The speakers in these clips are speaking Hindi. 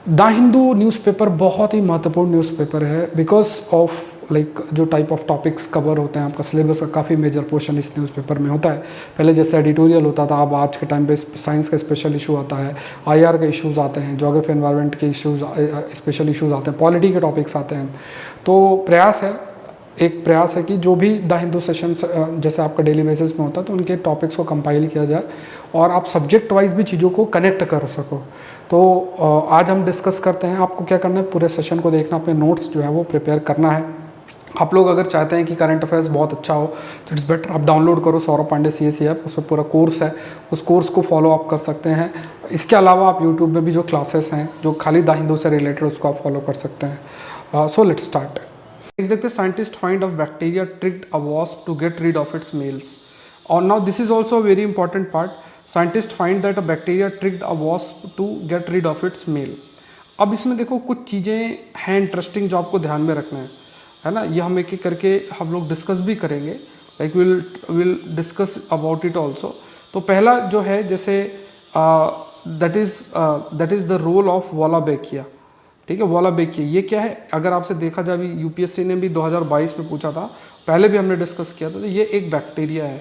द हिंदू न्यूज़पेपर बहुत ही महत्वपूर्ण न्यूज़पेपर है बिकॉज ऑफ जो टाइप ऑफ टॉपिक्स कवर होते हैं। आपका सिलेबस का काफ़ी मेजर पोर्शन इस न्यूज़पेपर में होता है। पहले जैसे एडिटोरियल होता था, अब आज के टाइम पे साइंस का स्पेशल इशू आता है, आईआर के इश्यूज़ आते हैं, ज्योग्राफी एनवायरनमेंट के इश्यूज़ स्पेशल इश्यूज़ आते हैं, पॉलिटी के टॉपिक्स आते हैं। तो प्रयास है कि जो भी द हिंदू सेशन जैसे आपका डेली बेसिस में होता है तो उनके टॉपिक्स को कंपाइल किया जाए और आप सब्जेक्ट वाइज भी चीज़ों को कनेक्ट कर सको। तो आज हम डिस्कस करते हैं। आपको क्या करना है, पूरे सेशन को देखना, अपने नोट्स जो है वो प्रिपेयर करना है। आप लोग अगर चाहते हैं कि करंट अफेयर्स बहुत अच्छा हो तो इट्स बेटर आप डाउनलोड करो सौरभ पांडे CSE ऐप, उसमें पूरा कोर्स है, उस कोर्स को फॉलो अप कर सकते हैं। इसके अलावा आप यूट्यूब में भी जो क्लासेस हैं जो खाली द हिंदू से रिलेटेड, उसको आप फॉलो कर सकते हैं। So let's start. देखते हैं, scientist find a bacteria tricked a wasp to get rid of its males. और now this is also very important part. Scientist find that a bacteria tricked a wasp to get rid of its male. अब इसमें देखो कुछ चीज़ें हैं इंटरेस्टिंग जो आपको ध्यान में रखना है ना। ये हम एक एक करके हम लोग डिस्कस भी करेंगे, like will discuss about it also. तो पहला जो है, जैसे that is the role of Wolbachia. ठीक है, वॉलाबेकिया ये क्या है, अगर आपसे देखा जाए, अभी UPSC ने भी 2022 में पूछा था, पहले भी हमने डिस्कस किया था। तो ये एक बैक्टीरिया है,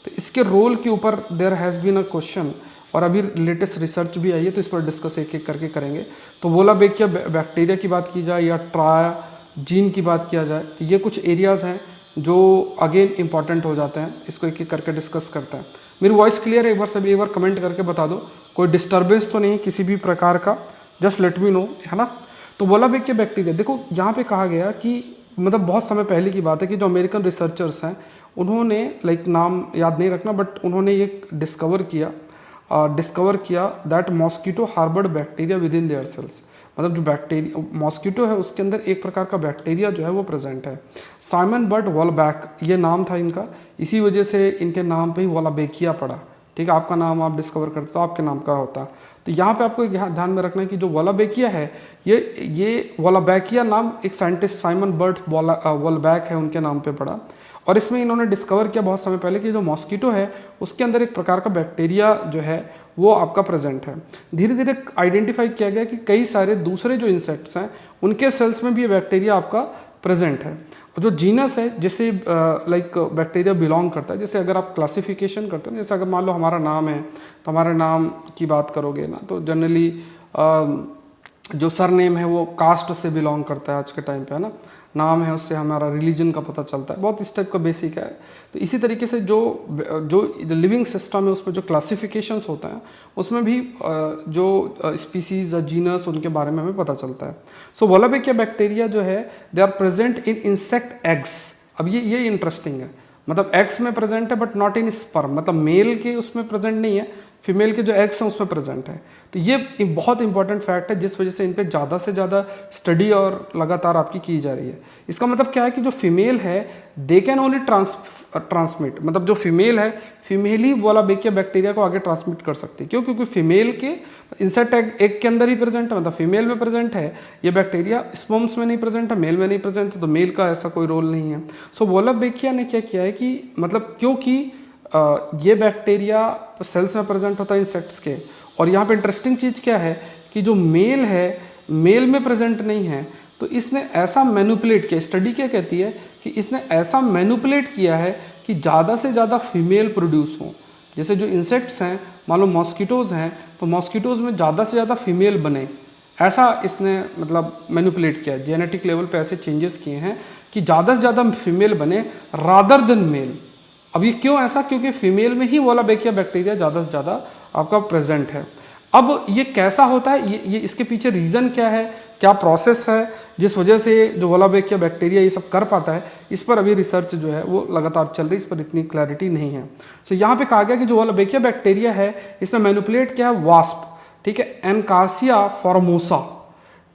तो इसके रोल के ऊपर there has been a question, और अभी लेटेस्ट रिसर्च भी आई है, तो इस पर डिस्कस एक एक करके करेंगे। तो वोलाबेकिया बैक्टीरिया की बात की जाए या ट्रायजीन की बात किया जाए, तो ये कुछ एरियाज़ हैं जो अगेन इंपॉर्टेंट हो जाते हैं। इसको एक एक करके डिस्कस करते हैं। मेरी वॉइस क्लियर है? एक बार कमेंट करके बता दो, कोई डिस्टर्बेंस तो नहीं किसी भी प्रकार का, जस्ट लेट मी नो, है ना। तो वोलाबेकिया बैक्टीरिया, देखो यहाँ पे कहा गया कि मतलब बहुत समय पहले की बात है कि जो अमेरिकन रिसर्चर्स हैं उन्होंने, लाइक नाम याद नहीं रखना, बट उन्होंने ये डिस्कवर किया that mosquito harboured bacteria within their cells. मतलब जो बैक्टीरिया मॉस्किटो है उसके अंदर एक प्रकार का बैक्टीरिया जो है वो प्रेजेंट है। साइमन बर्ट वॉलबैक ये नाम था इनका, इसी वजह से इनके नाम पे ही वोलाबेकिया पड़ा। ठीक है, आपका नाम आप डिस्कवर करते तो आपके नाम का होता। तो यहाँ पे आपको ध्यान में रखना है कि जो वोलाबेकिया है, ये वोलाबेकिया नाम एक साइंटिस्ट साइमन बर्ट वॉलबैक है, उनके नाम पे पड़ा। और इसमें इन्होंने डिस्कवर किया बहुत समय पहले कि जो मॉस्किटो है उसके अंदर एक प्रकार का बैक्टीरिया जो है वो आपका प्रेजेंट है। धीरे धीरे आइडेंटिफाई किया गया कि कई सारे दूसरे जो इंसेक्ट्स हैं उनके सेल्स में भी ये बैक्टीरिया आपका प्रेजेंट है। और जो जीनस है जिससे लाइक बैक्टीरिया बिलोंग करता है, जैसे अगर आप क्लासिफिकेशन करते हैं, जैसे अगर मान लो हमारा नाम है तो हमारे नाम की बात करोगे ना, तो जनरली जो सर नेम है वो कास्ट से बिलोंग करता है आज के टाइम पे, है ना। नाम है उससे हमारा रिलीजन का पता चलता है, बहुत इस टाइप का बेसिक है। तो इसी तरीके से जो लिविंग सिस्टम है उसमें जो क्लासिफिकेशंस होता है उसमें भी जो स्पीसीज जीनस उनके बारे में हमें पता चलता है। सो वोलाबेकिया बैक्टीरिया जो है they are present in insect eggs. अब ये इंटरेस्टिंग है, मतलब एग्स में प्रेजेंट है बट नॉट इन स्पर्म, मतलब मेल के उसमें प्रेजेंट नहीं है, फीमेल के जो एग्स हैं उसमें प्रेजेंट है। तो ये बहुत इंपॉर्टेंट फैक्ट है जिस वजह से इन पे ज़्यादा से ज़्यादा स्टडी और लगातार आपकी की जा रही है। इसका मतलब क्या है कि जो फीमेल है दे कैन ओनली ट्रांसमिट, मतलब जो फीमेल है फीमेल ही वोलाबेकिया बैक्टीरिया को आगे ट्रांसमिट कर सकती है। क्यों? क्योंकि फीमेल के इंसेक्ट एग के अंदर ही प्रेजेंट है, मतलब फीमेल में प्रेजेंट है ये बैक्टीरिया, स्पर्म्स में नहीं प्रेजेंट है, मेल में नहीं प्रेजेंट है, तो मेल का ऐसा कोई रोल नहीं है। सो वोलाबेकिया ने क्या किया है कि मतलब क्योंकि ये बैक्टीरिया सेल्स में प्रेजेंट होता है इंसेक्ट्स के, और यहाँ पे इंटरेस्टिंग चीज़ क्या है कि जो मेल है मेल में प्रेजेंट नहीं है, तो इसने ऐसा मैनिपुलेट किया, स्टडी क्या कहती है कि इसने ऐसा मैनिपुलेट किया है कि ज़्यादा से ज़्यादा फीमेल प्रोड्यूस हो। जैसे जो इंसेक्ट्स हैं, मान लो मॉस्किटोज़ हैं, तो मॉस्किटोज़ में ज़्यादा से ज़्यादा फीमेल बने, ऐसा इसने मतलब मैनिपुलेट किया, जेनेटिक लेवल पे ऐसे चेंजेस किए हैं कि ज़्यादा से ज़्यादा फीमेल बने रादर देन मेल। अब ये क्यों ऐसा? क्योंकि फीमेल में ही वोलाबेकिया बैक्टीरिया ज़्यादा से ज़्यादा आपका प्रेजेंट है। अब ये कैसा होता है, ये इसके पीछे रीज़न क्या है, क्या प्रोसेस है जिस वजह से जो वोलाबेकिया बैक्टीरिया ये सब कर पाता है, इस पर अभी रिसर्च जो है वो लगातार चल रही है, इस पर इतनी क्लैरिटी नहीं है। सो यहाँ पे कहा गया कि जो वोलाबेकिया बैक्टीरिया है इसने मैनिपुलेट किया है वास्प, ठीक है, एनकार्सिया फॉर्मोसा।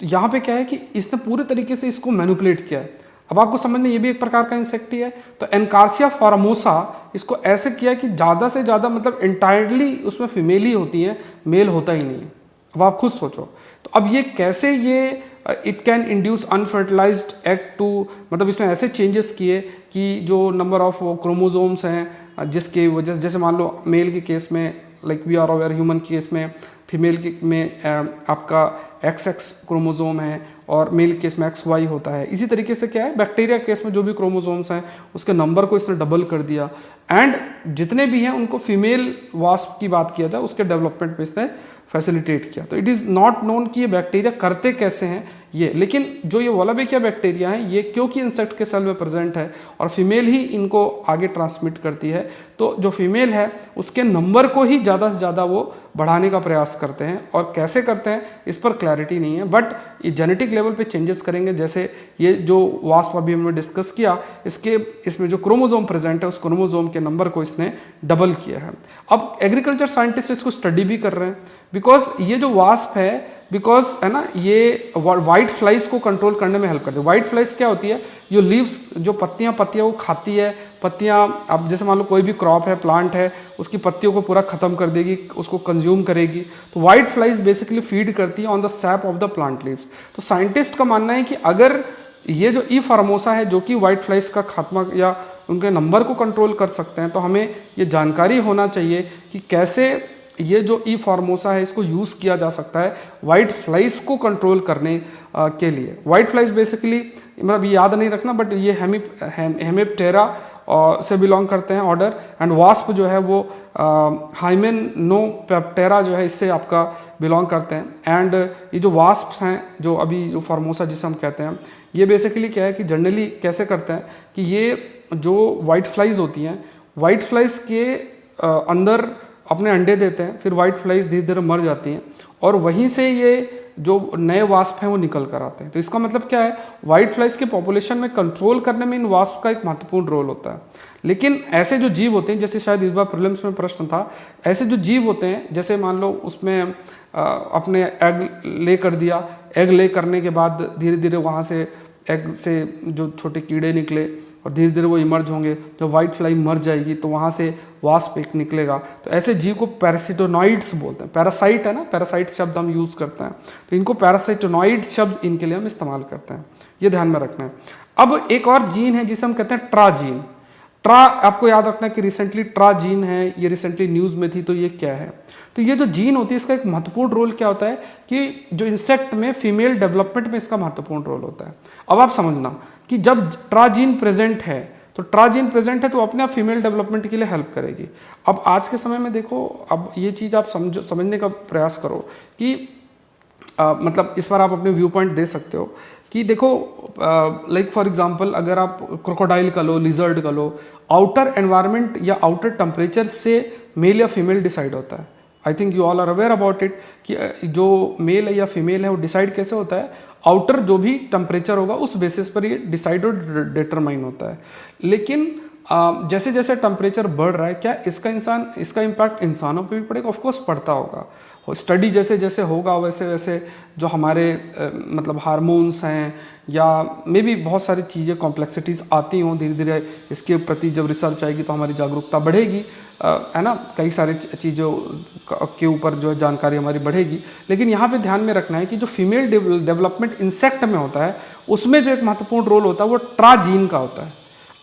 तो यहाँ पे क्या है कि इसने पूरे तरीके से इसको मैनिपुलेट किया है। अब आपको समझना, ये भी एक प्रकार का इंसेक्ट ही है। तो एनकार्सिया फॉर्मोसा इसको ऐसे किया कि ज़्यादा से ज़्यादा मतलब इंटायरली उसमें फीमेल ही होती है, मेल होता ही नहीं है। अब आप खुद सोचो, तो अब ये कैसे ये it can induce unfertilised egg to, मतलब इसमें ऐसे चेंजेस किए कि जो नंबर ऑफ क्रोमोजोम्स हैं जिसके वजह से, जैसे मान लो मेल के केस में like we are aware, human case में फीमेल के में आपका XX क्रोमोसोम है और मेल केस में XY होता है। इसी तरीके से क्या है, बैक्टीरिया केस में जो भी क्रोमोसोम्स हैं उसके नंबर को इसने डबल कर दिया, एंड जितने भी हैं उनको फीमेल वास्प की बात किया था उसके डेवलपमेंट में इसने फैसिलिटेट किया। तो इट इज़ नॉट नोन कि ये बैक्टीरिया करते कैसे हैं ये, लेकिन जो ये वोलाबेकिया बैक्टीरिया हैं ये क्योंकि इंसेक्ट के सेल में प्रेजेंट है और फीमेल ही इनको आगे ट्रांसमिट करती है, तो जो फीमेल है उसके नंबर को ही ज़्यादा से ज़्यादा वो बढ़ाने का प्रयास करते हैं। और कैसे करते हैं इस पर क्लैरिटी नहीं है, बट ये जेनेटिक लेवल पे चेंजेस करेंगे। जैसे ये जो वास्प अभी हमने डिस्कस किया, इसमें जो क्रोमोसोम प्रेजेंट है उस क्रोमोसोम के नंबर को इसने डबल किया है। अब एग्रीकल्चर साइंटिस्ट इसको स्टडी भी कर रहे हैं, बिकॉज ये जो वास्प है, बिकॉज है ना, ये वाइट फ्लाइज को कंट्रोल करने में हेल्प करती है। वाइट फ्लाइज क्या होती है, जो लीव्स, जो पत्तियां वो खाती है। पत्तियां, अब जैसे मान लो कोई भी क्रॉप है, प्लांट है, उसकी पत्तियों को पूरा खत्म कर देगी, उसको कंज्यूम करेगी। तो वाइट फ्लाइज बेसिकली फीड करती है on the SAP of the plant leaves. तो साइंटिस्ट का मानना है कि अगर ये जो ई फार्मोसा है जो कि वाइट फ्लाइज का खात्मा या उनके नंबर को कंट्रोल कर सकते हैं, तो हमें ये जानकारी होना चाहिए कि कैसे ये जो ई फार्मोसा है इसको यूज़ किया जा सकता है वाइट फ्लाइज को कंट्रोल करने के लिए। वाइट फ्लाइज बेसिकली, मतलब ये याद नहीं रखना, बट ये हेमिप्टेरा से बिलोंग करते हैं ऑर्डर, एंड वास्प जो है वो हाइमेनोपेप्टेरा जो है इससे आपका बिलोंग करते हैं। एंड ये जो वास्प हैं, जो अभी जो फार्मोसा जिसे हम कहते हैं, ये बेसिकली क्या है कि जनरली कैसे करते हैं कि ये जो वाइट फ्लाइज होती हैं, वाइट फ्लाइज के अंदर अपने अंडे देते हैं, फिर वाइट फ्लाइज धीरे धीरे मर जाती हैं और वहीं से ये जो नए वास्प हैं वो निकल कर आते हैं। तो इसका मतलब क्या है, वाइट फ्लाइज के पॉपुलेशन में कंट्रोल करने में इन वास्प का एक महत्वपूर्ण रोल होता है। लेकिन ऐसे जो जीव होते हैं, जैसे शायद इस बार प्रीलिम्स में प्रश्न था, ऐसे जो जीव होते हैं, जैसे मान लो उसमें अपने एग ले कर दिया, एग ले करने के बाद धीरे धीरे वहाँ से एग से जो छोटे कीड़े निकले और धीरे धीरे वो इमर्ज होंगे, जब वाइट फ्लाई मर जाएगी तो वहाँ से वास्प एक निकलेगा। तो ऐसे जीव को पैरासिटोनॉइड्स बोलते हैं। पैरासाइट है ना, पैरासाइट शब्द हम यूज़ करते हैं, तो इनको पैरासिटोनॉइड शब्द इनके लिए हम इस्तेमाल करते हैं, ये ध्यान में रखना है। अब एक और जीन है जिसे हम कहते हैं ट्रा जीन। ट्रा, आपको याद रखना है कि रिसेंटली ट्रा जीन है, ये रिसेंटली न्यूज़ में थी। तो ये क्या है, तो ये जो जीन होती है इसका एक महत्वपूर्ण रोल क्या होता है कि जो इंसेक्ट में फीमेल डेवलपमेंट में इसका महत्वपूर्ण रोल होता है। अब आप समझना कि जब ट्रा जीन प्रेजेंट है, तो ट्रा जीन प्रेजेंट है तो अपने आप फीमेल डेवलपमेंट के लिए हेल्प करेगी। अब आज के समय में देखो, अब ये चीज़ आप समझने का प्रयास करो कि मतलब इस पर आप अपने व्यू पॉइंट दे सकते हो कि देखो, लाइक फॉर एग्जांपल अगर आप क्रोकोडाइल का लो, लिजर्ड का लो, आउटर एनवायरनमेंट या आउटर टेम्परेचर से मेल या फीमेल डिसाइड होता है। I think you all are aware about it कि जो मेल है या फीमेल है वो डिसाइड कैसे होता है, आउटर जो भी टेम्परेचर होगा उस बेसिस पर ये डिसाइड और डिटरमाइन होता है। लेकिन जैसे जैसे टेम्परेचर बढ़ रहा है, क्या इसका इम्पैक्ट इंसानों पे भी पड़ेगा? ऑफकोर्स पड़ता होगा। स्टडी जैसे जैसे होगा वैसे वैसे जो हमारे मतलब हार्मोन्स हैं या मे भी बहुत सारी चीज़ें, कॉम्प्लेक्सिटीज़ आती हों, धीरे धीरे इसके प्रति जब रिसर्च आएगी तो हमारी जागरूकता बढ़ेगी, है ना, कई सारी चीज़ों के ऊपर जो है जानकारी हमारी बढ़ेगी। लेकिन यहाँ पे ध्यान में रखना है कि जो फीमेल डेवलपमेंट इंसेक्ट में होता है उसमें जो एक महत्वपूर्ण रोल होता है वो ट्रा जीन का होता है।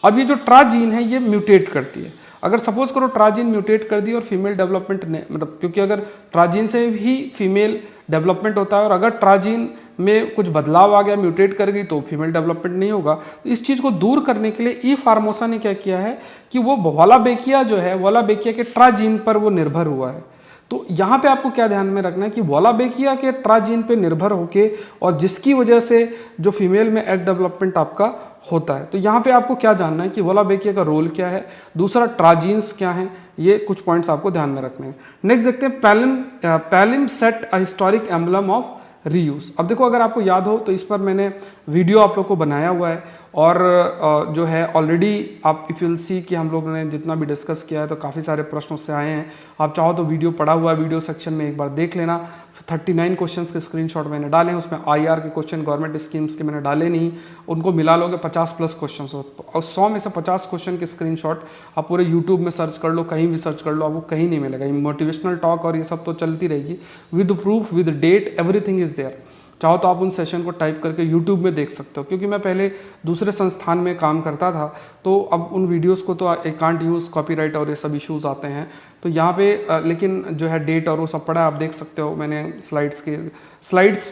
अब ये जो ट्रा जीन है ये म्यूटेट करती है। अगर सपोज करो ट्रा जीन म्यूटेट कर दी और फीमेल डेवलपमेंट ने, मतलब क्योंकि अगर ट्रा जीन से ही फीमेल डेवलपमेंट होता है और अगर ट्रा जीन में कुछ बदलाव आ गया, म्यूटेट कर गई, तो फीमेल डेवलपमेंट नहीं होगा। तो इस चीज़ को दूर करने के लिए ई फार्मोसा ने क्या किया है कि वो वोलाबेकिया जो है, वोलाबेकिया के ट्रा जीन पर वो निर्भर हुआ है। तो यहाँ पे आपको क्या ध्यान में रखना है कि वोलाबेकिया के ट्रा जीन पे निर्भर होके और जिसकी वजह से जो फीमेल में एग डेवलपमेंट आपका होता है। तो यहाँ पे आपको क्या जानना है कि वोलाबेकिया का रोल क्या है, दूसरा ट्रा जीन्स क्या है, ये कुछ पॉइंट्स आपको ध्यान में रखने हैं। नेक्स्ट देखते हैं palimpsest a historic emblem of reuse. अब देखो, अगर आपको याद हो तो इस पर मैंने वीडियो आप लोग को बनाया हुआ है और जो है ऑलरेडी आप इफ़ यूल सी कि हम लोग ने जितना भी डिस्कस किया है तो काफ़ी सारे प्रश्न उससे आए हैं। आप चाहो तो वीडियो पड़ा हुआ है, वीडियो सेक्शन में एक बार देख लेना। 39 क्वेश्चंस के स्क्रीनशॉट मैंने डाले हैं, उसमें IR के क्वेश्चन, गवर्नमेंट स्कीम्स के मैंने डाले नहीं, उनको मिला लोगे 50+ क्वेश्चन हो और 100 में से 50 क्वेश्चन के स्क्रीनशॉट आप पूरे यूट्यूब में सर्च कर लो, कहीं भी सर्च कर लो, आपको कहीं नहीं मिलेगा। मोटिवेशनल टॉक और ये सब तो चलती रहेगी, with proof, with date, everything is there. चाहो तो आप उन सेशन को टाइप करके यूट्यूब में देख सकते हो, क्योंकि मैं पहले दूसरे संस्थान में काम करता था तो अब उन वीडियोस को तो आई कांट यूज़, कॉपीराइट और ये सब इश्यूज़ आते हैं, तो यहाँ पे लेकिन जो है डेट और वो सब पड़ा है, आप देख सकते हो। मैंने स्लाइड्स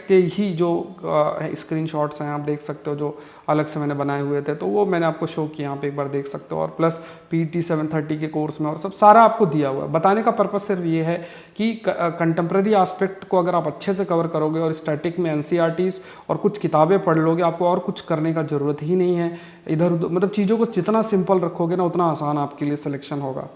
के ही जो स्क्रीनशॉट्स हैं आप देख सकते हो, जो अलग से मैंने बनाए हुए थे, तो वो मैंने आपको शो किया, यहाँ पे एक बार देख सकते हो। और प्लस PET 730 के कोर्स में और सब सारा आपको दिया हुआ है। बताने का पर्पस सिर्फ ये है कि कंटेम्प्रेरी एस्पेक्ट को अगर आप अच्छे से कवर करोगे और स्टैटिक में NCERTs और कुछ किताबें पढ़ लोगे, आपको और कुछ करने का ज़रूरत ही नहीं है। इधर उधर मतलब चीज़ों को जितना सिंपल रखोगे ना, उतना आसान आपके लिए सिलेक्शन होगा।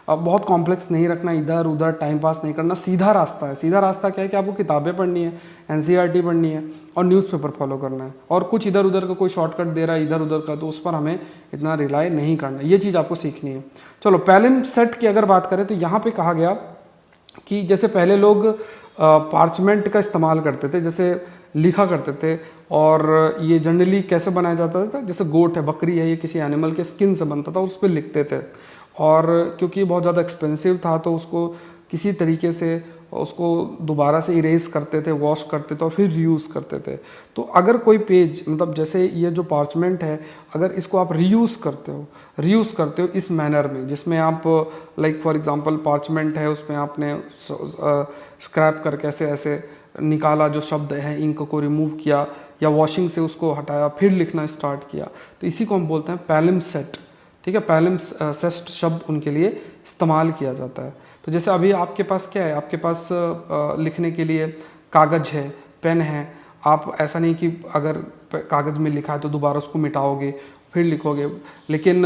अब बहुत कॉम्प्लेक्स नहीं रखना, इधर उधर टाइम पास नहीं करना, सीधा रास्ता है। सीधा रास्ता क्या है कि आपको किताबें पढ़नी है, NCERT पढ़नी है और न्यूज़पेपर फॉलो करना है। और कुछ इधर उधर का कोई शॉर्टकट दे रहा है इधर उधर का, तो उस पर हमें इतना रिलाई नहीं करना। ये चीज़ आपको सीखनी है। चलो पैलिम सेट की अगर बात करें तो यहाँ पर कहा गया कि जैसे पहले लोग पार्चमेंट का इस्तेमाल करते थे, जैसे लिखा करते थे। और ये जनरली कैसे बनाया जाता था, जैसे गोट है, बकरी है, ये किसी एनिमल के स्किन से बनता था, उस पर लिखते थे। और क्योंकि बहुत ज़्यादा एक्सपेंसिव था तो उसको किसी तरीके से उसको दोबारा से इरेज करते थे, वॉश करते थे और फिर रीयूज़ करते थे। तो अगर कोई पेज मतलब जैसे ये जो पार्चमेंट है, अगर इसको आप रीयूज़ करते हो इस मैनर में, जिसमें आप लाइक फॉर एग्जांपल पार्चमेंट है, उसमें आपने स्क्रैप करके ऐसे ऐसे निकाला, जो शब्द है इंक को रिमूव किया या वॉशिंग से उसको हटाया, फिर लिखना स्टार्ट किया, तो इसी को हम बोलते हैं पैलिम्सेट। ठीक है, पैलिम्सेस्ट शब्द उनके लिए इस्तेमाल किया जाता है। तो जैसे अभी आपके पास क्या है, आपके पास लिखने के लिए कागज़ है, पेन है। आप ऐसा नहीं कि अगर कागज़ में लिखा है तो दोबारा उसको मिटाओगे फिर लिखोगे, लेकिन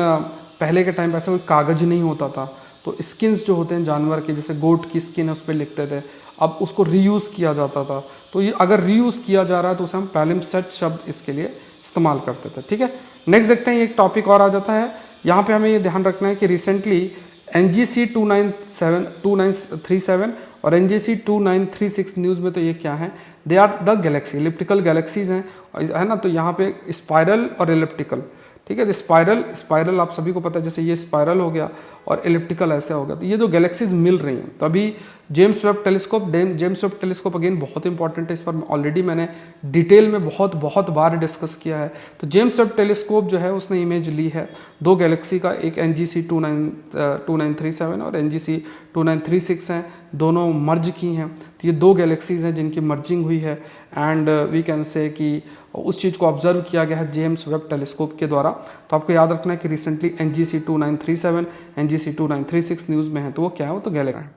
पहले के टाइम पे ऐसा कोई कागज़ नहीं होता था। तो स्किन्स जो होते हैं जानवर के, जैसे गोट की स्किन है, उस पर लिखते थे। अब उसको रीयूज़ किया जाता था। तो ये अगर रीयूज़ किया जा रहा है तो उसे हम पैलिम्सेट शब्द इसके लिए इस्तेमाल करते थे। ठीक है, नेक्स्ट देखते हैं, एक टॉपिक और आ जाता है। यहाँ पे हमें ये ध्यान रखना है कि रिसेंटली NGC 2937 और NGC 2936 न्यूज़ में तो ये क्या है, they are the galaxy, elliptical galaxies हैं, है ना। तो यहाँ पे स्पाइरल और इलिप्टिकल, ठीक है। स्पाइरल आप सभी को पता है, जैसे ये स्पाइरल हो गया और इलिप्टिकल ऐसे हो गया। तो ये जो गैलेक्सीज मिल रही हैं, तो अभी जेम्स वेब टेलीस्कोप अगेन बहुत इंपॉर्टेंट है। इस पर ऑलरेडी मैंने डिटेल में बहुत बार डिस्कस किया है। तो जेम्स वेब टेलीस्कोप जो है उसने इमेज ली है दो गैलेक्सी का, एक NGC 2937 और NGC 2936 हैं, दोनों मर्ज की हैं। तो ये दो गैलेक्सीज हैं जिनकी मर्जिंग हुई है। एंड वी कैन से कि उस चीज़ को ऑब्जर्व किया गया है जेम्स वेब टेलीस्कोप के द्वारा। तो आपको याद रखना है कि रिसेंटली NGC 2937 NGC 2936 न्यूज़ में है, तो वो क्या है, वो तो गैलेक्सी है।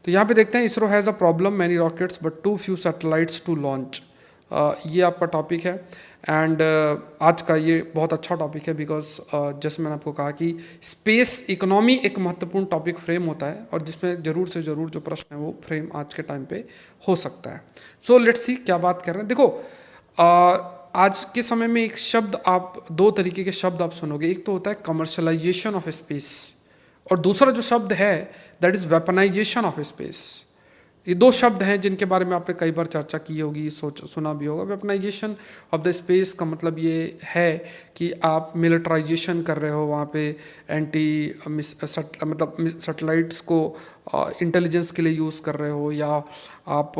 तो यहाँ पे देखते हैं, ISRO has a problem, many rockets but too few satellites to launch. ये आपका टॉपिक है। एंड आज का ये बहुत अच्छा टॉपिक है बिकॉज जैसे मैंने आपको कहा कि स्पेस इकोनॉमी एक महत्वपूर्ण टॉपिक फ्रेम होता है और जिसमें ज़रूर से ज़रूर जो प्रश्न है वो फ्रेम आज के टाइम पे हो सकता है। सो लेट्स सी क्या बात कर रहे हैं। देखो आज के समय में एक शब्द आप, दो तरीके के शब्द आप सुनोगे। एक तो होता है कमर्शलाइजेशन ऑफ स्पेस और दूसरा जो शब्द है that is weaponisation of space. ये दो शब्द हैं जिनके बारे में आपने कई बार चर्चा की होगी, सुना भी होगा। वेपनाइजेशन ऑफ द स्पेस का मतलब ये है कि आप मिलिटराइजेशन कर रहे हो, वहाँ पे मतलब सैटेलाइट्स को इंटेलिजेंस के लिए यूज़ कर रहे हो, या आप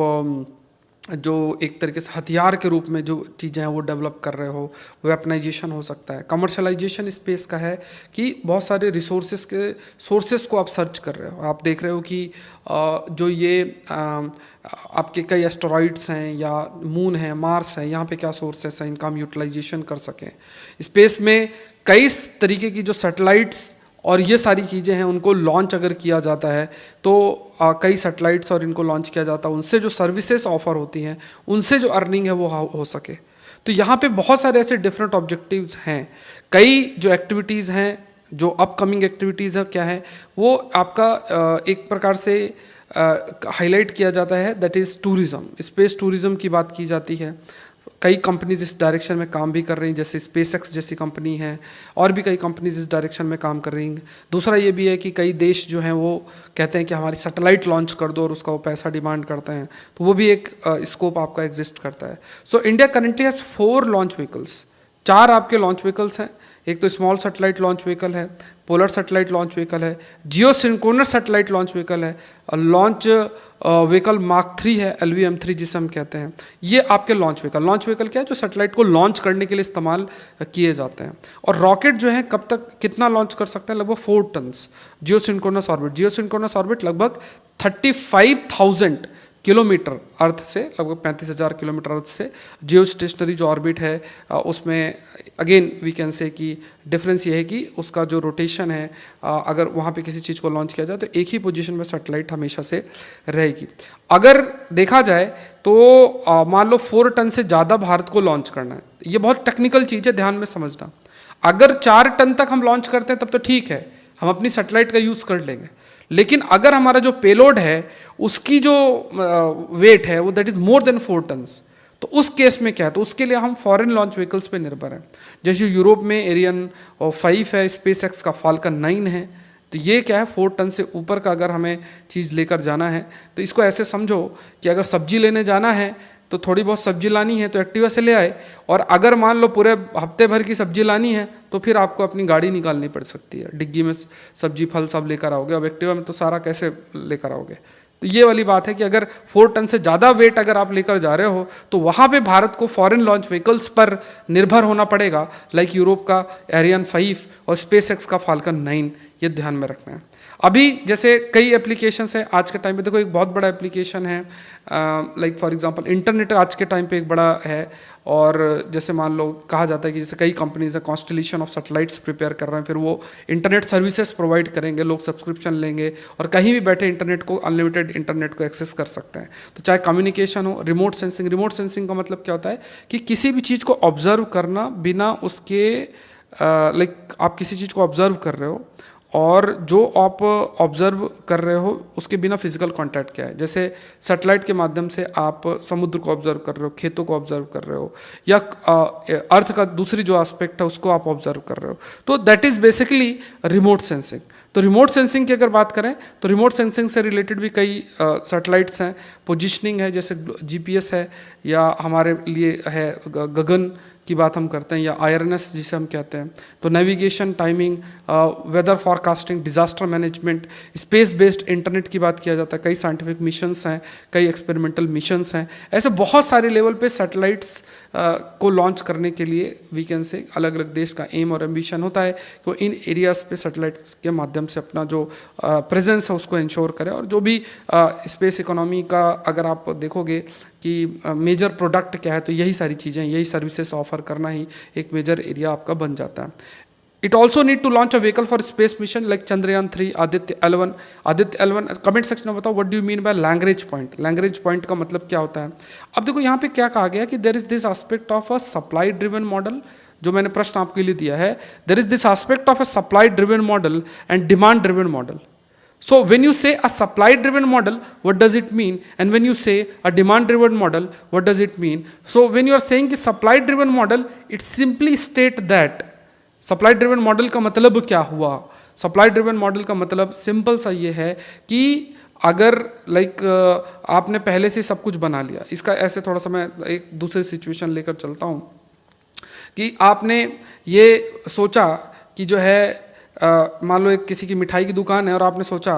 जो एक तरीके से हथियार के रूप में जो चीज़ें हैं वो डेवलप कर रहे हो, वेपनाइजेशन हो सकता है। कमर्शलाइजेशन स्पेस का है कि बहुत सारे सोर्सेस को आप सर्च कर रहे हो। आप देख रहे हो कि जो ये आपके कई एस्टेरॉइड्स हैं या मून है, मार्स है, यहाँ पे क्या सोर्सेस हैं, इनका हम यूटिलाइजेशन कर सकें। स्पेस में कई तरीके की जो सैटेलाइट्स और ये सारी चीज़ें हैं उनको लॉन्च अगर किया जाता है तो कई सैटेलाइट्स और इनको लॉन्च किया जाता है, उनसे जो सर्विसेज ऑफर होती हैं, उनसे जो अर्निंग है वो हो सके। तो यहाँ पे बहुत सारे ऐसे डिफरेंट ऑब्जेक्टिव्स हैं। कई जो एक्टिविटीज़ हैं, जो अपकमिंग एक्टिविटीज़ है क्या है, वो आपका एक प्रकार से हाईलाइट किया जाता है, that is tourism. Space tourism की बात की जाती है। कई कंपनीज इस डायरेक्शन में काम भी कर रही हैं, जैसे स्पेसएक्स जैसी कंपनी है, और भी कई कंपनीज इस डायरेक्शन में काम कर रही हैं। दूसरा ये भी है कि कई देश जो हैं वो कहते हैं कि हमारी सैटेलाइट लॉन्च कर दो और उसका वो पैसा डिमांड करते हैं, तो वो भी एक स्कोप आपका एग्जिस्ट करता है। So India currently has 4 launch vehicles, 4 आपके लॉन्च व्हीकल्स हैं। एक तो स्मॉल सैटेलाइट लॉन्च व्हीकल है, पोलर सैटेलाइट लॉन्च व्हीकल है, जियो सिंक्रोनस सैटेलाइट लॉन्च व्हीकल है, लॉन्च व्हीकल मार्क 3 है, LVM-3 जिसे हम कहते हैं। ये आपके लॉन्च व्हीकल क्या है, जो सैटेलाइट को लॉन्च करने के लिए इस्तेमाल किए जाते हैं। और रॉकेट जो है कब तक कितना लॉन्च कर सकते हैं, लगभग 4 टन्स। जियो सिंक्रोनस ऑर्बिट लगभग 35,000 किलोमीटर अर्थ से, लगभग 35,000 किलोमीटर अर्थ से। जियो स्टेशनरी जो ऑर्बिट है उसमें अगेन वी कैन से कि डिफरेंस ये है कि उसका जो रोटेशन है, अगर वहाँ पे किसी चीज़ को लॉन्च किया जाए तो एक ही पोजीशन में सैटेलाइट हमेशा से रहेगी। अगर देखा जाए तो मान लो 4 टन से ज़्यादा भारत को लॉन्च करना है, ये बहुत टेक्निकल चीज़ है, ध्यान में समझना। अगर 4 टन तक हम लॉन्च करते हैं तब तो ठीक है, हम अपनी सैटेलाइट का यूज़ कर लेंगे। लेकिन अगर हमारा जो पेलोड है उसकी जो वेट है वो that is more than 4 tons, तो उस केस में क्या है, तो उसके लिए हम फॉरेन लॉन्च व्हीकल्स पे निर्भर हैं। जैसे यूरोप में एरियन 5 है, स्पेसएक्स का फाल्कन 9 है, तो ये क्या है 4 टन से ऊपर का अगर हमें चीज़ लेकर जाना है तो इसको ऐसे समझो कि अगर सब्जी लेने जाना है तो थोड़ी बहुत सब्जी लानी है तो एक्टिवा से ले आए, और अगर मान लो पूरे हफ्ते भर की सब्जी लानी है तो फिर आपको अपनी गाड़ी निकालनी पड़ सकती है, डिग्गी में सब्जी फल सब लेकर आओगे। अब एक्टिवा में तो सारा कैसे लेकर आओगे, तो ये वाली बात है कि अगर 4 टन से ज़्यादा वेट अगर आप लेकर जा रहे हो तो वहाँ पे भारत को फॉरेन लॉन्च व्हीकल्स पर निर्भर होना पड़ेगा, लाइक यूरोप का एरियन 5 और स्पेसएक्स का फाल्कन 9, ये ध्यान में रखना है। अभी जैसे कई एप्लीकेशंस हैं आज के टाइम पे, देखो एक बहुत बड़ा एप्लीकेशन है लाइक फॉर एग्जांपल इंटरनेट आज के टाइम पे एक बड़ा है। और जैसे मान लो कहा जाता है कि जैसे कई कंपनीज हैं कॉन्स्टलेशन ऑफ सैटेलाइट्स प्रिपेयर कर रहे हैं, फिर वो इंटरनेट सर्विसेज प्रोवाइड करेंगे, लोग सब्सक्रिप्शन लेंगे और कहीं भी बैठे इंटरनेट को, अनलिमिटेड इंटरनेट को एक्सेस कर सकते हैं। तो चाहे कम्युनिकेशन हो, रिमोट सेंसिंग का मतलब क्या होता है कि किसी भी चीज़ को ऑब्जर्व करना बिना उसके लाइक आप किसी चीज़ को ऑब्जर्व कर रहे हो और जो आप ऑब्जर्व कर रहे हो उसके बिना फिजिकल कांटेक्ट क्या है। जैसे सैटेलाइट के माध्यम से आप समुद्र को ऑब्जर्व कर रहे हो, खेतों को ऑब्जर्व कर रहे हो, या अर्थ का दूसरी जो एस्पेक्ट है उसको आप ऑब्जर्व कर रहे हो, तो that is basically remote sensing. तो रिमोट सेंसिंग की अगर बात करें तो रिमोट सेंसिंग से रिलेटेड भी कई सैटेलाइट्स हैं। पोजिशनिंग है, जैसे GPS है, या हमारे लिए है गगन की बात हम करते हैं, या IRNS जिसे हम कहते हैं। तो navigation, timing, weather forecasting, disaster management, space based internet की बात किया जाता है। कई साइंटिफिक मिशंस हैं, कई एक्सपेरिमेंटल मिशंस हैं। ऐसे बहुत सारे लेवल पे सैटेलाइट्स को लॉन्च करने के लिए वी कैन से अलग अलग देश का एम और एम्बिशन होता है कि वो इन एरियाज़ पे सैटेलाइट्स के माध्यम से अपना जो प्रेजेंस है उसको इंश्योर करें। और जो भी स्पेस इकोनॉमी का अगर आप देखोगे कि मेजर प्रोडक्ट क्या है, तो यही सारी चीज़ें, यही सर्विसेज ऑफर करना ही एक मेजर एरिया आपका बन जाता है। It also need to launch a vehicle for space mission like Chandrayaan 3, Aditya L1। Comment section में बताओ what do you mean by language point. Language point का मतलब क्या होता है। अब देखो यहाँ पे क्या कहा गया कि there is this aspect of a supply driven model, जो मैंने प्रश्न आपके लिए दिया है, there is this aspect of a supply driven model and demand driven model. So when you say a supply driven model, what does it mean? And when you say a demand driven model, what does it mean? So when you are saying कि supply driven model, it simply state that supply driven model का मतलब क्या हुआ। supply driven model का मतलब सिंपल सा ये है कि अगर लाइक आपने पहले से सब कुछ बना लिया, इसका ऐसे थोड़ा सा मैं एक दूसरी सिचुएशन लेकर चलता हूँ कि आपने ये सोचा कि जो है मान लो एक किसी की मिठाई की दुकान है और आपने सोचा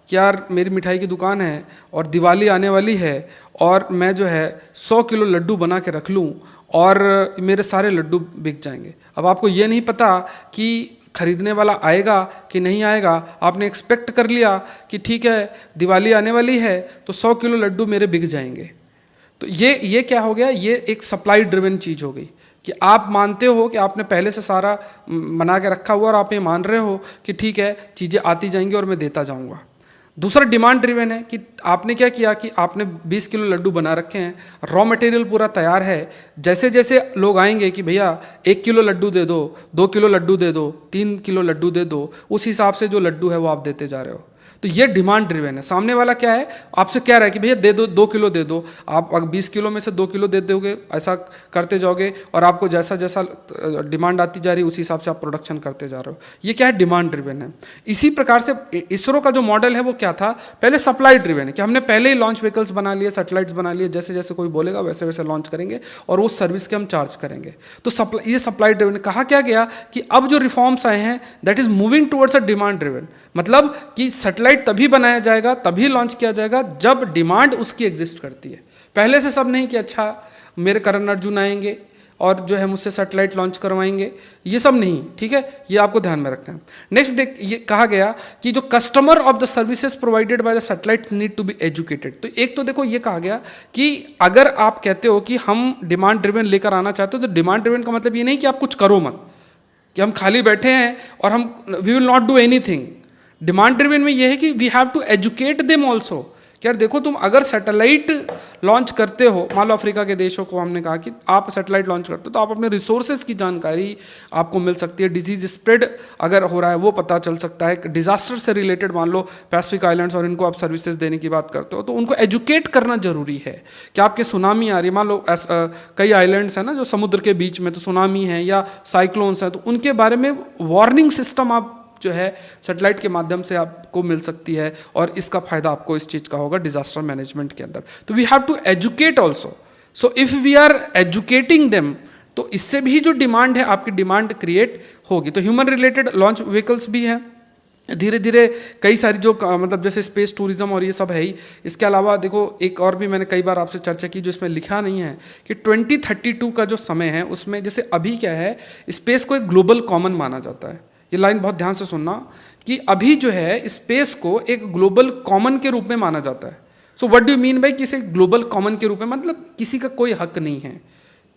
कि यार मेरी मिठाई की दुकान है और दिवाली आने वाली है और मैं जो है 100 किलो लड्डू बना के रख लूँ और मेरे सारे लड्डू बिक जाएंगे। अब आपको ये नहीं पता कि खरीदने वाला आएगा कि नहीं आएगा, आपने एक्सपेक्ट कर लिया कि ठीक है दिवाली आने वाली है तो 100 किलो लड्डू मेरे बिक जाएंगे। तो ये क्या हो गया, ये एक सप्लाई ड्रिवन चीज़ हो गई कि आप मानते हो कि आपने पहले से सारा बना के रखा हुआ और आप ये मान रहे हो कि ठीक है चीज़ें आती जाएंगी और मैं देता जाऊंगा। दूसरा डिमांड ड्रिवन है कि आपने क्या किया कि आपने 20 किलो लड्डू बना रखे हैं, रॉ मटेरियल पूरा तैयार है, जैसे जैसे लोग आएंगे कि भैया 1 किलो लड्डू दे दो, 2 किलो लड्डू दे दो, 3 किलो लड्डू दे दो, उस हिसाब से जो लड्डू है वो आप देते जा रहे हो। तो ये डिमांड ड्रिवन है। सामने वाला क्या है, आपसे कह रहा है कि भैया दे दो, 2 किलो दे दो, आप अगर 20 किलो में से 2 किलो दे दोगे, ऐसा करते जाओगे और आपको जैसा जैसा डिमांड आती जा रही है उसी हिसाब से आप प्रोडक्शन करते जा रहे हो। ये क्या है, डिमांड ड्रिवन है। इसी प्रकार से इसरो का जो मॉडल है वो क्या था, पहले सप्लाई ड्रिवन है कि हमने पहले ही लॉन्च व्हीकल्स बना लिए, सैटेलाइट्स बना लिए, जैसे जैसे कोई बोलेगा वैसे वैसे लॉन्च करेंगे और उस सर्विस के हम चार्ज करेंगे। तो ये सप्लाई ड्रिवन। कहा क्या गया कि अब जो रिफॉर्म्स आए हैं that is moving towards a demand driven, मतलब कि सैटेलाइट तभी बनाया जाएगा, तभी लॉन्च किया जाएगा जब डिमांड उसकी एग्जिस्ट करती है। पहले से सब नहीं कि अच्छा मेरे करण अर्जुन आएंगे और जो है मुझसे सैटेलाइट लॉन्च करवाएंगे, ये सब नहीं, ठीक है, ये आपको ध्यान में रखना है। नेक्स्ट देख, ये कहा गया कि जो customer of the services provided by the satellite need to be educated. तो एक तो देखो ये कहा गया कि अगर आप कहते हो कि हम डिमांड ड्रिवन लेकर आना चाहते हो, तो डिमांड ड्रिवन का मतलब ये नहीं कि आप कुछ करो मत, कि हम खाली बैठे हैं और हम we will not do anything. Demand driven में ये है कि we have to educate them also. यार देखो, तुम अगर सैटेलाइट लॉन्च करते हो, मान लो अफ्रीका के देशों को हमने कहा कि आप सैटेलाइट लॉन्च करते हो तो आप अपने रिसोर्सेज की जानकारी आपको मिल सकती है, डिजीज स्प्रेड अगर हो रहा है वो पता चल सकता है, डिजास्टर से रिलेटेड मान लो पैसिफिक आइलैंड्स और इनको आप सर्विसेज देने की बात करते हो तो उनको एजुकेट करना जरूरी है कि आपके सुनामी आ रही है, मान लो कई आइलैंड्स हैं ना जो समुद्र के बीच में, तो सुनामी है या साइक्लोन्स हैं, तो उनके बारे में वार्निंग सिस्टम आप जो है सैटेलाइट के माध्यम से आपको मिल सकती है और इसका फायदा आपको इस चीज़ का होगा डिजास्टर मैनेजमेंट के अंदर। तो we have to educate also. So if we are educating them तो इससे भी जो डिमांड है आपकी डिमांड क्रिएट होगी। तो ह्यूमन रिलेटेड लॉन्च व्हीकल्स भी हैं, धीरे धीरे कई सारी जो मतलब जैसे स्पेस टूरिज्म और ये सब है ही। इसके अलावा देखो एक और भी मैंने कई बार आपसे चर्चा की जो इसमें लिखा नहीं है कि 2032 का जो समय है उसमें जैसे अभी क्या है, स्पेस को एक ग्लोबल कॉमन माना जाता है। ये लाइन बहुत ध्यान से सुनना कि अभी जो है स्पेस को एक ग्लोबल कॉमन के रूप में माना जाता है। So what do you mean bye किसी ग्लोबल कॉमन के रूप में, मतलब किसी का कोई हक नहीं है,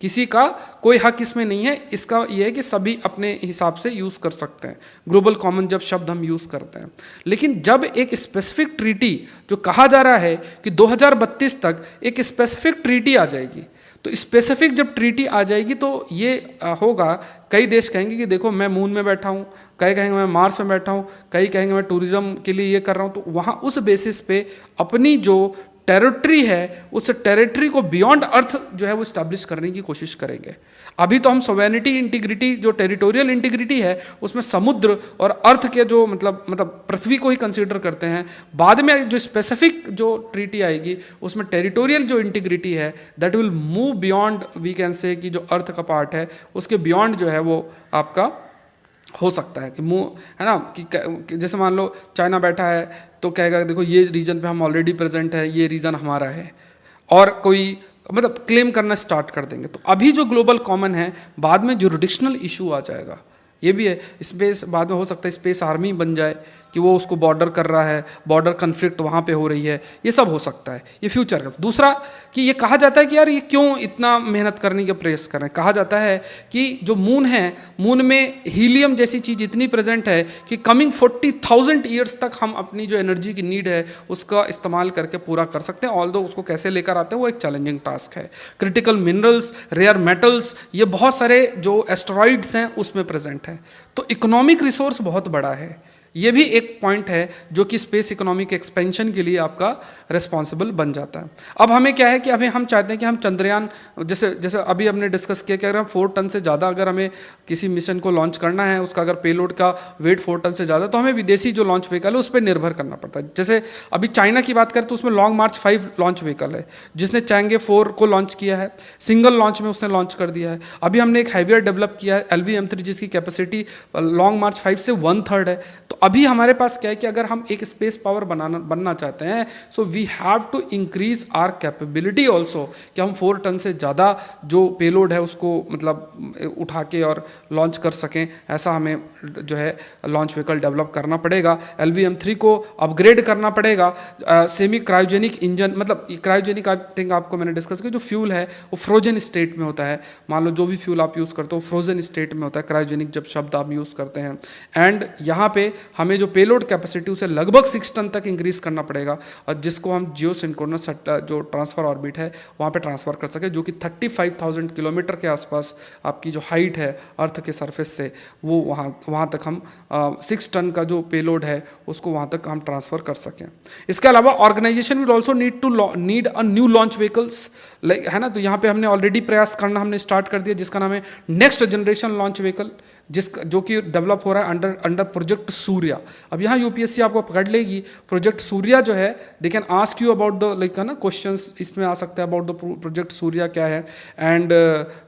किसी का कोई हक इसमें नहीं है। इसका यह है कि सभी अपने हिसाब से यूज़ कर सकते हैं, ग्लोबल कॉमन जब शब्द हम यूज़ करते हैं। लेकिन जब एक स्पेसिफिक ट्रीटी जो कहा जा रहा है कि 2032 तक एक स्पेसिफिक ट्रीटी आ जाएगी, तो स्पेसिफिक जब ट्रीटी आ जाएगी तो ये होगा, कई देश कहेंगे कि देखो मैं मून में बैठा हूँ, कई कहेंगे मैं मार्स में बैठा हूँ, कई कहेंगे मैं टूरिज्म के लिए ये कर रहा हूँ, तो वहाँ उस बेसिस पे अपनी जो टेरिटरी है उस टेरिटरी को बियॉन्ड अर्थ जो है वो इस्टेब्लिश करने की कोशिश करेंगे। अभी तो हम सोवेनिटी इंटीग्रिटी जो टेरिटोरियल इंटीग्रिटी है उसमें समुद्र और अर्थ के जो मतलब पृथ्वी को ही कंसीडर करते हैं। बाद में जो स्पेसिफिक जो ट्रीटी आएगी उसमें टेरिटोरियल जो इंटीग्रिटी है that will move beyond, we can say कि जो अर्थ का पार्ट है उसके बियॉन्ड जो है वो आपका हो सकता है कि मूव है ना, कि जैसे मान लो चाइना बैठा है तो कहेगा देखो ये रीजन पे हम ऑलरेडी प्रेजेंट है, ये रीजन हमारा है, और कोई मतलब क्लेम करना स्टार्ट कर देंगे। तो अभी जो ग्लोबल कॉमन है बाद में जुरिडिक्शनल इशू आ जाएगा। ये भी है, स्पेस बाद में हो सकता है स्पेस आर्मी बन जाए कि वो उसको बॉर्डर कर रहा है, बॉर्डर कन्फ्लिक्ट वहाँ पे हो रही है, ये सब हो सकता है, ये फ्यूचर का। दूसरा कि ये कहा जाता है कि यार ये क्यों इतना मेहनत करने का प्रयास कर रहे हैं। कहा जाता है कि जो मून है, मून में हीलियम जैसी चीज़ इतनी प्रेजेंट है कि कमिंग 40,000 ईयर्स तक हम अपनी जो एनर्जी की नीड है उसका इस्तेमाल करके पूरा कर सकते हैं। ऑल्दो उसको कैसे लेकर आते हैं वो एक चैलेंजिंग टास्क है। क्रिटिकल मिनरल्स, रेयर मेटल्स, ये बहुत सारे जो एस्टेरॉइड्स हैं उसमें प्रेजेंट है। तो इकोनॉमिक रिसोर्स बहुत बड़ा है, ये भी एक पॉइंट है जो कि स्पेस इकोनॉमिक एक्सपेंशन के लिए आपका रिस्पॉन्सिबल बन जाता है। अब हमें क्या है कि अभी हम चाहते हैं कि हम चंद्रयान जैसे अभी हमने डिस्कस किया कि अगर हम 4 टन से ज़्यादा अगर हमें किसी मिशन को लॉन्च करना है, उसका अगर पेलोड का वेट 4 टन से ज़्यादा, तो हमें विदेशी जो लॉन्च व्हीकल है उस पर निर्भर करना पड़ता है। जैसे अभी चाइना की बात करें तो उसमें लॉन्ग मार्च 5 लॉन्च व्हीकल है जिसने चैंगे 4 को लॉन्च किया है, सिंगल लॉन्च में उसने लॉन्च कर दिया है। अभी हमने एक हैवियर डेवलप किया है LV-M3 जिसकी कैपेसिटी लॉन्ग मार्च 5 से 1/3 है। तो अभी हमारे पास क्या है कि अगर हम एक स्पेस पावर बनना चाहते हैं so we have to increase our capability also, कि हम 4 टन से ज़्यादा जो पेलोड है उसको मतलब उठा के और लॉन्च कर सकें। ऐसा हमें जो है लॉन्च व्हीकल डेवलप करना पड़ेगा। LV-M3 को अपग्रेड करना पड़ेगा। सेमी क्रायोजेनिक इंजन, मतलब क्रायोजेनिक आई थिंक आपको मैंने डिस्कस किया, जो फ्यूल है वो फ्रोजन स्टेट में होता है। मान लो जो भी फ्यूल आप यूज़ करते हो फ्रोजन स्टेट में होता है, क्रायोजेनिक जब शब्द आप यूज़ करते हैं। एंड यहाँ पे हमें जो पेलोड कैपेसिटी उसे लगभग 6 टन तक इंक्रीज करना पड़ेगा, और जिसको हम जियो सिंक्रोनस जो ट्रांसफर ऑर्बिट है वहाँ पे ट्रांसफ़र कर सके, जो कि 35,000 किलोमीटर के आसपास आपकी जो हाइट है अर्थ के सरफेस से, वो वहाँ तक हम 6 टन का जो पेलोड है उसको वहाँ तक हम ट्रांसफ़र कर सकें। इसके अलावा organisation will also need a new launch vehicles, like है ना। तो यहाँ पे हमने ऑलरेडी प्रयास करना हमने स्टार्ट कर दिया, जिसका नाम है नेक्स्ट जनरेशन लॉन्च व्हीकल, जो कि डेवलप हो रहा है अंडर प्रोजेक्ट सूर्या। अब यहाँ यूपीएससी आपको पकड़ लेगी, प्रोजेक्ट सूर्या जो है, they can ask you about the like है ना क्वेश्चंस इसमें आ सकते हैं अबाउट द प्रोजेक्ट सूर्या क्या है। एंड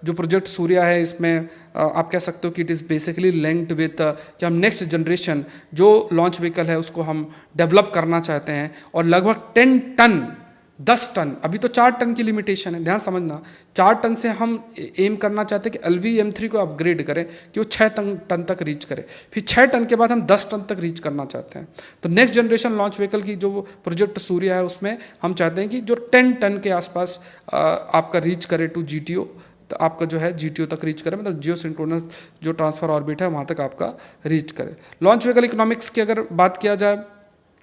जो प्रोजेक्ट सूर्या है इसमें आप कह सकते हो कि it is basically linked with कि हम नेक्स्ट जनरेशन जो लॉन्च व्हीकल है उसको हम डेवलप करना चाहते हैं, और लगभग 10 टन, अभी तो 4 टन की लिमिटेशन है, ध्यान समझना, 4 टन से हम एम करना चाहते हैं कि LV-M3 को अपग्रेड करें कि वो 6 टन तक रीच करे, फिर 6 टन के बाद हम 10 टन तक रीच करना चाहते हैं। तो नेक्स्ट जनरेशन लॉन्च व्हीकल की जो प्रोजेक्ट सूर्य है उसमें हम चाहते हैं कि जो 10 टन के आसपास आपका रीच करे टू GTO, तो आपका जो है GTO तक रीच करे, मतलब जियो सिंक्रोनस जो ट्रांसफर ऑर्बिट है वहाँ तक आपका रीच करे। लॉन्च व्हीकल इकोनॉमिक्स की अगर बात किया जाए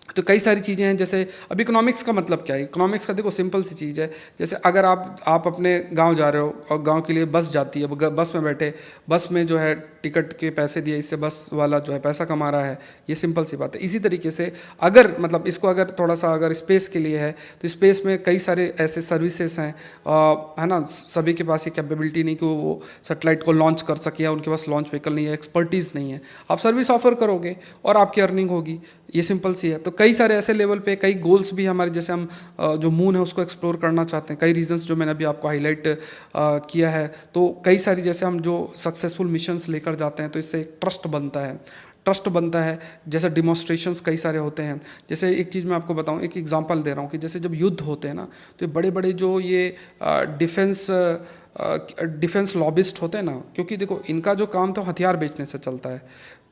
तो कई सारी चीज़ें हैं। जैसे अब इकोनॉमिक्स का मतलब क्या है, इकोनॉमिक्स का देखो सिंपल सी चीज़ है। जैसे अगर आप अपने गांव जा रहे हो और गांव के लिए बस जाती है, बस में बैठे, बस में जो है टिकट के पैसे दिए, इससे बस वाला जो है पैसा कमा रहा है, ये सिंपल सी बात है। इसी तरीके से अगर मतलब इसको अगर थोड़ा सा अगर स्पेस के लिए है तो स्पेस में कई सारे ऐसे सर्विसेज हैं, है ना, सभी के पास ये कैपेबिलिटी नहीं कि वो सैटेलाइट को लॉन्च कर सके, या उनके पास लॉन्च व्हीकल नहीं है, एक्सपर्टीज़ नहीं है। आप सर्विस ऑफर करोगे और आपकी अर्निंग होगी, ये सिंपल सी है। तो कई सारे ऐसे लेवल पे कई गोल्स भी हमारे, जैसे हम जो मून है उसको एक्सप्लोर करना चाहते हैं, कई रीजंस जो मैंने अभी आपको हाईलाइट किया है। तो कई सारी जैसे हम जो सक्सेसफुल मिशंस लेकर जाते हैं तो इससे एक ट्रस्ट बनता है। जैसे डिमॉन्स्ट्रेशंस कई सारे होते हैं। जैसे एक चीज़ मैं आपको बताऊं, एक एग्जांपल दे रहा हूं कि जैसे जब युद्ध होते हैं ना, तो बड़े बड़े जो ये डिफेंस लॉबिस्ट होते हैं ना, क्योंकि देखो इनका जो काम तो हथियार बेचने से चलता है।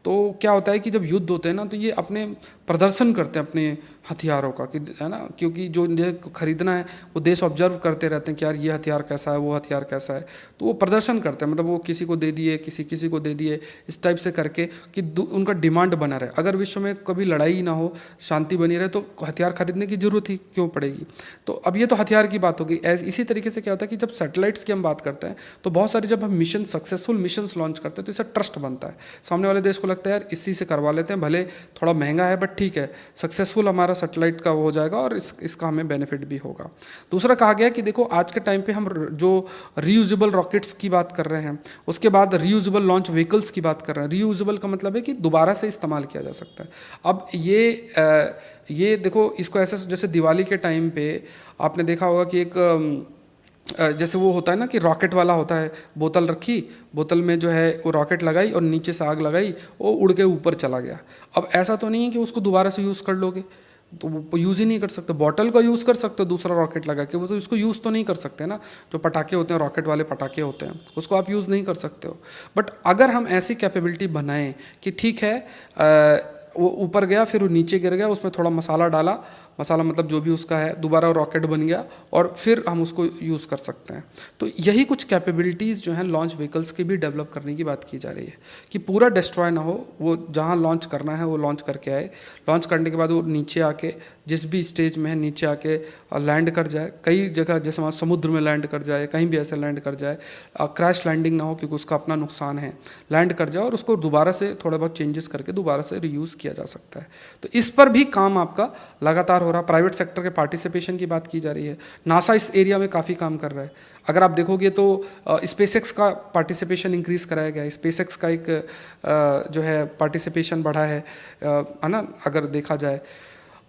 तो क्या होता है कि जब युद्ध होते हैं ना, तो ये अपने प्रदर्शन करते हैं अपने हथियारों का, कि है ना, क्योंकि जो इन्हें खरीदना है वो देश ऑब्जर्व करते रहते हैं कि यार ये हथियार कैसा है, वो हथियार कैसा है, तो वो प्रदर्शन करते हैं। मतलब वो किसी को दे दिए, किसी को दे दिए, इस टाइप से करके कि उनका डिमांड बना रहे। अगर विश्व में कभी लड़ाई ना हो, शांति बनी रहे, तो हथियार खरीदने की जरूरत ही क्यों पड़ेगी। तो अब ये तो हथियार की बात होगी। इसी तरीके से क्या होता है कि जब सैटेलाइट्स की हम बात करते हैं तो बहुत सारे जब हम सक्सेसफुल मिशंस लॉन्च करते हैं तो इससे ट्रस्ट बनता है। सामने वाले देश को लगता है यार इसी से करवा लेते हैं, भले थोड़ा महंगा है बट ठीक है, सक्सेसफुल हमारा सैटेलाइट का हो जाएगा और इसका हमें बेनिफिट भी होगा। दूसरा कहा गया कि देखो आज के टाइम पे हम जो रीयूजेबल रॉकेट्स की बात कर रहे हैं, उसके बाद रीयूजेबल लॉन्च व्हीकल्स की बात कर रहे हैं। रीयूजेबल का मतलब है कि दोबारा से इस्तेमाल किया जा सकता है। अब ये देखो, इसको ऐसे जैसे दिवाली के टाइम पे आपने देखा होगा कि एक जैसे वो होता है ना कि रॉकेट वाला होता है, बोतल रखी, बोतल में जो है वो रॉकेट लगाई और नीचे से आग लगाई, वो उड़ के ऊपर चला गया। अब ऐसा तो नहीं है कि उसको दोबारा से यूज़ कर लोगे, तो वो यूज़ ही नहीं कर सकते। बॉटल का यूज़ कर सकते हो दूसरा रॉकेट लगा के, वो तो इसको यूज़ तो नहीं कर सकते ना। जो पटाखे होते हैं, रॉकेट वाले पटाखे होते हैं, उसको आप यूज़ नहीं कर सकते हो। बट अगर हम ऐसी कैपेबिलिटी बनाएं कि ठीक है वो ऊपर गया, फिर वो नीचे गिर गया, उसमें थोड़ा मसाला डाला, मसाला मतलब जो भी उसका है, दोबारा रॉकेट बन गया और फिर हम उसको यूज़ कर सकते हैं। तो यही कुछ कैपेबिलिटीज़ जो हैं लॉन्च व्हीकल्स की भी डेवलप करने की बात की जा रही है कि पूरा डिस्ट्रॉय ना हो, वो जहाँ लॉन्च करना है वो लॉन्च करके आए, लॉन्च करने के बाद वो नीचे आके जिस भी स्टेज में है नीचे आके लैंड कर जाए। कई जगह जैसे वहाँ समुद्र में लैंड कर जाए, कहीं भी ऐसे लैंड कर जाए, क्रैश लैंडिंग ना हो क्योंकि उसका अपना नुकसान है, लैंड कर जाए और उसको दोबारा से थोड़ा बहुत चेंजेस करके दोबारा से रीयूज़ किया जा सकता है। तो इस पर भी काम आपका लगातार हो रहा। प्राइवेट सेक्टर के पार्टिसिपेशन की बात की जा रही है। नासा इस एरिया में काफ़ी काम कर रहा है। अगर आप देखोगे तो स्पेसएक्स का पार्टिसिपेशन इंक्रीज़ कराया गया है। स्पेसएक्स का एक जो है पार्टिसिपेशन बढ़ा है ना, अगर देखा जाए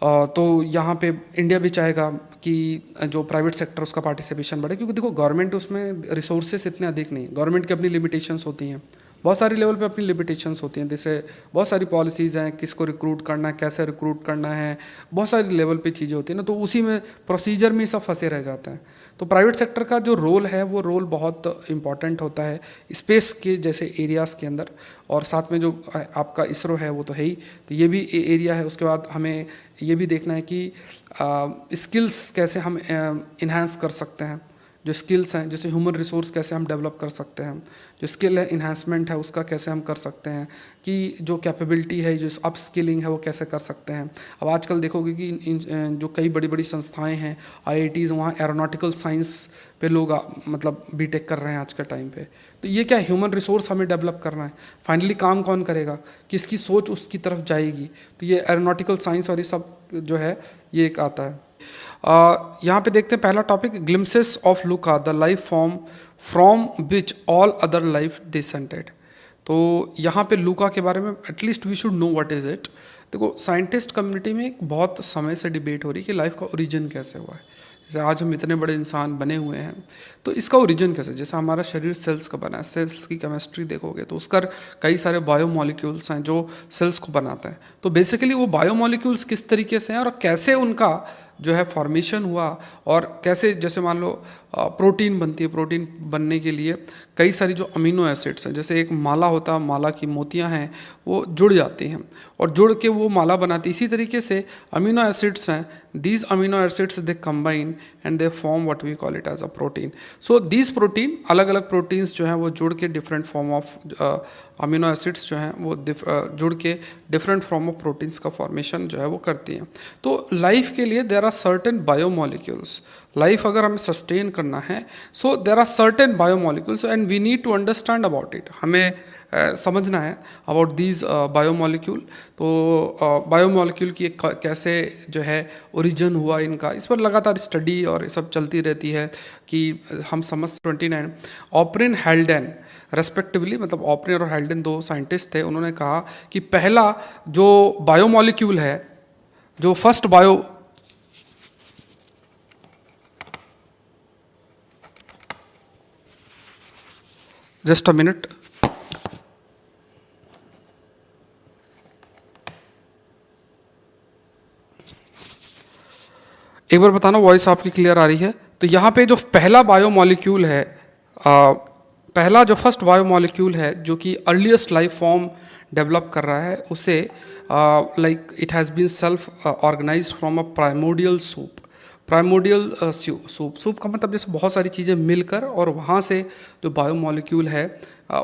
तो यहाँ पे इंडिया भी चाहेगा कि जो प्राइवेट सेक्टर उसका पार्टिसिपेशन बढ़े, क्योंकि देखो गवर्नमेंट उसमें रिसोर्सेस इतने अधिक नहीं, गवर्नमेंट की अपनी लिमिटेशंस होती हैं, बहुत सारी लेवल पे अपनी लिमिटेशंस होती हैं। जैसे बहुत सारी पॉलिसीज़ हैं, किसको रिक्रूट करना है, कैसे रिक्रूट करना है, बहुत सारी लेवल पे चीज़ें होती हैं ना, तो उसी में प्रोसीजर में सब फंसे रह जाते हैं। तो प्राइवेट सेक्टर का जो रोल है वो रोल बहुत इंपॉर्टेंट होता है स्पेस के जैसे एरियाज़ के अंदर, और साथ में जो आपका इसरो है वो तो है ही, तो ये भी एरिया है। उसके बाद हमें ये भी देखना है कि स्किल्स कैसे हम इन्हांस कर सकते हैं, जो स्किल्स हैं, जैसे ह्यूमन रिसोर्स कैसे हम डेवलप कर सकते हैं, जो स्किल है इन्हांसमेंट है उसका कैसे हम कर सकते हैं, कि जो कैपेबिलिटी है, जो अप स्किलिंग है वो कैसे कर सकते हैं। अब आजकल देखोगे कि जो कई बड़ी बड़ी संस्थाएं हैं, IITs, वहाँ एरोनॉटिकल साइंस पे लोग मतलब बीटेक कर रहे हैं आज के टाइम पे। तो ये क्या ह्यूमन रिसोर्स हमें डेवलप करना है। फाइनली काम कौन करेगा, किसकी सोच उसकी तरफ जाएगी, तो ये एरोनॉटिकल साइंस और ये सब जो है ये एक आता है। यहाँ पे देखते हैं पहला topic, glimpses of LUCA the life form from which all other life descended. तो यहाँ पे लूका के बारे में at least we should know what is it. देखो साइंटिस्ट कम्युनिटी में एक बहुत समय से डिबेट हो रही है कि लाइफ का ओरिजिन कैसे हुआ है। जैसे आज हम इतने बड़े इंसान बने हुए हैं तो इसका ओरिजिन कैसे, जैसे हमारा शरीर सेल्स का बना है, सेल्स की केमिस्ट्री देखोगे तो उसका कई सारे बायोमोलिक्यूल्स हैं जो सेल्स को बनाते हैं। तो बेसिकली वो बायोमोलिक्यूल्स किस तरीके से हैं और कैसे उनका जो है फॉर्मेशन हुआ, और कैसे जैसे मान लो प्रोटीन बनती है, प्रोटीन बनने के लिए कई सारी जो अमीनो एसिड्स हैं, जैसे एक माला होता है, माला की मोतियां हैं वो जुड़ जाती हैं और जुड़ के वो माला बनाती है। इसी तरीके से अमीनो एसिड्स हैं, these amino acids they combine and they form what we call it as a protein. So these protein, अलग अलग प्रोटीन्स जो हैं वो जुड़ के different form of amino acids जो हैं वो जुड़ के डिफरेंट फॉर्म ऑफ प्रोटीन्स का फॉर्मेशन जो है वो करती हैं। तो लाइफ के लिए there are certain biomolecules. Life अगर हमें सस्टेन करना है, so there are certain biomolecules and we need to understand about it. हमें समझना है अबाउट दीज बायोमोलिक्यूल। तो बायोमोलिक्यूल की कैसे जो है ओरिजिन हुआ इनका, इस पर लगातार स्टडी और सब चलती रहती है कि हम समझ 29 ऑपरिन हेल्डेन रेस्पेक्टिवली, मतलब ऑपरिन और हेल्डेन दो साइंटिस्ट थे, उन्होंने कहा कि पहला जो बायोमोलिक्यूल है, जो फर्स्ट जस्ट अ मिनट, एक बार बताना वॉइस आपकी क्लियर आ रही है। तो यहाँ पे जो पहला बायोमोलिक्यूल है, पहला जो फर्स्ट बायोमोलिक्यूल है जो कि अर्लीस्ट लाइफ फॉर्म डेवलप कर रहा है, उसे like it has been self organised from a primordial soup. Primordial soup का मतलब जैसे बहुत सारी चीज़ें मिलकर और वहाँ से जो बायोमोलिक्यूल है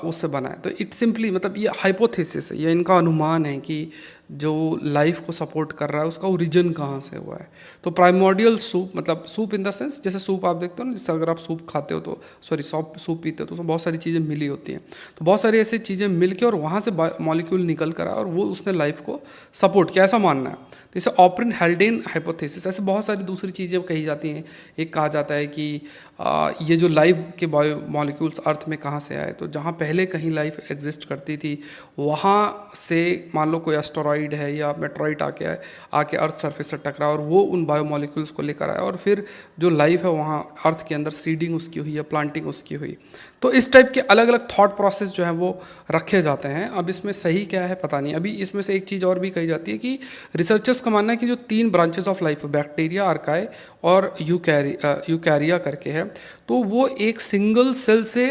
उससे बना है। तो इट सिंपली मतलब ये हाइपोथेसिस है, ये इनका अनुमान है कि जो लाइफ को सपोर्ट कर रहा है उसका ओरिजिन कहाँ से हुआ है। तो प्राइमोडियल सूप, मतलब सूप इन द सेंस जैसे सूप आप देखते हो ना, जैसे अगर आप सूप खाते हो तो सॉरी सूप पीते हो तो उसमें बहुत सारी चीज़ें मिली होती हैं। तो बहुत सारी ऐसी चीज़ें मिल के और वहाँ से मॉलिक्यूल निकल कर आया और वो उसने लाइफ को सपोर्ट किया, ऐसा मानना है। तो इसे ऑपरिन हेल्डेन हाइपोथेसिस, ऐसे बहुत सारी दूसरी चीज़ें कही जाती हैं। एक कहा जाता है कि ये जो लाइफ के बायोमोलिक्यूल्स अर्थ में कहाँ से आए, तो जहाँ पहले कहीं लाइफ एग्जिस्ट करती थी वहाँ से मान लो कोई एस्टेरॉइड है या मेट्रॉइड आके अर्थ सरफेस से टकरा और वो उन बायोमोलिक्यूल्स को लेकर आया और फिर जो लाइफ है वहाँ अर्थ के अंदर सीडिंग उसकी हुई या प्लांटिंग उसकी हुई। तो इस टाइप के अलग अलग थॉट प्रोसेस जो है वो रखे जाते हैं। अब इसमें सही क्या है पता नहीं। अभी इसमें से एक चीज़ और भी कही जाती है कि रिसर्चर्स का मानना है कि जो 3 ब्रांचेस ऑफ लाइफ, बैक्टीरिया, आर्काई और यूकैरिया करके है, तो वो एक सिंगल सेल से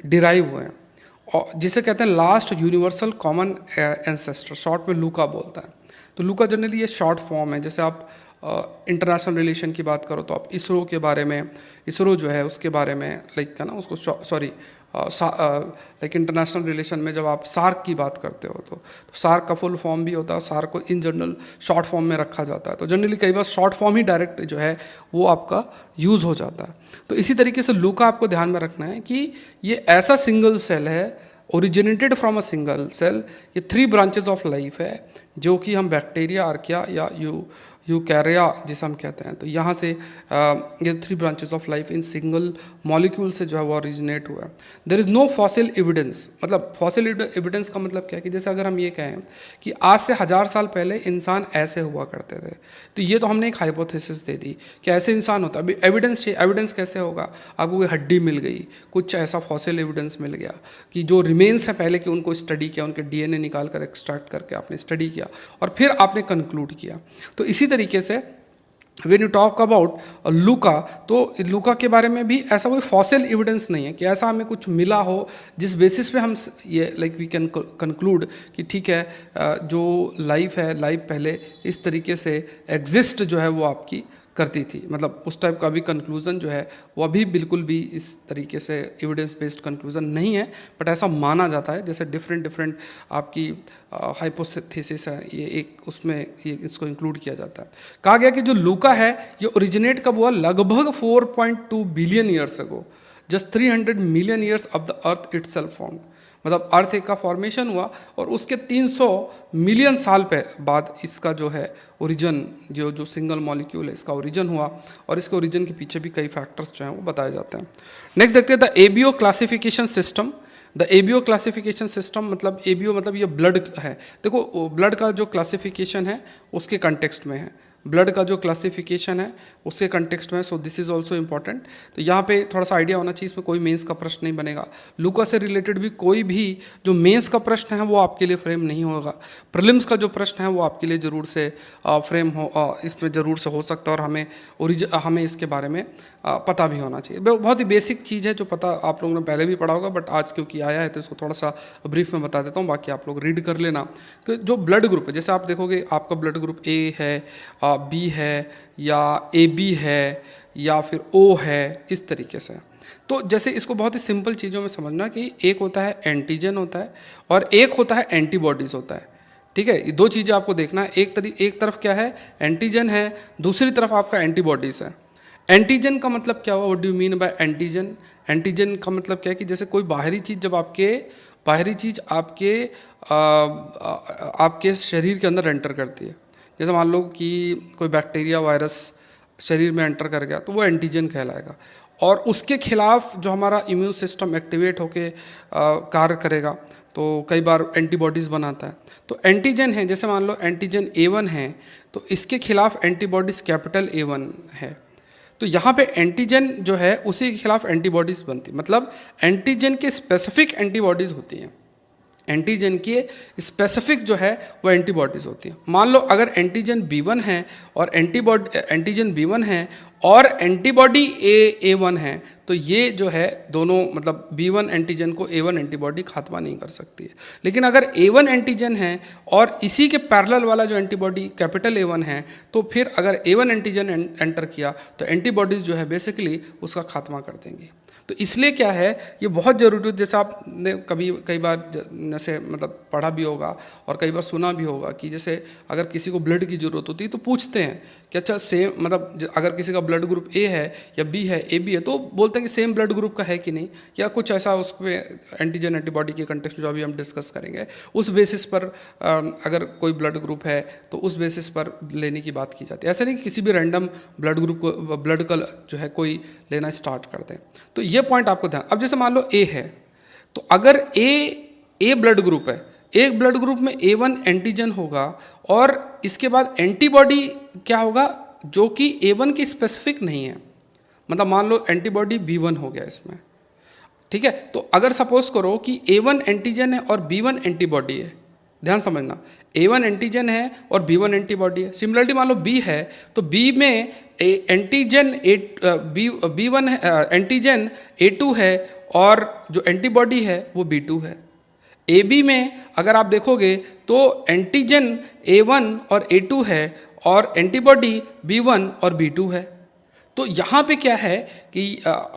डिराइव हुए हैं और जिसे कहते हैं last universal common ancestor, short में लूका बोलता है। तो लूका जनरली ये शॉर्ट फॉर्म है। जैसे आप इंटरनेशनल रिलेशन की बात करो तो आप इसरो के बारे में, इसरो जो है उसके बारे में लाइक है ना, उसको सॉरी लाइक इंटरनेशनल रिलेशन में जब आप सार्क की बात करते हो तो सार्क का फुल फॉर्म भी होता है, सार्क को इन जनरल शॉर्ट फॉर्म में रखा जाता है। तो जनरली कई बार शॉर्ट फॉर्म ही डायरेक्ट जो है वो आपका यूज़ हो जाता है। तो इसी तरीके से लूका आपको ध्यान में रखना है कि ये ऐसा सिंगल सेल है, originated from a single cell. ये 3 ब्रांचेस ऑफ लाइफ है जो कि हम बैक्टीरिया, आर्किया या यूकैरिया जिसे हम कहते हैं। तो यहाँ से ये 3 branches of life in single molecule से जो है वो ओरिजिनेट हुआ है। There is no fossil evidence, मतलब फॉसिल एविडेंस का मतलब क्या है कि जैसे अगर हम ये कहें कि आज से 1000 साल पहले इंसान ऐसे हुआ करते थे, तो ये तो हमने एक हाइपोथेसिस दे दी कि ऐसे इंसान होता है। अभी एविडेंस चाहिए, एविडेंस कैसे होगा? आपको कोई हड्डी मिल गई, कुछ ऐसा फॉसिल एविडेंस मिल गया कि जो रिमेन्स है पहले कि उनको स्टडी किया, उनके डीएनए निकाल कर एक्सट्रैक्ट करके आपने स्टडी किया और फिर आपने कंक्लूड किया। तो इसी तरीके से व्हेन यू टॉक अबाउट लूका, तो लूका के बारे में भी ऐसा कोई फॉसिल एविडेंस नहीं है कि ऐसा हमें कुछ मिला हो जिस बेसिस पे हम ये लाइक वी कैन कंक्लूड कि ठीक है जो लाइफ है, लाइफ पहले इस तरीके से एग्जिस्ट जो है वो आपकी करती थी, मतलब उस टाइप का भी कंक्लूज़न जो है वो अभी बिल्कुल भी इस तरीके से एविडेंस बेस्ड कंक्लूज़न नहीं है, बट ऐसा माना जाता है। जैसे डिफरेंट डिफरेंट आपकी हाइपोथेसिस है, ये एक उसमें ये इसको इंक्लूड किया जाता है। कहा गया कि जो लूका है ये ओरिजिनेट कब हुआ, लगभग 4.2 billion years ago, just 300 million years of the earth itself formed. मतलब अर्थ का फॉर्मेशन हुआ और उसके 300 मिलियन साल पे बाद इसका जो है ओरिजिन, जो जो सिंगल मॉलिक्यूल है इसका ओरिजिन हुआ, और इसके ओरिजिन के पीछे भी कई फैक्टर्स जो हैं वो बताए जाते हैं। नेक्स्ट देखते हैं the ABO classification system. The ABO classification system मतलब एबीओ मतलब ये ब्लड है। देखो ब्लड का जो क्लासिफिकेशन है उसके कंटेक्स्ट में है, ब्लड का जो क्लासिफिकेशन है उसके कंटेक्स्ट में, so this is also important. तो यहाँ पे थोड़ा सा आइडिया होना चाहिए, इसमें कोई मेंस का प्रश्न नहीं बनेगा। लूका से रिलेटेड भी कोई भी जो मेंस का प्रश्न है वो आपके लिए फ्रेम नहीं होगा। प्रीलिम्स का जो प्रश्न है वो आपके लिए ज़रूर से फ्रेम हो, इसमें ज़रूर से हो सकता है, और हमें इसके बारे में पता भी होना चाहिए। बहुत ही बेसिक चीज़ है जो पता आप लोगों ने पहले भी पढ़ा होगा, बट आज क्योंकि आया है तो इसको थोड़ा सा ब्रीफ में बता देता हूँ, बाकी आप लोग रीड कर लेना। कि जो ब्लड ग्रुप है, जैसे आप देखोगे आपका ब्लड ग्रुप ए है, बी है, या ए बी है, या फिर ओ है, इस तरीके से। तो जैसे इसको बहुत ही सिंपल चीज़ों में समझना कि एक होता है एंटीजन होता है और एक होता है एंटीबॉडीज़ होता है। ठीक है, ये दो चीज़ें आपको देखना है। एक तरफ क्या है, एंटीजन है, दूसरी तरफ आपका एंटीबॉडीज़ है। एंटीजन का मतलब क्या हुआ, what do you mean bye antigen? Antigen का मतलब क्या है कि जैसे कोई बाहरी चीज़ जब आपके शरीर के अंदर एंटर करती है, जैसे मान लो कि कोई बैक्टीरिया वायरस शरीर में एंटर कर गया तो वो एंटीजन कहलाएगा, और उसके खिलाफ जो हमारा इम्यून सिस्टम एक्टिवेट होके कार्य करेगा तो कई बार एंटीबॉडीज़ बनाता है। तो एंटीजन है, जैसे मान लो एंटीजन A1 है तो इसके खिलाफ एंटीबॉडीज़ कैपिटल A1 है। तो यहाँ पे एंटीजन जो है उसी के खिलाफ एंटीबॉडीज़ बनती, मतलब एंटीजन के स्पेसिफिक एंटीबॉडीज़ होती हैं। एंटीजन की स्पेसिफिक जो है वो एंटीबॉडीज़ होती हैं। मान लो अगर एंटीजन B1 है और एंटीजन B1 है और एंटीबॉडी A1 है, तो ये जो है दोनों, मतलब B1 एंटीजन को A1 एंटीबॉडी खात्मा नहीं कर सकती है। लेकिन अगर A1 एंटीजन है और इसी के पैरेलल वाला जो एंटीबॉडी कैपिटल A1 है, तो फिर अगर A1 एंटीजन एंटर किया तो एंटीबॉडीज़ जो है बेसिकली उसका खात्मा कर देंगी। तो इसलिए क्या है, ये बहुत ज़रूरी है। जैसे आपने कई बार जैसे मतलब पढ़ा भी होगा और कई बार सुना भी होगा कि जैसे अगर किसी को ब्लड की ज़रूरत होती है तो पूछते हैं कि अच्छा सेम, मतलब अगर किसी का ब्लड ग्रुप ए है या बी है, ए बी है, तो बोलते हैं कि सेम ब्लड ग्रुप का है कि नहीं, या कुछ ऐसा उस पर एंटीजन एंटीबॉडी के कंटेक्स्ट में जो अभी हम डिस्कस करेंगे उस बेसिस पर अगर कोई ब्लड ग्रुप है तो उस बेसिस पर लेने की बात की जाती है। ऐसा नहीं कि किसी भी रैंडम ब्लड ग्रुप को ब्लड का जो है कोई लेना स्टार्ट कर दें। तो ये पॉइंट आपको ध्यान। अब जैसे मान लो ए है, तो अगर ए ब्लड ग्रुप है, एक ब्लड ग्रुप में A1 एंटीजन होगा और इसके बाद एंटीबॉडी क्या होगा जो कि A1 की स्पेसिफिक नहीं है, मतलब मान लो एंटीबॉडी B1 हो गया इसमें। ठीक है, तो अगर सपोज करो कि A1 एंटीजन है और B1 एंटीबॉडी है, ध्यान समझना, A1 एंटीजन है और B1 एंटीबॉडी है। सिमिलरली मान लो B है तो B में एंटीजन B1 है, एंटीजन A2 है और जो एंटीबॉडी है वो B2 है। AB में अगर आप देखोगे तो एंटीजन A1 और A2 है और एंटीबॉडी B1 और B2 है। तो यहाँ पे क्या है कि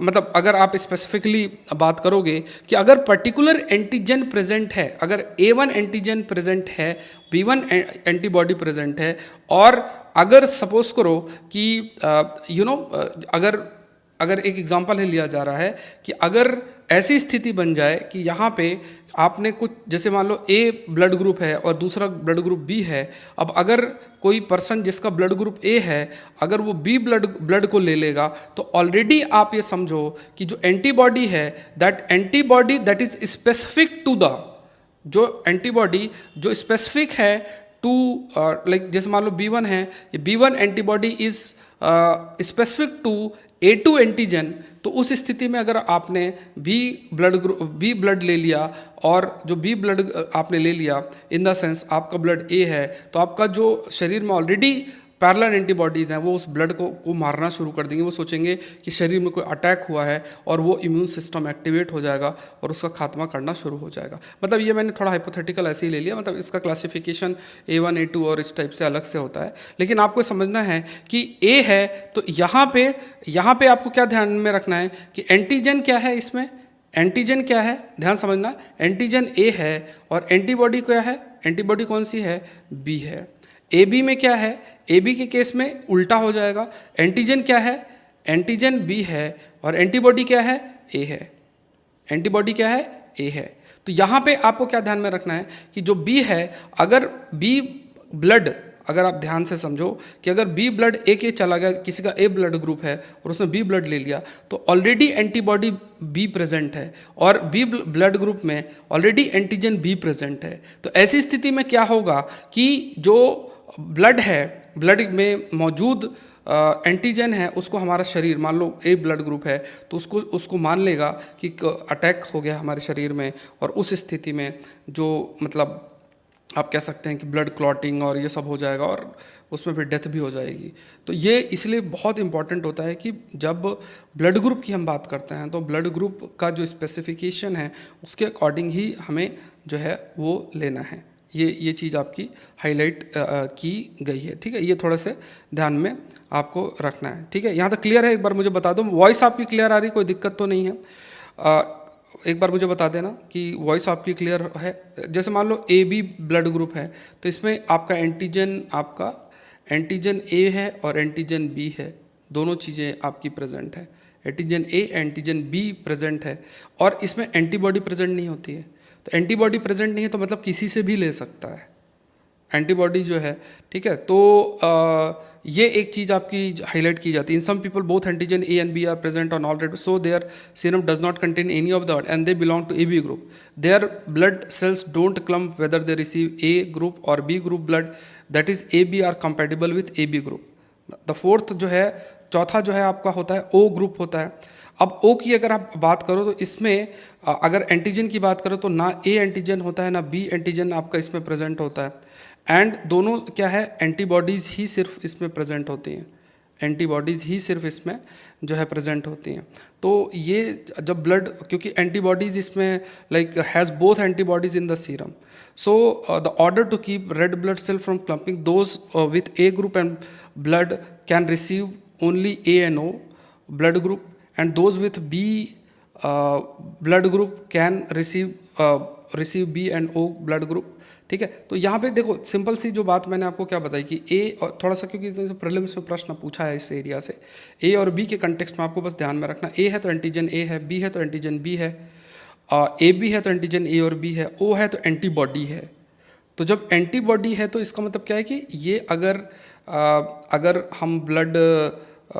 मतलब अगर आप स्पेसिफिकली बात करोगे कि अगर पर्टिकुलर एंटीजन प्रेजेंट है, अगर A1 एंटीजन प्रेजेंट है, B1 एंटीबॉडी प्रेजेंट है, और अगर सपोज करो कि अगर एक एग्जांपल है लिया जा रहा है कि अगर ऐसी स्थिति बन जाए कि यहाँ पे आपने कुछ, जैसे मान लो ए ब्लड ग्रुप है और दूसरा ब्लड ग्रुप बी है, अब अगर कोई पर्सन जिसका ब्लड ग्रुप ए है अगर वो बी ब्लड को ले लेगा तो ऑलरेडी आप ये समझो कि जो एंटीबॉडी है that antibody that is specific to the, जो एंटीबॉडी जो स्पेसिफिक है टू लाइक जैसे मान लो B1 है, ये B1 antibody is specific to A2 antigen, तो उस स्थिति में अगर आपने बी ब्लड ले लिया और जो बी ब्लड आपने ले लिया इन द सेंस आपका ब्लड ए है, तो आपका जो शरीर में ऑलरेडी पैरेलल एंटीबॉडीज़ हैं वो उस ब्लड को मारना शुरू कर देंगे। वो सोचेंगे कि शरीर में कोई अटैक हुआ है और वो इम्यून सिस्टम एक्टिवेट हो जाएगा और उसका खात्मा करना शुरू हो जाएगा। मतलब ये मैंने थोड़ा हाइपोथेटिकल ऐसे ही ले लिया, मतलब इसका क्लासिफिकेशन A1 A2 और इस टाइप से अलग से होता है। लेकिन आपको समझना है कि A है तो यहाँ पे आपको क्या ध्यान में रखना है कि एंटीजन क्या है, इसमें एंटीजन क्या है, ध्यान समझना। एंटीजन A है और एंटीबॉडी क्या है, एंटीबॉडी कौन सी है, B है। ए बी में क्या है, ए बी के केस में उल्टा हो जाएगा। एंटीजन क्या है, एंटीजन बी है और एंटीबॉडी क्या है, ए है। एंटीबॉडी क्या है, ए है। तो यहाँ पे आपको क्या ध्यान में रखना है कि जो बी है, अगर बी ब्लड, अगर आप ध्यान से समझो कि अगर बी ब्लड ए के चला गया, किसी का ए ब्लड ग्रुप है और उसने बी ब्लड ले लिया, तो ऑलरेडी एंटीबॉडी बी प्रेजेंट है और बी ब्लड ग्रुप में ऑलरेडी एंटीजन बी प्रेजेंट है। तो ऐसी स्थिति में क्या होगा कि जो ब्लड है, ब्लड में मौजूद एंटीजन है, उसको हमारा शरीर, मान लो ए ब्लड ग्रुप है तो उसको मान लेगा कि अटैक हो गया हमारे शरीर में, और उस स्थिति में जो मतलब आप कह सकते हैं कि ब्लड क्लॉटिंग और ये सब हो जाएगा और उसमें फिर डेथ भी हो जाएगी। तो ये इसलिए बहुत इंपॉर्टेंट होता है कि जब ब्लड ग्रुप की हम बात करते हैं तो ब्लड ग्रुप का जो स्पेसिफिकेशन है उसके अकॉर्डिंग ही हमें जो है वो लेना है। ये चीज़ आपकी हाईलाइट की गई है, ठीक है। ये थोड़ा से ध्यान में आपको रखना है, ठीक है। यहाँ तक क्लियर है? एक बार मुझे बता दो, वॉइस आपकी क्लियर आ रही, कोई दिक्कत तो नहीं है? एक बार मुझे बता देना कि वॉइस आपकी क्लियर है। जैसे मान लो ए बी ब्लड ग्रुप है तो इसमें आपका एंटीजन ए है और एंटीजन बी है, दोनों चीज़ें आपकी प्रेजेंट है। Antigen A antigen be present है और इसमें एंटीबॉडी प्रेजेंट नहीं होती है। तो एंटीबॉडी प्रेजेंट नहीं है तो मतलब किसी से भी ले सकता है एंटीबॉडी जो है, ठीक है। तो ये एक चीज़ आपकी हाईलाइट की जाती है। In some people both antigen A and B are present on all red, so their serum does not contain any of the and they belong to A B group. Their blood cells don't clump whether they receive A group और B group blood, that is A B are compatible with A B group. The fourth जो है, चौथा जो है आपका होता है ओ ग्रुप होता है। अब ओ की अगर आप बात करो तो इसमें अगर एंटीजन की बात करो तो ना ए एंटीजन होता है ना बी एंटीजन आपका इसमें प्रेजेंट होता है, एंड दोनों क्या है, एंटीबॉडीज़ ही सिर्फ इसमें प्रेजेंट होती हैं। एंटीबॉडीज़ ही सिर्फ इसमें जो है प्रेजेंट होती हैं। तो ये जब ब्लड, क्योंकि एंटीबॉडीज़ इसमें like has both antibodies in the serum, so the order to keep red blood cell from clumping those with A group and blood can receive only A and O blood group and those with B blood group can receive B and O blood group, ठीक है। तो यहाँ पे देखो सिंपल सी जो बात मैंने आपको क्या बताई कि ए, और थोड़ा सा क्योंकि प्रीलिम्स में प्रश्न पूछा है इस एरिया से, ए और बी के कंटेक्स्ट में आपको बस ध्यान में रखना, ए है तो एंटीजन ए है, बी है तो एंटीजन बी है, ए बी है तो एंटीजन ए और बी है, ओ है तो एंटीबॉडी है। तो जब एंटीबॉडी है तो इसका मतलब क्या है कि ये अगर हम ब्लड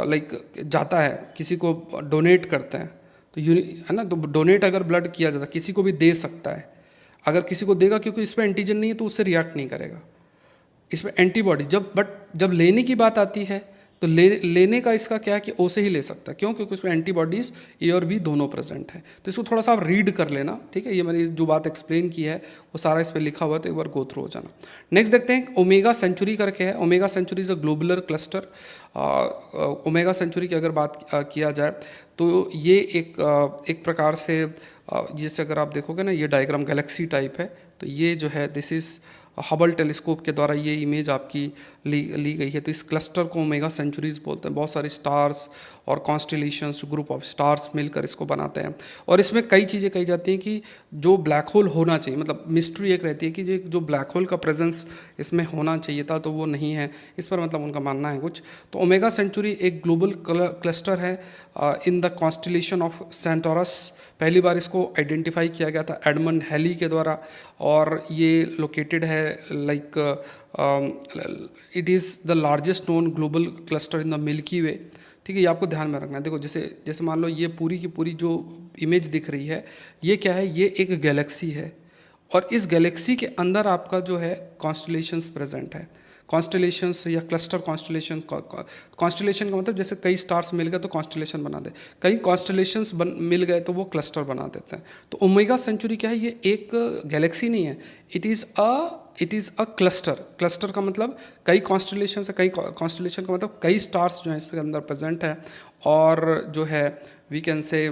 लाइक जाता है, किसी को डोनेट करते हैं तो है ना, तो डोनेट अगर ब्लड किया जाता है किसी को भी दे सकता है। अगर किसी को देगा, क्योंकि इसमें एंटीजन नहीं है तो उससे रिएक्ट नहीं करेगा, इसमें एंटीबॉडी जब लेने की बात आती है तो लेने का इसका क्या है कि ओ से ही ले सकता है। क्यों? क्योंकि उसमें एंटीबॉडीज़ ए और बी दोनों प्रेजेंट हैं। तो इसको थोड़ा सा आप रीड कर लेना, ठीक है। ये मैंने जो बात एक्सप्लेन की है वो सारा इस पर लिखा हुआ है, तो एक बार गो थ्रू हो जाना। नेक्स्ट देखते हैं, ओमेगा सेंचुरी करके है। Omega Centauri is a globular cluster. Omega Centauri की अगर बात किया जाए तो ये एक प्रकार से, जैसे अगर आप देखोगे ना, ये डायग्राम गैलेक्सी टाइप है, तो ये जो है दिस इज़ हबल टेलीस्कोप के द्वारा ये इमेज आपकी ली गई है। तो इस क्लस्टर को ओमेगा सेंचुरीज बोलते हैं। बहुत सारे स्टार्स और कॉन्स्टेलेशंस, ग्रुप ऑफ स्टार्स मिलकर इसको बनाते हैं। और इसमें कई चीज़ें कही जाती हैं कि जो ब्लैक होल होना चाहिए, मतलब मिस्ट्री एक रहती है कि जो ब्लैक होल का प्रेजेंस इसमें होना चाहिए था तो वो नहीं है, इस पर मतलब उनका मानना है कुछ। तो ओमेगा सेंचुरी एक ग्लोबल क्लस्टर है in the constellation of Centaurus. पहली बार इसको आइडेंटिफाई किया गया था एडमंड हैली के द्वारा, और ये लोकेटेड है like it is the largest known global cluster in the Milky Way, ठीक है। ये आपको ध्यान में रखना है। देखो जैसे मान लो ये पूरी की पूरी जो इमेज दिख रही है, ये क्या है, ये एक गैलेक्सी है, और इस गैलेक्सी के अंदर आपका जो है कॉन्स्टेलेशंस प्रेजेंट है। कॉन्स्टेलेशंस या क्लस्टर कॉन्स्टेलेशन, कॉन्स्टेलेशन का मतलब जैसे कई स्टार्स मिल गए तो कॉन्स्टेलेशन बना दे, कई कॉन्स्टेलेशंस मिल गए तो वो क्लस्टर बना देते हैं। तो ओमेगा सेंचुरी क्या है, ये एक गैलेक्सी नहीं है, it is it is a cluster. Cluster का मतलब कई कॉन्स्टलेशन है, कई कॉन्स्टलेशन का मतलब कई स्टार्स जो हैं इसके अंदर प्रेजेंट है। और जो है वी कैन से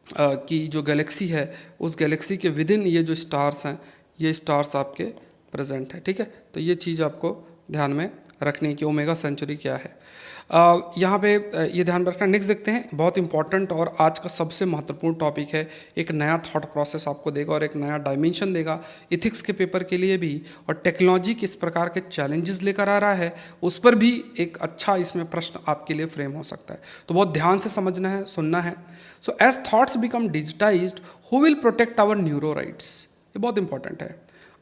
कि जो गैलेक्सी है उस गैलेक्सी के विद इन ये जो स्टार्स हैं, ये स्टार्स आपके प्रेजेंट है। ठीक है, तो ये चीज़ आपको ध्यान में रखनी कि ओमेगा सेंचुरी क्या है। यहाँ पे ये ध्यान में रखना। नेक्स्ट देखते हैं, बहुत इंपॉर्टेंट और आज का सबसे महत्वपूर्ण टॉपिक है। एक नया थॉट प्रोसेस आपको देगा और एक नया डायमेंशन देगा इथिक्स के पेपर के लिए भी, और टेक्नोलॉजी किस प्रकार के चैलेंजेस लेकर आ रहा है उस पर भी एक अच्छा इसमें प्रश्न आपके लिए फ्रेम हो सकता है। तो बहुत ध्यान से समझना है, सुनना है। So as thoughts become digitised, who will protect our neuro rights, ये बहुत इंपॉर्टेंट है।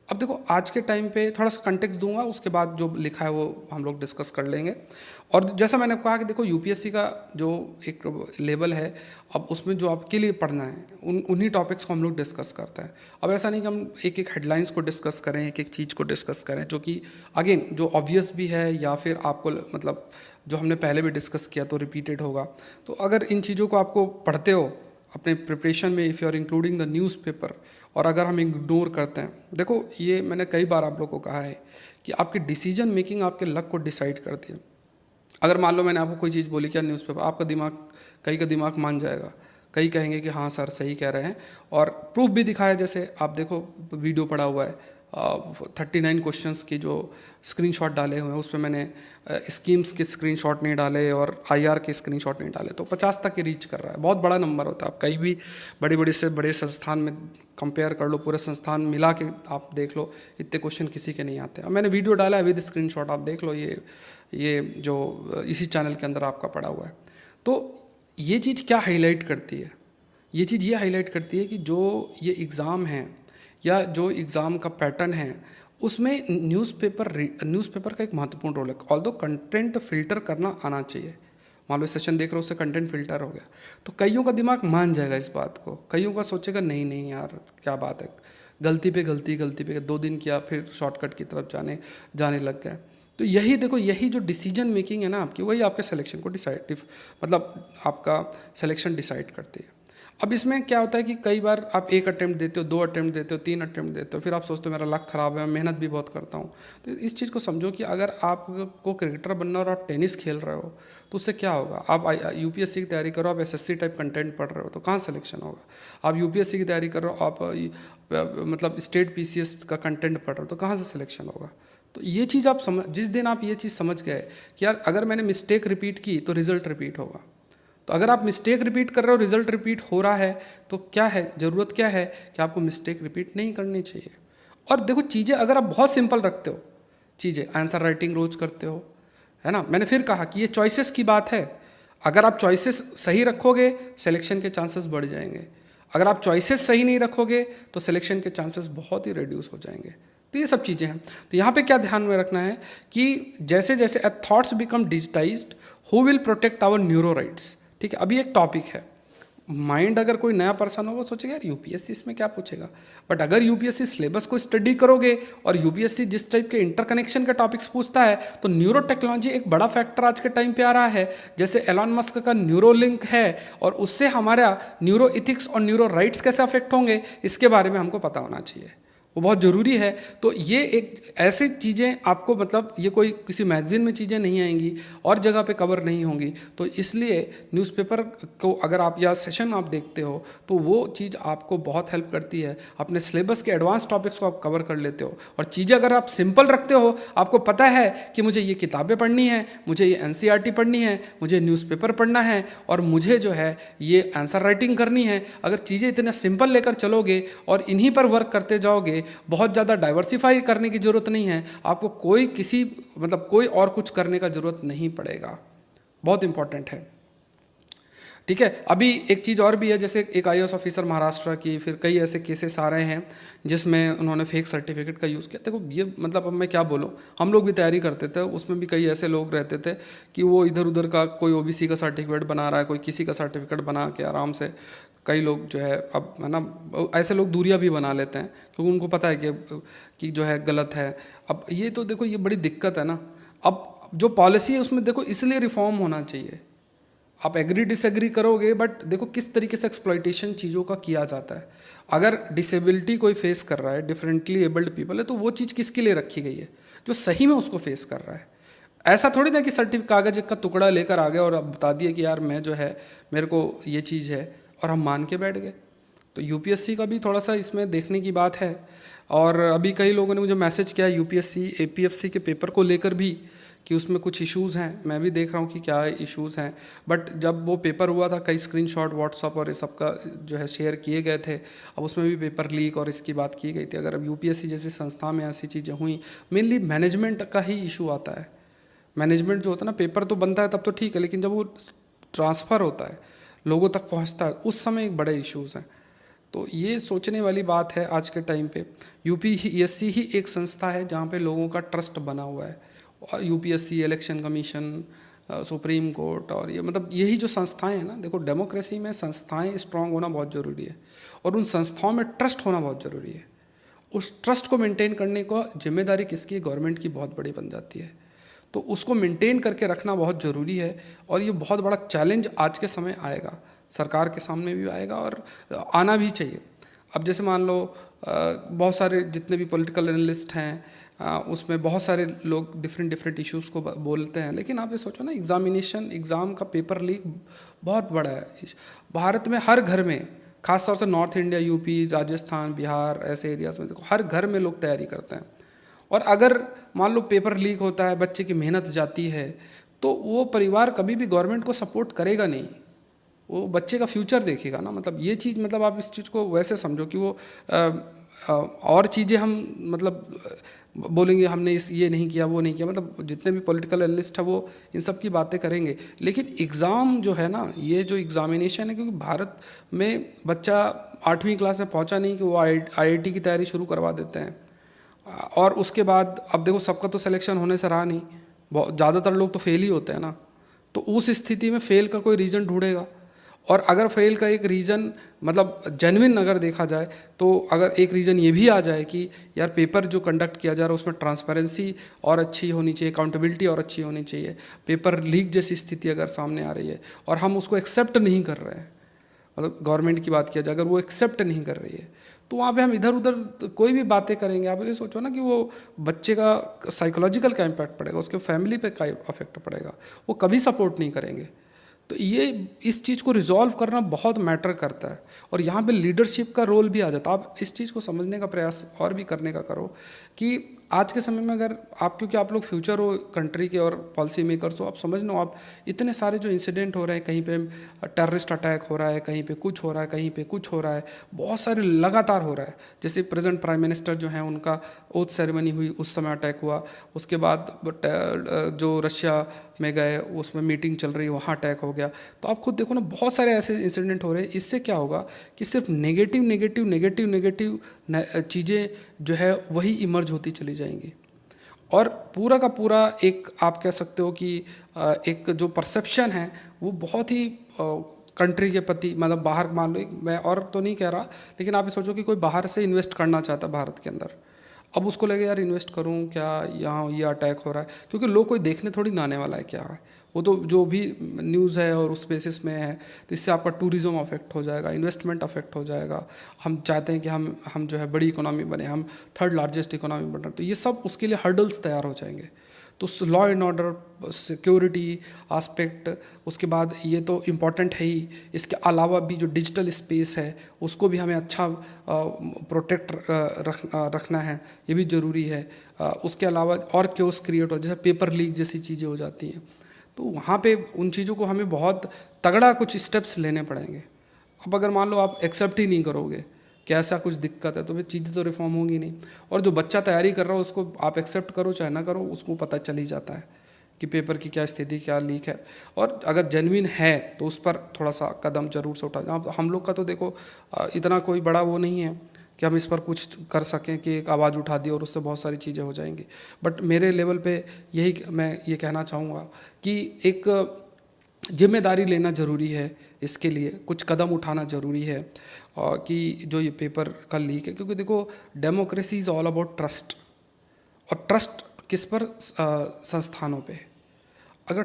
अब देखो आज के टाइम पे थोड़ा सा कंटेक्स्ट दूंगा, उसके बाद जो लिखा है वो हम लोग डिस्कस कर लेंगे। और जैसा मैंने कहा कि देखो यूपीएससी का जो एक लेवल है, अब उसमें जो आपके लिए पढ़ना है उन्हीं टॉपिक्स को हम लोग डिस्कस करते हैं। अब ऐसा नहीं कि हम एक एक हेडलाइंस को डिस्कस करें, एक एक चीज़ को डिस्कस करें, जो कि अगेन जो ऑब्वियस भी है या फिर आपको मतलब जो हमने पहले भी डिस्कस किया तो रिपीटेड होगा। तो अगर इन चीज़ों को आपको पढ़ते हो अपने प्रिपरेशन में, if you are including the newspaper, और अगर हम इग्नोर करते हैं, देखो ये मैंने कई बार आप लोग को कहा है कि आपकी डिसीजन मेकिंग आपके लक को डिसाइड करती है। अगर मान लो मैंने आपको कोई चीज़ बोली क्या न्यूज़पेपर, आपका दिमाग, कई का दिमाग मान जाएगा, कई कहेंगे कि हाँ सर सही कह रहे हैं, और प्रूफ भी दिखाया। जैसे आप देखो वीडियो पड़ा हुआ है, 39 क्वेश्चंस की जो स्क्रीनशॉट डाले हुए हैं, उसमें मैंने स्कीम्स के स्क्रीनशॉट नहीं डाले और आईआर के स्क्रीनशॉट नहीं डाले, तो 50 तक ही रीच कर रहा है। बहुत बड़ा नंबर होता है। आप कहीं भी बड़े बड़े से बड़े संस्थान में कंपेयर कर लो, पूरे संस्थान मिला के आप देख लो, इतने क्वेश्चन किसी के नहीं आते। अब मैंने वीडियो डाला है विद स्क्रीनशॉट, आप देख लो, ये जो इसी चैनल के अंदर आपका पड़ा हुआ है। तो ये चीज़ क्या हाईलाइट करती है? ये चीज़ ये हाईलाइट करती है कि जो ये एग्ज़ाम है या जो एग्ज़ाम का पैटर्न है उसमें न्यूज़पेपर का एक महत्वपूर्ण रोल है। ऑल्दो कंटेंट फिल्टर करना आना चाहिए। मान लो सेशन देख रहे हो, उससे कंटेंट फिल्टर हो गया तो कईयों का दिमाग मान जाएगा इस बात को, कईयों का सोचेगा नहीं नहीं यार क्या बात है, गलती पे गलती पे 2 दिन किया फिर शॉर्टकट की तरफ जाने लग गए। तो यही देखो, यही जो डिसीजन मेकिंग है ना आपकी, वही आपके सिलेक्शन को मतलब आपका सिलेक्शन डिसाइड करती है। अब इसमें क्या होता है कि कई बार आप 1 अटेम्प्ट देते हो, 2 अटेम्प्ट देते हो, 3 अटेम्प्ट देते हो, फिर आप सोचते हो मेरा लक ख़राब है, मैं मेहनत भी बहुत करता हूँ। तो इस चीज़ को समझो कि अगर आपको क्रिकेटर बनना और आप टेनिस खेल रहे हो तो उससे क्या होगा। आप यूपीएससी की तैयारी करो, आप एसएससी टाइप कंटेंट पढ़ रहे हो तो कहाँ सिलेक्शन होगा। आप यूपीएससी की तैयारी कर रहे हो, आप मतलब स्टेट पीसीएस का कंटेंट पढ़ रहे हो तो कहाँ से सिलेक्शन होगा। तो ये चीज़ आप जिस दिन आप ये चीज़ समझ गए कि यार अगर मैंने मिस्टेक रिपीट की तो रिजल्ट रिपीट होगा, तो अगर आप मिस्टेक रिपीट कर रहे हो, रिजल्ट रिपीट हो रहा है, तो क्या है, ज़रूरत क्या है कि आपको मिस्टेक रिपीट नहीं करनी चाहिए। और देखो चीज़ें अगर आप बहुत सिंपल रखते हो, चीज़ें आंसर राइटिंग रोज करते हो, है ना, मैंने फिर कहा कि ये चॉइसेस की बात है। अगर आप चॉइसेस सही रखोगे सिलेक्शन के चांसेस बढ़ जाएंगे, अगर आप चॉइसेस सही नहीं रखोगे तो सिलेक्शन के चांसेस बहुत ही रिड्यूस हो जाएंगे। तो ये सब चीज़ें हैं। तो यहाँ पे क्या ध्यान में रखना है कि जैसे जैसे thoughts become digitised, who will protect our neuro rights. ठीक है, अभी एक टॉपिक है माइंड, अगर कोई नया पर्सन होगा सोचेगा यार यूपीएससी इसमें क्या पूछेगा, बट अगर यूपीएससी सिलेबस को स्टडी करोगे और यूपीएससी जिस टाइप के इंटरकनेक्शन के टॉपिक्स पूछता है तो न्यूरो टेक्नोलॉजी एक बड़ा फैक्टर आज के टाइम पे आ रहा है। जैसे एलॉन मस्क का न्यूरो लिंक है और उससे हमारा न्यूरो इथिक्स और न्यूरो राइट्स कैसे अफेक्ट होंगे इसके बारे में हमको पता होना चाहिए, वो बहुत ज़रूरी है। तो ये एक ऐसी चीज़ें आपको मतलब ये कोई किसी मैगज़ीन में चीज़ें नहीं आएंगी और जगह पे कवर नहीं होंगी, तो इसलिए न्यूज़पेपर को अगर आप या सेशन आप देखते हो तो वो चीज़ आपको बहुत हेल्प करती है। अपने सिलेबस के एडवांस टॉपिक्स को आप कवर कर लेते हो और चीज़ें अगर आप सिंपल रखते हो, आपको पता है कि मुझे ये किताबें पढ़नी है, मुझे ये एनसीईआरटी पढ़नी है, मुझे न्यूज़पेपर पढ़ना है और मुझे जो है ये आंसर राइटिंग करनी है। अगर चीज़ें इतने सिंपल लेकर चलोगे और इन्हीं पर वर्क करते जाओगे, बहुत ज़्यादा डाइवर्सिफाई करने की ज़रूरत नहीं है आपको, कोई और कुछ करने का ज़रूरत नहीं पड़ेगा। बहुत इंपॉर्टेंट है। ठीक है, अभी एक चीज़ और भी है, जैसे एक आईएएस ऑफिसर महाराष्ट्र की, फिर कई ऐसे केसेस आ रहे हैं जिसमें उन्होंने फेक सर्टिफिकेट का यूज़ किया। देखो ये मतलब अब मैं क्या बोलूँ, हम लोग भी तैयारी करते थे, उसमें भी कई ऐसे लोग रहते थे कि वो इधर उधर का कोई ओबीसी का सर्टिफिकेट बना रहा है, कोई किसी का सर्टिफिकेट बना के आराम से कई लोग जो है, अब है ना, ऐसे लोग दूरियां भी बना लेते हैं क्योंकि उनको पता है कि जो है गलत है। अब ये तो देखो ये बड़ी दिक्कत है ना। अब जो पॉलिसी है उसमें देखो इसलिए रिफॉर्म होना चाहिए। आप एग्री डिसएग्री करोगे, बट देखो किस तरीके से एक्सप्लॉइटेशन चीज़ों का किया जाता है। अगर डिसेबिलिटी कोई फेस कर रहा है, डिफरेंटली एबल्ड पीपल है, तो वो चीज़ किसके लिए रखी गई है? जो सही में उसको फेस कर रहा है। ऐसा थोड़ी ना कि सर्टिफिकेट कागज का टुकड़ा लेकर आ गया और अब बता दिया कि यार मैं जो है, मेरे को ये चीज़ है, और हम मान के बैठ गए। तो यूपीएससी का भी थोड़ा सा इसमें देखने की बात है। और अभी कई लोगों ने मुझे मैसेज किया यूपीएससी एपीएफसी के पेपर को लेकर भी, कि उसमें कुछ इश्यूज़ हैं। मैं भी देख रहा हूँ कि क्या इश्यूज़ हैं। बट जब वो पेपर हुआ था, कई स्क्रीनशॉट व्हाट्सअप और ये सब का जो है शेयर किए गए थे। अब उसमें भी पेपर लीक और इसकी बात की गई थी। अगर अब यूपीएससी जैसी संस्था में ऐसी चीज़ें हुई, मेनली मैनेजमेंट का ही इशू आता है। मैनेजमेंट जो होता है ना, पेपर तो बनता है तब तो ठीक है, लेकिन जब वो ट्रांसफ़र होता है, लोगों तक पहुंचता है, उस समय एक बड़े इश्यूज़ हैं। तो ये सोचने वाली बात है आज के टाइम पे। यूपीएससी ही एक संस्था है जहाँ पे लोगों का ट्रस्ट बना हुआ है। और UPSC, election commission, supreme court, और ये मतलब यही जो संस्थाएं हैं ना, देखो डेमोक्रेसी में संस्थाएं स्ट्रांग होना बहुत ज़रूरी है, और उन संस्थाओं में ट्रस्ट होना बहुत ज़रूरी है। उस ट्रस्ट को मेंटेन करने को जिम्मेदारी किसकी है? गवर्नमेंट की बहुत बड़ी बन जाती है। तो उसको मेंटेन करके रखना बहुत ज़रूरी है, और ये बहुत बड़ा चैलेंज आज के समय आएगा, सरकार के सामने भी आएगा और आना भी चाहिए। अब जैसे मान लो बहुत सारे जितने भी पॉलिटिकल एनालिस्ट हैं, उसमें बहुत सारे लोग डिफरेंट डिफरेंट इश्यूज़ को बोलते हैं, लेकिन आप ये सोचो ना, एग्ज़ाम का पेपर लीक बहुत बड़ा है भारत में। हर घर में, खास तौर से north India, UP, Rajasthan, Bihar, ऐसे एरियाज़ में देखो हर घर में लोग तैयारी करते हैं। और अगर मान लो पेपर लीक होता है, बच्चे की मेहनत जाती है, तो वो परिवार कभी भी गवर्नमेंट को सपोर्ट करेगा नहीं, वो बच्चे का फ्यूचर देखेगा ना। मतलब ये चीज़, मतलब आप इस चीज़ को वैसे समझो कि वो और चीज़ें हम मतलब बोलेंगे हमने ये नहीं किया, वो नहीं किया, मतलब जितने भी पॉलिटिकल एनालिस्ट है वो इन सब की बातें करेंगे। लेकिन एग्ज़ाम जो है ना, ये जो एग्ज़ामिनेशन है, क्योंकि भारत में बच्चा 8वीं क्लास में पहुंचा नहीं कि वो आईआईटी की तैयारी शुरू करवा देते हैं। और उसके बाद अब देखो, सबका तो सिलेक्शन होने से रहा नहीं, बहुत ज़्यादातर लोग तो फेल ही होते हैं ना। तो उस स्थिति में फेल का कोई रीज़न ढूंढेगा, और अगर फेल का एक रीज़न मतलब जेन्युइन अगर देखा जाए, तो अगर एक रीज़न ये भी आ जाए कि यार पेपर जो कंडक्ट किया जा रहा है उसमें ट्रांसपेरेंसी और अच्छी होनी चाहिए, अकाउंटेबिलिटी और अच्छी होनी चाहिए, पेपर लीक जैसी स्थिति अगर सामने आ रही है और हम उसको एक्सेप्ट नहीं कर रहे हैं, मतलब गवर्नमेंट की बात किया जाए, अगर वो एक्सेप्ट नहीं कर रही है, तो वहाँ पे हम इधर उधर कोई भी बातें करेंगे। आप ये सोचो ना कि वो बच्चे का साइकोलॉजिकल क्या इम्पैक्ट पड़ेगा, उसके फैमिली पे क्या अफेक्ट पड़ेगा, वो कभी सपोर्ट नहीं करेंगे। तो ये इस चीज़ को रिजॉल्व करना बहुत मैटर करता है, और यहाँ पे लीडरशिप का रोल भी आ जाता है। आप इस चीज़ को समझने का प्रयास और भी करने का करो कि आज के समय में अगर आप, क्योंकि आप लोग फ्यूचर हो कंट्री के और पॉलिसी मेकर्स हो, आप समझ लो, आप इतने सारे जो इंसिडेंट हो रहे हैं, कहीं पे टेररिस्ट अटैक हो रहा है, कहीं पे कुछ हो रहा है, कहीं पे कुछ हो रहा है, बहुत सारे लगातार हो रहा है। जैसे प्रेजेंट प्राइम मिनिस्टर जो हैं, उनका ओथ सेरेमनी हुई, उस समय अटैक हुआ। उसके बाद जो रशिया में गए, उसमें मीटिंग चल रही है, वहाँ अटैक हो गया। तो आप खुद देखो ना, बहुत सारे ऐसे इंसिडेंट हो रहे हैं। इससे क्या होगा कि सिर्फ नेगेटिव नेगेटिव नेगेटिव नेगेटिव चीज़ें जो है वही इमर्ज होती चली जाएंगी, और पूरा का पूरा एक आप कह सकते हो कि एक जो परसेप्शन है वो बहुत ही कंट्री के प्रति, मतलब बाहर, मान लो मैं और तो नहीं कह रहा, लेकिन आप ये सोचो कि कोई बाहर से इन्वेस्ट करना चाहता है भारत के अंदर, अब उसको लगे यार इन्वेस्ट करूं क्या, यहाँ ये अटैक हो रहा है, क्योंकि लोग कोई देखने थोड़ी ना आने वाला है क्या है, वो तो जो भी न्यूज़ है और उस बेसिस में है। तो इससे आपका टूरिज्म अफेक्ट हो जाएगा, इन्वेस्टमेंट अफेक्ट हो जाएगा। हम चाहते हैं कि हम जो है बड़ी इकोनॉमी बने, हम थर्ड लार्जेस्ट इकोनॉमी बन रहे हैं, तो ये सब उसके लिए हर्डल्स तैयार हो जाएंगे। तो law and order, security aspect, उसके बाद ये तो इम्पॉर्टेंट है ही, इसके अलावा भी जो डिजिटल स्पेस है उसको भी हमें अच्छा प्रोटेक्ट रखना है, ये भी ज़रूरी है। उसके अलावा और क्योस क्रिएट हो, जैसे पेपर लीक जैसी चीज़ें हो जाती हैं, तो वहाँ पे उन चीज़ों को हमें बहुत तगड़ा कुछ स्टेप्स लेने पड़ेंगे। अब अगर मान लो आप एक्सेप्ट ही नहीं करोगे कि ऐसा कुछ दिक्कत है, तो फिर चीज़ें तो रिफॉर्म होंगी नहीं। और जो बच्चा तैयारी कर रहा हो उसको आप एक्सेप्ट करो चाहे ना करो, उसको पता चल ही जाता है कि पेपर की क्या स्थिति, क्या लीक है। और अगर जेन्युइन है तो उस पर थोड़ा सा कदम जरूर से उठा। हम लोग का तो देखो इतना कोई बड़ा वो नहीं है कि हम इस पर कुछ कर सकें कि एक आवाज़ उठा दी और उससे बहुत सारी चीज़ें हो जाएंगी। बट मेरे लेवल पे यही मैं ये कहना चाहूँगा कि एक जिम्मेदारी लेना ज़रूरी है, इसके लिए कुछ कदम उठाना ज़रूरी है, और कि जो ये पेपर का लीक है, क्योंकि देखो democracy is all about trust. और ट्रस्ट किस पर? संस्थानों पे। अगर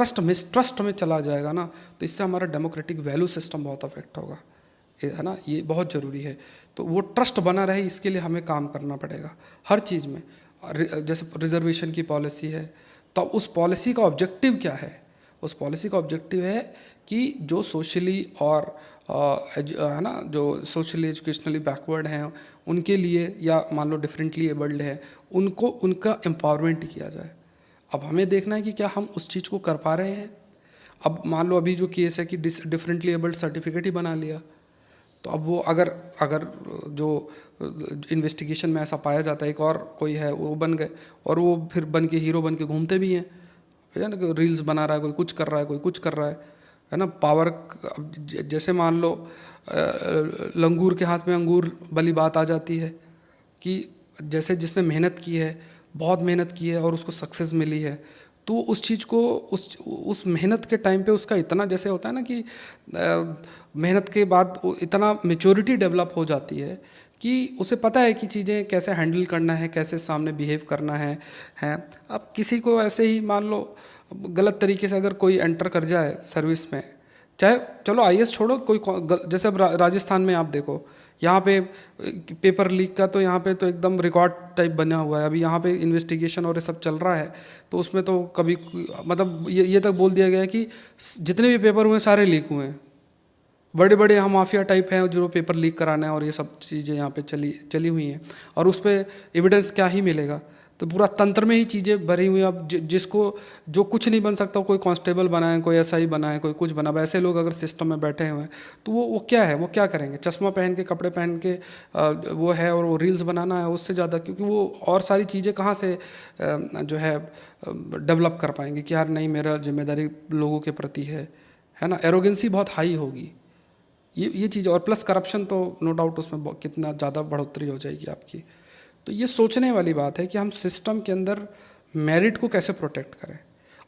मिसट्रस्ट में चला जाएगा ना, तो इससे हमारा डेमोक्रेटिक वैल्यू सिस्टम बहुत अफेक्ट होगा, है ना। ये बहुत ज़रूरी है। तो वो ट्रस्ट बना रहे, इसके लिए हमें काम करना पड़ेगा हर चीज़ में। जैसे रिजर्वेशन की पॉलिसी है, तो उस पॉलिसी का ऑब्जेक्टिव क्या है? उस पॉलिसी का ऑब्जेक्टिव है कि जो सोशली और है ना, जो सोशली एजुकेशनली बैकवर्ड हैं उनके लिए, या मान लो डिफरेंटली एबल्ड है, उनको उनका एम्पावरमेंट किया जाए। अब हमें देखना है कि क्या हम उस चीज़ को कर पा रहे हैं। अब मान लो अभी जो केस है कि डिफरेंटली एबल्ड सर्टिफिकेट ही बना लिया, तो अब वो अगर अगर जो इन्वेस्टिगेशन में ऐसा पाया जाता है एक और कोई है वो बन गए, और वो फिर बन के हीरो बन के घूमते भी हैं, है ना, कि रील्स बना रहा है, कोई कुछ कर रहा है, कोई कुछ कर रहा है ना। पावर, जैसे मान लो लंगूर के हाथ में अंगूर वाली बात आ जाती है कि जैसे जिसने मेहनत की है, बहुत मेहनत की है और उसको सक्सेस मिली है, तो उस चीज़ को उस मेहनत के टाइम पे उसका इतना, जैसे होता है ना कि मेहनत के बाद इतना मेच्योरिटी डेवलप हो जाती है कि उसे पता है कि चीज़ें कैसे हैंडल करना है, कैसे सामने बिहेव करना है। अब किसी को ऐसे ही मान लो गलत तरीके से अगर कोई एंटर कर जाए सर्विस में, चाहे चलो आईएएस छोड़ो, जैसे अब राजस्थान में आप देखो, यहाँ पे पेपर लीक का तो यहाँ पे तो एकदम रिकॉर्ड टाइप बना हुआ है। अभी यहाँ पे इन्वेस्टिगेशन और ये सब चल रहा है, तो उसमें तो कभी मतलब ये तक बोल दिया गया है कि जितने भी पेपर हुए सारे लीक हुए हैं। बड़े बड़े यहाँ माफिया टाइप हैं जो पेपर लीक कराना है, और ये सब चीज़ें यहाँ पे चली हुई हैं, और उस पर एविडेंस क्या ही मिलेगा। तो पूरा तंत्र में ही चीज़ें भरी हुई हैं। अब जिसको जो कुछ नहीं बन सकता, कोई कांस्टेबल बनाए, कोई एसआई बनाए, कोई कुछ बना, वैसे लोग अगर सिस्टम में बैठे हुए हैं, तो वो क्या है, वो क्या करेंगे? चश्मा पहन के, कपड़े पहन के वो है, और वो रील्स बनाना है उससे ज़्यादा, क्योंकि वो और सारी चीज़ें कहाँ से जो है डेवलप कर पाएंगे कि यार नहीं, मेरा जिम्मेदारी लोगों के प्रति है ना। एरोगेंसी बहुत हाई होगी, ये चीज़, और प्लस करप्शन तो नो डाउट उसमें कितना ज़्यादा बढ़ोतरी हो जाएगी आपकी। तो ये सोचने वाली बात है कि हम सिस्टम के अंदर मेरिट को कैसे प्रोटेक्ट करें।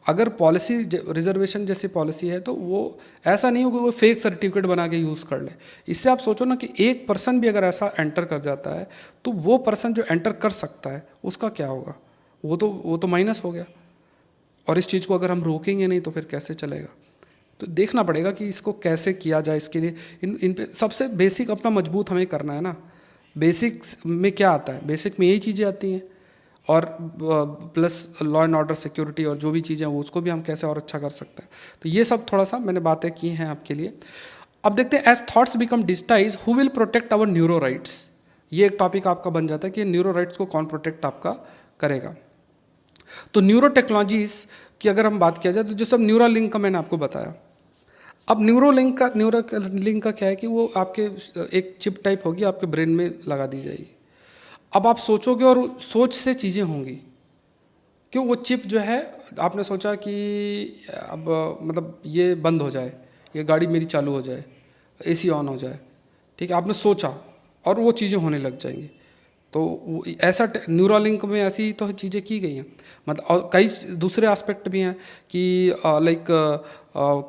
अगर पॉलिसी रिजर्वेशन जैसी पॉलिसी है, तो वो ऐसा नहीं हो कि वो फेक सर्टिफिकेट बना के यूज़ कर ले। इससे आप सोचो ना कि एक पर्सन भी अगर ऐसा एंटर कर जाता है, तो वो पर्सन जो एंटर कर सकता है उसका क्या होगा? वो तो माइनस हो गया। और इस चीज़ को अगर हम रोकेंगे नहीं तो फिर कैसे चलेगा? तो देखना पड़ेगा कि इसको कैसे किया जाए। इसके लिए इन पे सबसे बेसिक अपना मजबूत हमें करना है ना। बेसिक्स में क्या आता है? बेसिक में यही चीज़ें आती हैं, और plus law and order, security, और जो भी चीज़ें हैं उसको भी हम कैसे और अच्छा कर सकते हैं। तो ये सब थोड़ा सा मैंने बातें की हैं आपके लिए। अब देखते हैं, as thoughts become digitise who will protect our neuro rights. ये एक टॉपिक आपका बन जाता है कि न्यूरो राइट्स को कौन प्रोटेक्ट आपका करेगा। तो न्यूरो टेक्नोलॉजीज़ की अगर हम बात किया जाए, तो जो सब न्यूरा लिंक का मैंने आपको बताया। अब न्यूरो लिंक का क्या है कि वो आपके एक चिप टाइप होगी, आपके ब्रेन में लगा दी जाएगी। अब आप सोचोगे और सोच से चीज़ें होंगी, क्यों? वो चिप जो है, आपने सोचा कि अब मतलब ये बंद हो जाए, ये गाड़ी मेरी चालू हो जाए, एसी ऑन हो जाए, ठीक है, आपने सोचा और वो चीज़ें होने लग जाएंगी। तो ऐसा न्यूरालिंक में ऐसी तो चीज़ें की गई हैं। मतलब और कई दूसरे एस्पेक्ट भी हैं कि लाइक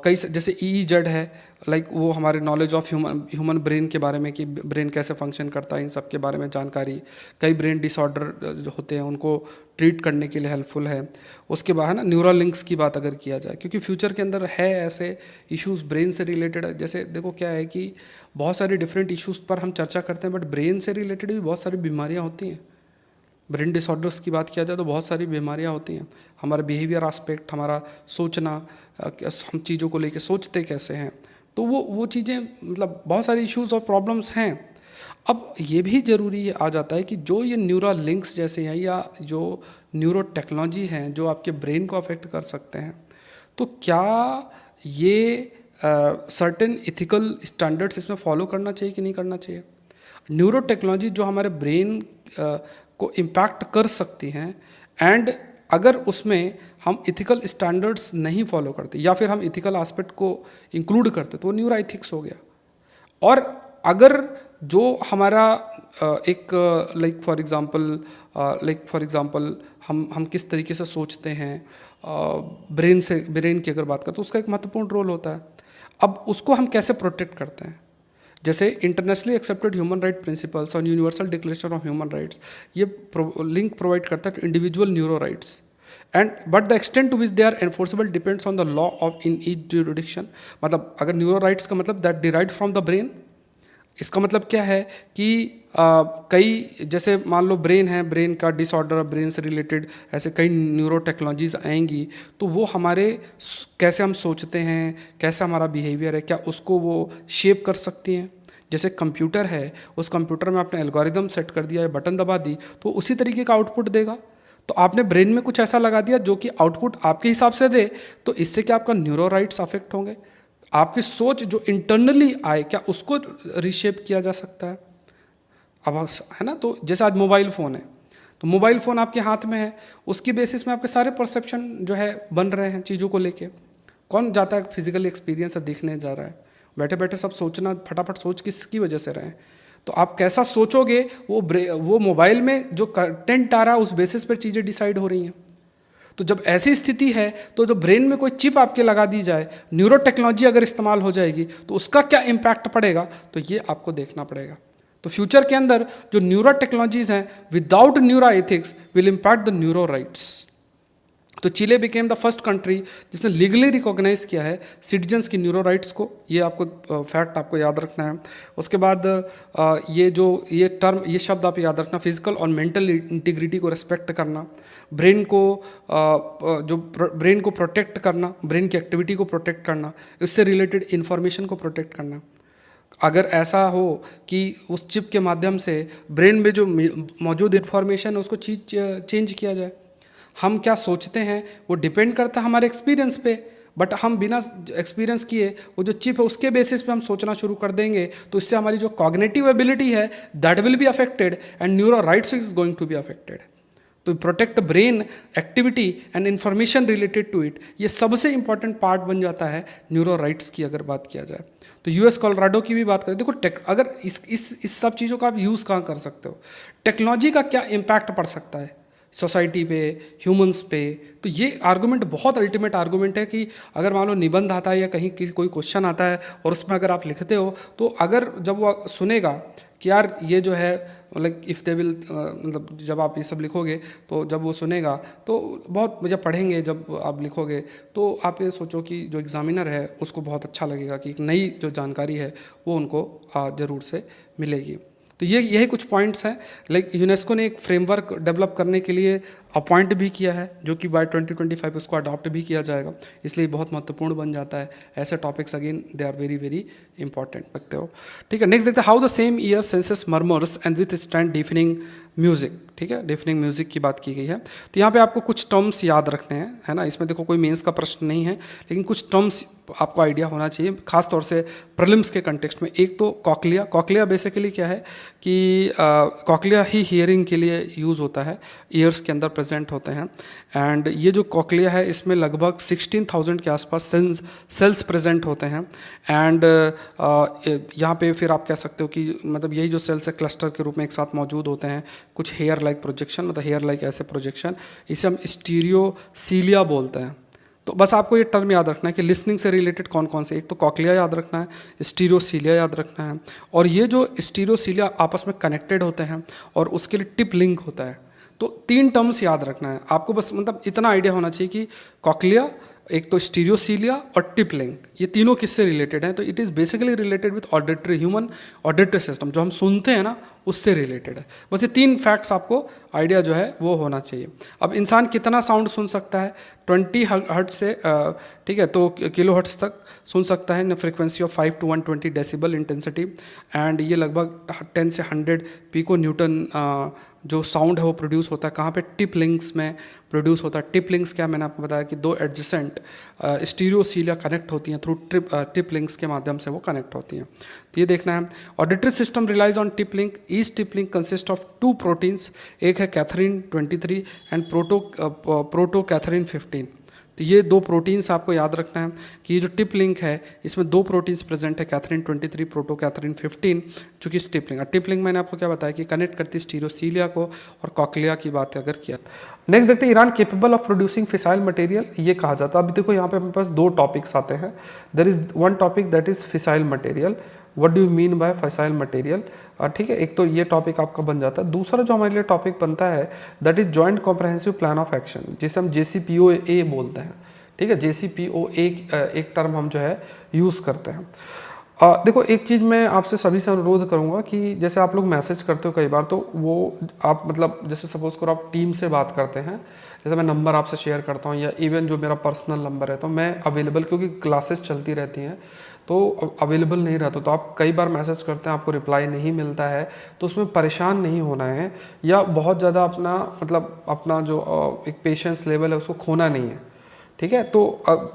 कई जैसे EEZ है, लाइक वो हमारे नॉलेज ऑफ ह्यूमन ब्रेन के बारे में, कि ब्रेन कैसे फंक्शन करता है, इन सब के बारे में जानकारी। कई ब्रेन डिसऑर्डर जो होते हैं उनको ट्रीट करने के लिए हेल्पफुल है। उसके बाद है ना, न्यूरल लिंक्स की बात अगर किया जाए, क्योंकि फ्यूचर के अंदर है ऐसे इश्यूज ब्रेन से रिलेटेड। जैसे देखो क्या है कि बहुत सारे डिफरेंट इश्यूज़ पर हम चर्चा करते हैं, बट ब्रेन से रिलेटेड भी बहुत सारी बीमारियाँ होती हैं। ब्रेन डिसऑर्डर्स की बात किया जाए तो बहुत सारी बीमारियाँ होती हैं। हमारा बिहेवियर एस्पेक्ट, हमारा सोचना, हम चीज़ों को लेकर सोचते कैसे हैं, तो वो चीज़ें, मतलब बहुत सारी इश्यूज़ और प्रॉब्लम्स हैं। अब ये भी ज़रूरी आ जाता है कि जो ये न्यूरल लिंक्स जैसे हैं, या जो न्यूरो टेक्नोलॉजी हैं जो आपके ब्रेन को अफेक्ट कर सकते हैं, तो क्या ये सर्टेन इथिकल स्टैंडर्ड्स इसमें फॉलो करना चाहिए कि नहीं करना चाहिए? न्यूरो टेक्नोलॉजी जो हमारे ब्रेन को इम्पैक्ट कर सकती हैं, एंड अगर उसमें हम इथिकल स्टैंडर्ड्स नहीं फॉलो करते, या फिर हम इथिकल एस्पेक्ट को इंक्लूड करते, तो वो न्यूरो एथिक्स हो गया। और अगर जो हमारा एक लाइक फॉर एग्जांपल हम किस तरीके से सोचते हैं, ब्रेन की अगर बात करें तो उसका एक महत्वपूर्ण रोल होता है। अब उसको हम कैसे प्रोटेक्ट करते हैं? जैसे internationally accepted human right principles और Universal Declaration of Human Rights, ये लिंक प्रोवाइड करता है to individual neuro rights. And but the extent to which they are enforceable depends on the law of in each jurisdiction. मतलब अगर न्यूरो राइट्स का मतलब that derive from the brain, इसका मतलब क्या है कि कई जैसे मान लो ब्रेन है, ब्रेन का डिसऑर्डर, ब्रेन से रिलेटेड ऐसे कई न्यूरो टेक्नोलॉजीज आएंगी, तो वो हमारे कैसे हम सोचते हैं, कैसा हमारा बिहेवियर है, क्या उसको वो शेप कर सकती हैं। जैसे कंप्यूटर है, उस कंप्यूटर में आपने एल्गोरिदम सेट कर दिया है, बटन दबा दी तो उसी तरीके का आउटपुट देगा। तो आपने ब्रेन में कुछ ऐसा लगा दिया जो कि आउटपुट आपके हिसाब से दे, तो इससे क्या आपका न्यूरो राइट्स अफेक्ट होंगे? आपकी सोच जो इंटरनली आए क्या उसको रिशेप किया जा सकता है? अब है ना, तो जैसे आज मोबाइल फ़ोन है, तो मोबाइल फ़ोन आपके हाथ में है, उसकी बेसिस में आपके सारे परसेप्शन जो है बन रहे हैं चीज़ों को लेके। कौन जाता है फिजिकली एक्सपीरियंस देखने जा रहा है? बैठे बैठे सब सोचना, फटाफट सोच किसकी वजह से रहे हैं? तो आप कैसा सोचोगे वो मोबाइल में जो कंटेंट आ रहा है उस बेसिस पर चीज़ें डिसाइड हो रही हैं। तो जब ऐसी स्थिति है तो जो ब्रेन में कोई चिप आपके लगा दी जाए, न्यूरो टेक्नोलॉजी अगर इस्तेमाल हो जाएगी तो उसका क्या इम्पैक्ट पड़ेगा, तो ये आपको देखना पड़ेगा। तो फ्यूचर के अंदर जो न्यूरो टेक्नोलॉजीज हैं without neuro ethics will impact the neuro rights. तो चिले बिकेम द फर्स्ट कंट्री जिसने लीगली रिकॉग्नाइज किया है सिटीजन्स की न्यूरो राइट्स को। ये आपको फैक्ट आपको याद रखना है। उसके बाद ये टर्म, ये शब्द आप याद रखना, फिजिकल और मेंटल इंटीग्रिटी को रिस्पेक्ट करना, ब्रेन को ब्रेन को प्रोटेक्ट करना, ब्रेन की एक्टिविटी को प्रोटेक्ट करना, इससे रिलेटेड इन्फॉर्मेशन को प्रोटेक्ट करना। अगर ऐसा हो कि उस चिप के माध्यम से ब्रेन में जो मौजूद इन्फॉर्मेशन है उसको चेंज किया जाए। हम क्या सोचते हैं वो डिपेंड करता है हमारे एक्सपीरियंस पे, बट हम बिना एक्सपीरियंस किए वो जो चिप है उसके बेसिस पे हम सोचना शुरू कर देंगे, तो इससे हमारी जो कॉग्निटिव एबिलिटी है that will be affected and neuro rights is going to be affected. तो protect brain activity and information related to it, ये सबसे इंपॉर्टेंट पार्ट बन जाता है न्यूरो राइट्स की अगर बात किया जाए। तो यूएस कोलोराडो की भी बात करें, देखो अगर इस सब चीज़ों का आप यूज़ कहाँ कर सकते हो, टेक्नोलॉजी का क्या इम्पैक्ट पड़ सकता है सोसाइटी पे, ह्यूमंस पे। तो ये आर्गूमेंट बहुत अल्टीमेट आर्गूमेंट है कि अगर मान लो निबंध आता है या कहीं कोई क्वेश्चन आता है और उसमें अगर आप लिखते हो, तो अगर जब वो सुनेगा कि यार ये जो है लाइक इफ़ दे विल, मतलब जब आप ये सब लिखोगे तो जब वो सुनेगा तो बहुत, जब पढ़ेंगे जब आप लिखोगे तो आप ये सोचो कि जो एग्ज़ामिनर है उसको बहुत अच्छा लगेगा कि एक नई जो जानकारी है वो उनको ज़रूर से मिलेगी। तो यही कुछ पॉइंट्स हैं। लाइक यूनेस्को ने एक फ्रेमवर्क डेवलप करने के लिए अपॉइंट भी किया है जो कि बाय 2025 उसको अडॉप्ट भी किया जाएगा, इसलिए बहुत महत्वपूर्ण बन जाता है। ऐसे topics again they are very very important लगते हो। ठीक है, नेक्स्ट देखते हैं how the same ear senses murmurs and withstand deafening music. ठीक है, डिफनिंग म्यूजिक की बात की गई है। तो यहाँ पे आपको कुछ टर्म्स याद रखने हैं, है ना। इसमें देखो कोई मेंस का प्रश्न नहीं है, लेकिन कुछ टर्म्स आपको आइडिया होना चाहिए, खास तौर से प्रीलिम्स के कंटेक्स्ट में। एक तो कॉकलिया। कॉकलिया बेसिकली क्या है कि कॉकलिया ही हियरिंग के लिए यूज़ होता है, ईयर्स के अंदर प्रेजेंट होते हैं। एंड ये जो कॉकलिया है इसमें लगभग 16,000 के आसपास सेल्स प्रेजेंट होते हैं। एंड यहाँ पे फिर आप कह सकते हो कि मतलब यही जो सेल्स है क्लस्टर के रूप में एक साथ मौजूद होते हैं। कुछ हेयर लाइक प्रोजेक्शन, मतलब हेयर लाइक ऐसे प्रोजेक्शन, इसे हम स्टीरियोसीलिया बोलते हैं। तो बस आपको ये टर्म याद रखना है कि लिसनिंग से रिलेटेड कौन कौन से, एक तो कॉकलिया याद रखना है, स्टीरियोसीलिया याद रखना है, और ये जो स्टीरियोसीलिया आपस में कनेक्टेड होते हैं और उसके लिए टिप लिंक होता है। तो 3 टर्म्स याद रखना है आपको, बस मतलब इतना आइडिया होना चाहिए कि कॉकलिया, एक तो स्टीरियोसीलिया और टिप लिंक, ये तीनों किससे रिलेटेड हैं। तो it is basically related with auditory, human auditory system, जो हम सुनते हैं ना उससे रिलेटेड है। बस ये 3 फैक्ट्स आपको आइडिया जो है वो होना चाहिए। अब इंसान कितना साउंड सुन सकता है, 20 हर्ट्ज से, ठीक है, तो किलो हर्ट्ज तक सुन सकता है in frequency of 5 to 120 decibel intensity. And ये लगभग 10 से 100 पिको न्यूटन जो साउंड है वो प्रोड्यूस होता है। कहाँ पे? टिप लिंक्स में प्रोड्यूस होता है। टिप लिंक्स क्या, मैंने आपको बताया कि 2 एडजेसेंट स्टीरियोसीलिया कनेक्ट होती हैं थ्रू टिप लिंक्स के माध्यम से वो कनेक्ट होती हैं। तो ये देखना है। Auditory system relies on tip link. Each tip link consist of 2 proteins, एक है कैथरीन 23 एंड प्रोटो कैथरीन 15। तो ये 2 प्रोटीन्स आपको याद रखना है कि ये जो टिप लिंक है इसमें 2 प्रोटीन्स प्रेजेंट है, कैथरीन 23, प्रोटो कैथरीन 15, जो कि टिप लिंक। टिप लिंक मैंने आपको क्या बताया कि कनेक्ट करती है स्टीरियोसीलिया को और कॉकलिया की बात अगर किया। नेक्स्ट देखते हैं Iran capable of producing fissile material, ये कहा जाता है। अभी देखो यहाँ पे अपने पास 2 टॉपिक्स आते हैं। There is one topic that is fissile material, what do you mean by fissile material, ठीक है, एक तो ये टॉपिक आपका बन जाता है। दूसरा जो हमारे लिए टॉपिक बनता है that is joint comprehensive plan of action, जिसे हम JCPOA बोलते हैं, ठीक है। JCPOA एक टर्म हम जो है यूज़ करते हैं। देखो एक चीज़ मैं आपसे सभी से अनुरोध करूंगा कि जैसे आप लोग मैसेज करते हो कई बार, तो वो आप मतलब जैसे सपोज करो आप टीम से बात करते हैं, जैसे मैं नंबर आपसे शेयर करता हूँ या इवन जो मेरा पर्सनल नंबर है, तो मैं अवेलेबल, क्योंकि क्लासेस चलती रहती हैं तो अवेलेबल नहीं रहता, तो आप कई बार मैसेज करते हैं, आपको रिप्लाई नहीं मिलता है, तो उसमें परेशान नहीं होना है या बहुत ज़्यादा अपना मतलब अपना जो एक पेशेंस लेवल है उसको खोना नहीं है, ठीक है। तो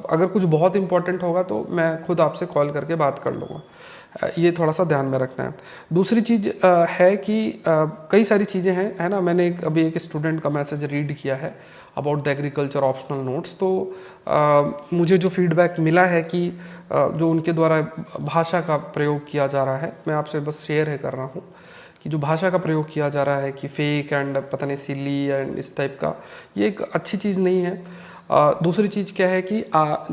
अगर कुछ बहुत इंपॉर्टेंट होगा तो मैं खुद आपसे कॉल करके बात कर लूँगा, ये थोड़ा सा ध्यान में रखना है। दूसरी चीज़ है कि कई सारी चीज़ें हैं, है ना। मैंने अभी एक स्टूडेंट का मैसेज रीड किया है about the agriculture optional notes, तो मुझे जो फीडबैक मिला है कि जो उनके द्वारा भाषा का प्रयोग किया जा रहा है, मैं आपसे बस शेयर है कर रहा हूँ कि जो भाषा का प्रयोग किया जा रहा है कि फेक एंड पता नहीं सिली एंड इस टाइप का, ये एक अच्छी चीज़ नहीं है। दूसरी चीज़ क्या है कि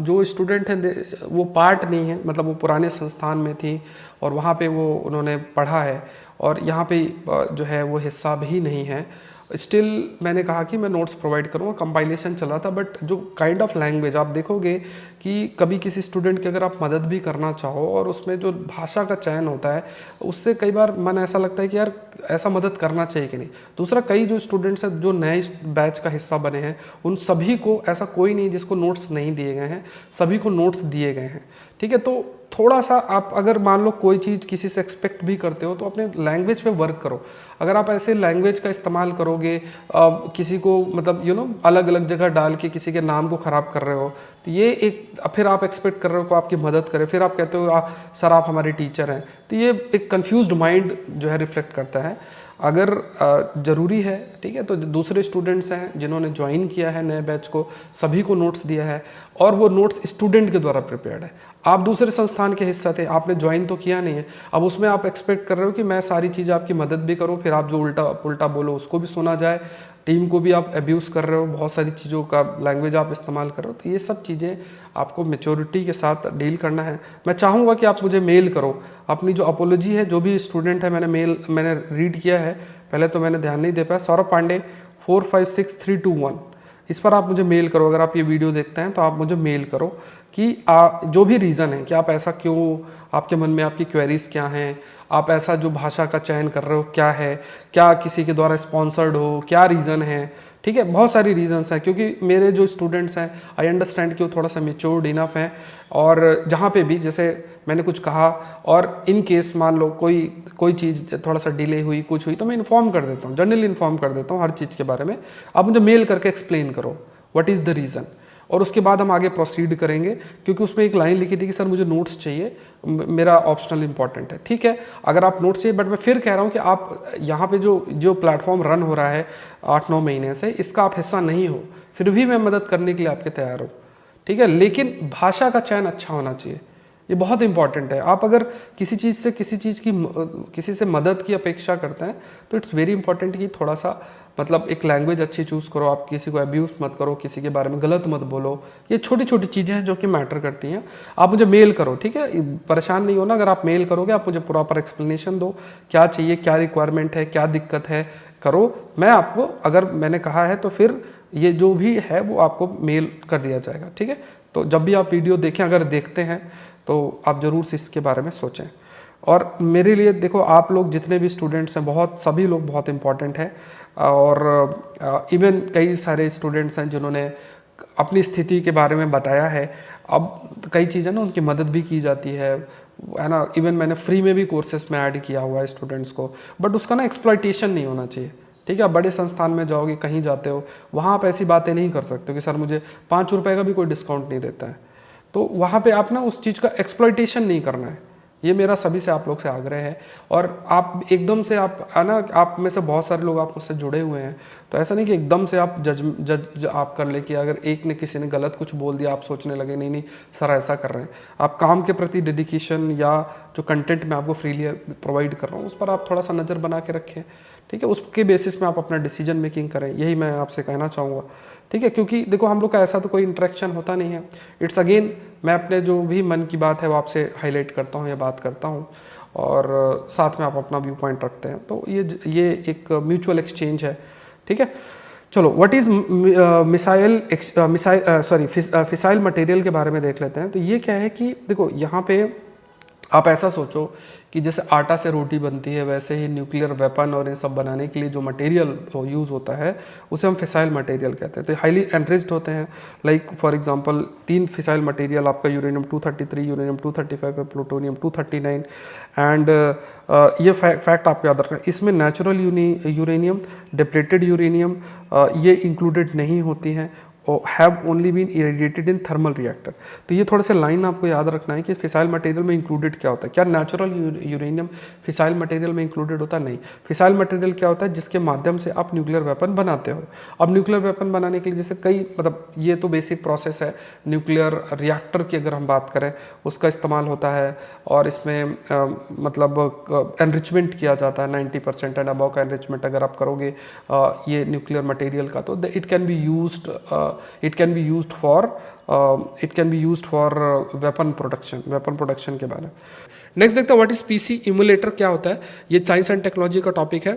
जो स्टूडेंट हैं वो पार्ट नहीं है, मतलब वो पुराने संस्थान में थी और वहाँ पे वो उन्होंने पढ़ा है और यहाँ पे जो है वो हिस्सा भी नहीं है। स्टिल मैंने कहा कि मैं नोट्स प्रोवाइड करूँगा, कंपाइलेशन चला था, बट जो काइंड ऑफ लैंग्वेज आप देखोगे कि कभी किसी स्टूडेंट की अगर आप मदद भी करना चाहो और उसमें जो भाषा का चयन होता है उससे कई बार मन ऐसा लगता है कि यार ऐसा मदद करना चाहिए कि नहीं। दूसरा, कई जो स्टूडेंट्स हैं जो नए बैच का हिस्सा बने हैं उन सभी को, ऐसा कोई नहीं जिसको नोट्स नहीं दिए गए हैं, सभी को नोट्स दिए गए हैं, ठीक है। तो थोड़ा सा आप अगर मान लो कोई चीज़ किसी से एक्सपेक्ट भी करते हो तो अपने लैंग्वेज पे वर्क करो। अगर आप ऐसे लैंग्वेज का इस्तेमाल करोगे, किसी को मतलब अलग अलग जगह डाल के किसी के नाम को ख़राब कर रहे हो, तो ये एक फिर आप एक्सपेक्ट कर रहे हो कि आपकी मदद करे, फिर आप कहते हो सर आप हमारे टीचर हैं, तो ये एक कन्फ्यूज्ड माइंड जो है रिफ्लेक्ट करता है। अगर ज़रूरी है, ठीक है, तो दूसरे स्टूडेंट्स हैं जिन्होंने ज्वाइन किया है नए बैच को, सभी को नोट्स दिया है और वो नोट्स स्टूडेंट के द्वारा प्रिपेयर्ड है। आप दूसरे संस्थान के हिस्सा थे, आपने ज्वाइन तो किया नहीं है, अब उसमें आप एक्सपेक्ट कर रहे हो कि मैं सारी चीज़ आपकी मदद भी करूं, फिर आप जो उल्टा उल्टा बोलो उसको भी सुना जाए, टीम को भी आप अब्यूज़ कर रहे हो, बहुत सारी चीज़ों का लैंग्वेज आप इस्तेमाल कर रहे हो। तो ये सब चीज़ें आपको मैच्योरिटी के साथ डील करना है। मैं चाहूँगा कि आप मुझे मेल करो अपनी जो अपोलॉजी है, जो भी स्टूडेंट है, मैंने रीड किया है, पहले तो मैंने ध्यान नहीं दे पाया, सौरभ पांडे 456321, इस पर आप मुझे मेल करो। अगर आप ये वीडियो देखते हैं तो आप मुझे मेल करो कि जो भी रीज़न है कि आप ऐसा क्यों, आपके मन में आपकी क्वेरीज क्या हैं, आप ऐसा जो भाषा का चयन कर रहे हो क्या है, क्या किसी के द्वारा स्पॉन्सर्ड हो, क्या रीज़न है, ठीक है। बहुत सारी रीजंस हैं, क्योंकि मेरे जो स्टूडेंट्स हैं आई अंडरस्टैंड कि वो थोड़ा सा मेच्योर्ड इनफ हैं, और जहाँ पे भी जैसे मैंने कुछ कहा और इन केस मान लो कोई चीज़ थोड़ा सा डिले हुई, कुछ हुई, तो मैं इन्फॉर्म कर देता हूँ, जनरली इन्फॉर्म कर देता हूँ हर चीज़ के बारे में। आप मुझे मेल करके एक्सप्लेन करो व्हाट इज़ द रीज़न, और उसके बाद हम आगे प्रोसीड करेंगे, क्योंकि उसमें एक लाइन लिखी थी कि सर मुझे नोट्स चाहिए, मेरा ऑप्शनल इंपॉर्टेंट है, ठीक है। अगर आप नोट्स चाहिए, बट मैं फिर कह रहा हूँ कि आप यहाँ पे जो प्लेटफॉर्म रन हो रहा है 8-9 महीने से, इसका आप हिस्सा नहीं हो, फिर भी मैं मदद करने के लिए आपके तैयार हूँ, ठीक है। लेकिन भाषा का चयन अच्छा होना चाहिए, ये बहुत इंपॉर्टेंट है। आप अगर किसी से मदद की अपेक्षा करते हैं तो इट्स वेरी इंपॉर्टेंट कि थोड़ा सा मतलब एक लैंग्वेज अच्छी चूज़ करो, आप किसी को अब्यूज़ मत करो, किसी के बारे में गलत मत बोलो। ये छोटी छोटी चीज़ें हैं जो कि मैटर करती हैं। आप मुझे मेल करो, ठीक है, परेशान नहीं होना। अगर आप मेल करोगे, आप मुझे प्रॉपर एक्सप्लेनेशन दो, क्या चाहिए, क्या रिक्वायरमेंट है, क्या दिक्कत है, करो। मैं आपको, अगर मैंने कहा है तो फिर ये जो भी है वो आपको मेल कर दिया जाएगा, ठीक है। तो जब भी आप वीडियो देखें, अगर देखते हैं तो आप ज़रूर से इसके बारे में सोचें। और मेरे लिए देखो, आप लोग जितने भी स्टूडेंट्स हैं, सभी लोग बहुत इंपॉर्टेंट हैं, और इवन कई सारे स्टूडेंट्स हैं जिन्होंने अपनी स्थिति के बारे में बताया है। अब कई चीज़ें ना उनकी मदद भी की जाती है ना। इवन मैंने फ्री में भी कोर्सेज में ऐड किया हुआ है स्टूडेंट्स को, बट उसका ना एक्सप्लॉइटेशन नहीं होना चाहिए, ठीक है। आप बड़े संस्थान में जाओगे, कहीं जाते हो, वहाँ आप ऐसी बातें नहीं कर सकते कि सर मुझे 5 रुपये का भी कोई डिस्काउंट नहीं देता है, तो वहाँ पे आप ना उस चीज़ का एक्सप्लॉइटेशन नहीं करना है। ये मेरा सभी से, आप लोग से आग्रह है। और आप एकदम से आप है ना, आप में से बहुत सारे लोग आप मुझसे जुड़े हुए हैं, तो ऐसा नहीं कि एकदम से आप जज आप कर ले कि अगर एक ने किसी ने गलत कुछ बोल दिया आप सोचने लगे नहीं सर ऐसा कर रहे हैं। आप काम के प्रति डेडिकेशन या जो कंटेंट मैं आपको फ्रीली प्रोवाइड कर रहा हूँ उस पर आप थोड़ा सा नज़र बना के रखें, ठीक है। उसके बेसिस में आप अपना डिसीजन मेकिंग करें, यही मैं आपसे कहना चाहूँगा, ठीक है। क्योंकि देखो, हम लोग का ऐसा तो कोई इंटरेक्शन होता नहीं है। इट्स अगेन, मैं अपने जो भी मन की बात है वो आपसे हाईलाइट करता हूँ या बात करता हूँ। और साथ में आप अपना व्यू पॉइंट रखते हैं। तो ये एक म्यूचुअल एक्सचेंज है, ठीक है। चलो, व्हाट इज़ फिसाइल मटेरियल के बारे में देख लेते हैं। तो ये क्या है कि देखो यहाँ पे आप ऐसा सोचो कि जैसे आटा से रोटी बनती है, वैसे ही न्यूक्लियर वेपन और ये सब बनाने के लिए जो मटेरियल यूज़ होता है उसे हम फिसाइल मटेरियल कहते हैं। तो हाईली एनरिच्ड होते हैं। Like for example 3 fissile material आपका यूरेनियम 233, यूरेनियम 235 है, प्लूटोनियम 239 एंड ये फैक्ट आपको याद रखना है। इसमें नेचुरल यूरेनियम, डिप्लेटेड यूरेनियम ये इंक्लूडेड नहीं होती हैं और have only been irradiated in thermal reactor. तो ये थोड़ा सा लाइन आपको याद रखना है कि फिसाइल मटेरियल में इंक्लूडेड क्या होता है। क्या नेचुरल यूरेनियम फिसाइल मटेरियल में इंक्लूडेड होता है? नहीं। फिसाइल मटेरियल क्या होता है? जिसके माध्यम से आप न्यूक्लियर वेपन बनाते हो। अब न्यूक्लियर वेपन बनाने के लिए जैसे कई मतलब ये तो बेसिक प्रोसेस है। न्यूक्लियर रिएक्टर की अगर हम बात करें उसका इस्तेमाल होता है और इसमें मतलब एनरिचमेंट किया जाता है 90% एंड अबव का एनरिचमेंट अगर आप करोगे ये न्यूक्लियर मटेरियल का, तो it can be used for weapon production के बारे में। नेक्स्ट देखते हैं व्हाट इज पीसी इमुलेटर क्या होता है। ये साइंस एंड टेक्नोलॉजी का टॉपिक है।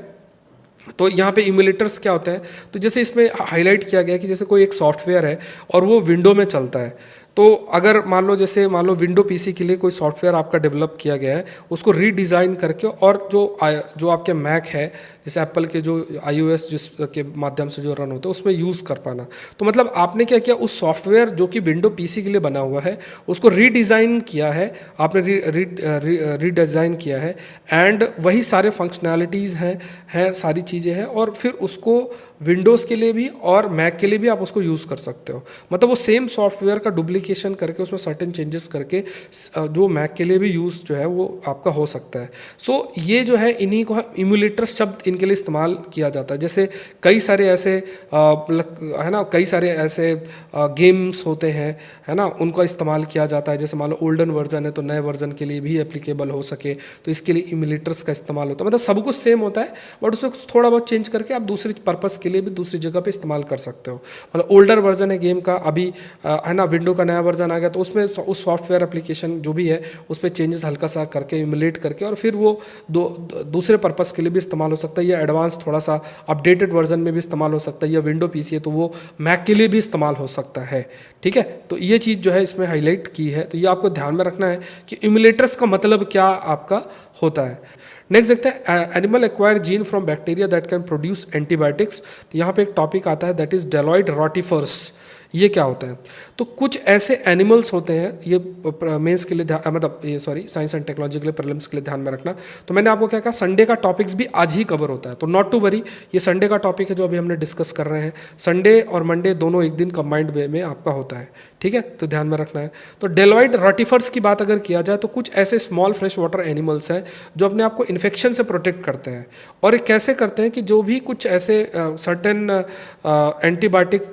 तो यहाँ पे इमुलेटर्स क्या होते हैं, तो जैसे इसमें हाईलाइट किया गया है कि जैसे कोई एक सॉफ्टवेयर है और वो विंडो में चलता है। तो अगर मान लो विंडो पीसी के लिए कोई सॉफ्टवेयर आपका डेवलप किया गया है, उसको रीडिज़ाइन करके और जो आपके मैक है जैसे एप्पल के जो iOS जिसके माध्यम से जो रन होता है उसमें यूज़ कर पाना। तो मतलब आपने क्या किया, उस सॉफ्टवेयर जो कि विंडो पीसी के लिए बना हुआ है उसको रीडिज़ाइन किया है, आपने रीडिज़ाइन किया है एंड वही सारे फंक्शनैलिटीज़ हैं सारी चीज़ें हैं और फिर उसको विंडोज़ के लिए भी और मैक के लिए भी आप उसको यूज़ कर सकते हो। मतलब वो सेम सॉफ्टवेयर का डुप्लीकेशन करके उसमें सर्टेन चेंजेस करके जो मैक के लिए भी यूज़ जो है वो आपका हो सकता है। सो ये जो है इन्हीं को इमुलेटर्स शब्द इनके लिए इस्तेमाल किया जाता है। जैसे कई सारे ऐसे है ना, कई सारे ऐसे गेम्स होते हैं है ना, उनका इस्तेमाल किया जाता है। जैसे मान लो ओल्डन वर्जन है तो नए वर्जन के लिए भी एप्लीकेबल हो सके तो इसके लिए इमुलेटर्स का इस्तेमाल होता है। मतलब सब कुछ सेम होता है बट उसे थोड़ा बहुत चेंज करके आप दूसरी पर्पज़ के लिए भी दूसरी जगह पे इस्तेमाल कर सकते हो। मतलब ओल्डर वर्जन है गेम का, अभी है ना विंडो का नया वर्जन आ गया तो उसमें उस सॉफ्टवेयर एप्लीकेशन जो भी है उस पर चेंजेस हल्का सा करके इमुलेट करके और फिर वो दूसरे पर्पज़ के लिए भी इस्तेमाल हो सकता है। या एडवांस थोड़ा सा अपडेटेड वर्जन में भी इस्तेमाल हो सकता है। या विंडो पीसी है तो वो मैक के लिए भी इस्तेमाल हो सकता है। ठीक है, तो ये चीज़ जो है इसमें हाईलाइट की है। तो ये आपको ध्यान में रखना है कि इमुलेटर्स का मतलब क्या आपका होता है। नेक्स्ट देखते हैं animal acquire gene from bacteria that can produce antibiotics. तो यहाँ पे एक टॉपिक आता है दैट इज डेलॉयड रोटिफर्स। ये क्या होता है, तो कुछ ऐसे एनिमल्स होते हैं, ये मेंस के लिए मतलब ये साइंस एंड टेक्नोलॉजी के लिए प्रीलिम्स के लिए ध्यान में रखना। तो मैंने आपको क्या कहा, संडे का टॉपिक्स भी आज ही कवर होता है तो नॉट टू वरी, ये संडे का टॉपिक है जो अभी हमने डिस्कस कर रहे हैं। संडे और मंडे दोनों एक दिन कंबाइंड वे में आपका होता है। ठीक है, तो ध्यान में रखना है। तो डेलॉयड रोटिफर्स की बात अगर किया जाए तो कुछ ऐसे स्मॉल फ्रेश वाटर एनिमल्स हैं जो अपने आप को इन्फेक्शन से प्रोटेक्ट करते हैं। और ये कैसे करते हैं कि जो भी कुछ ऐसे सर्टेन एंटीबायोटिक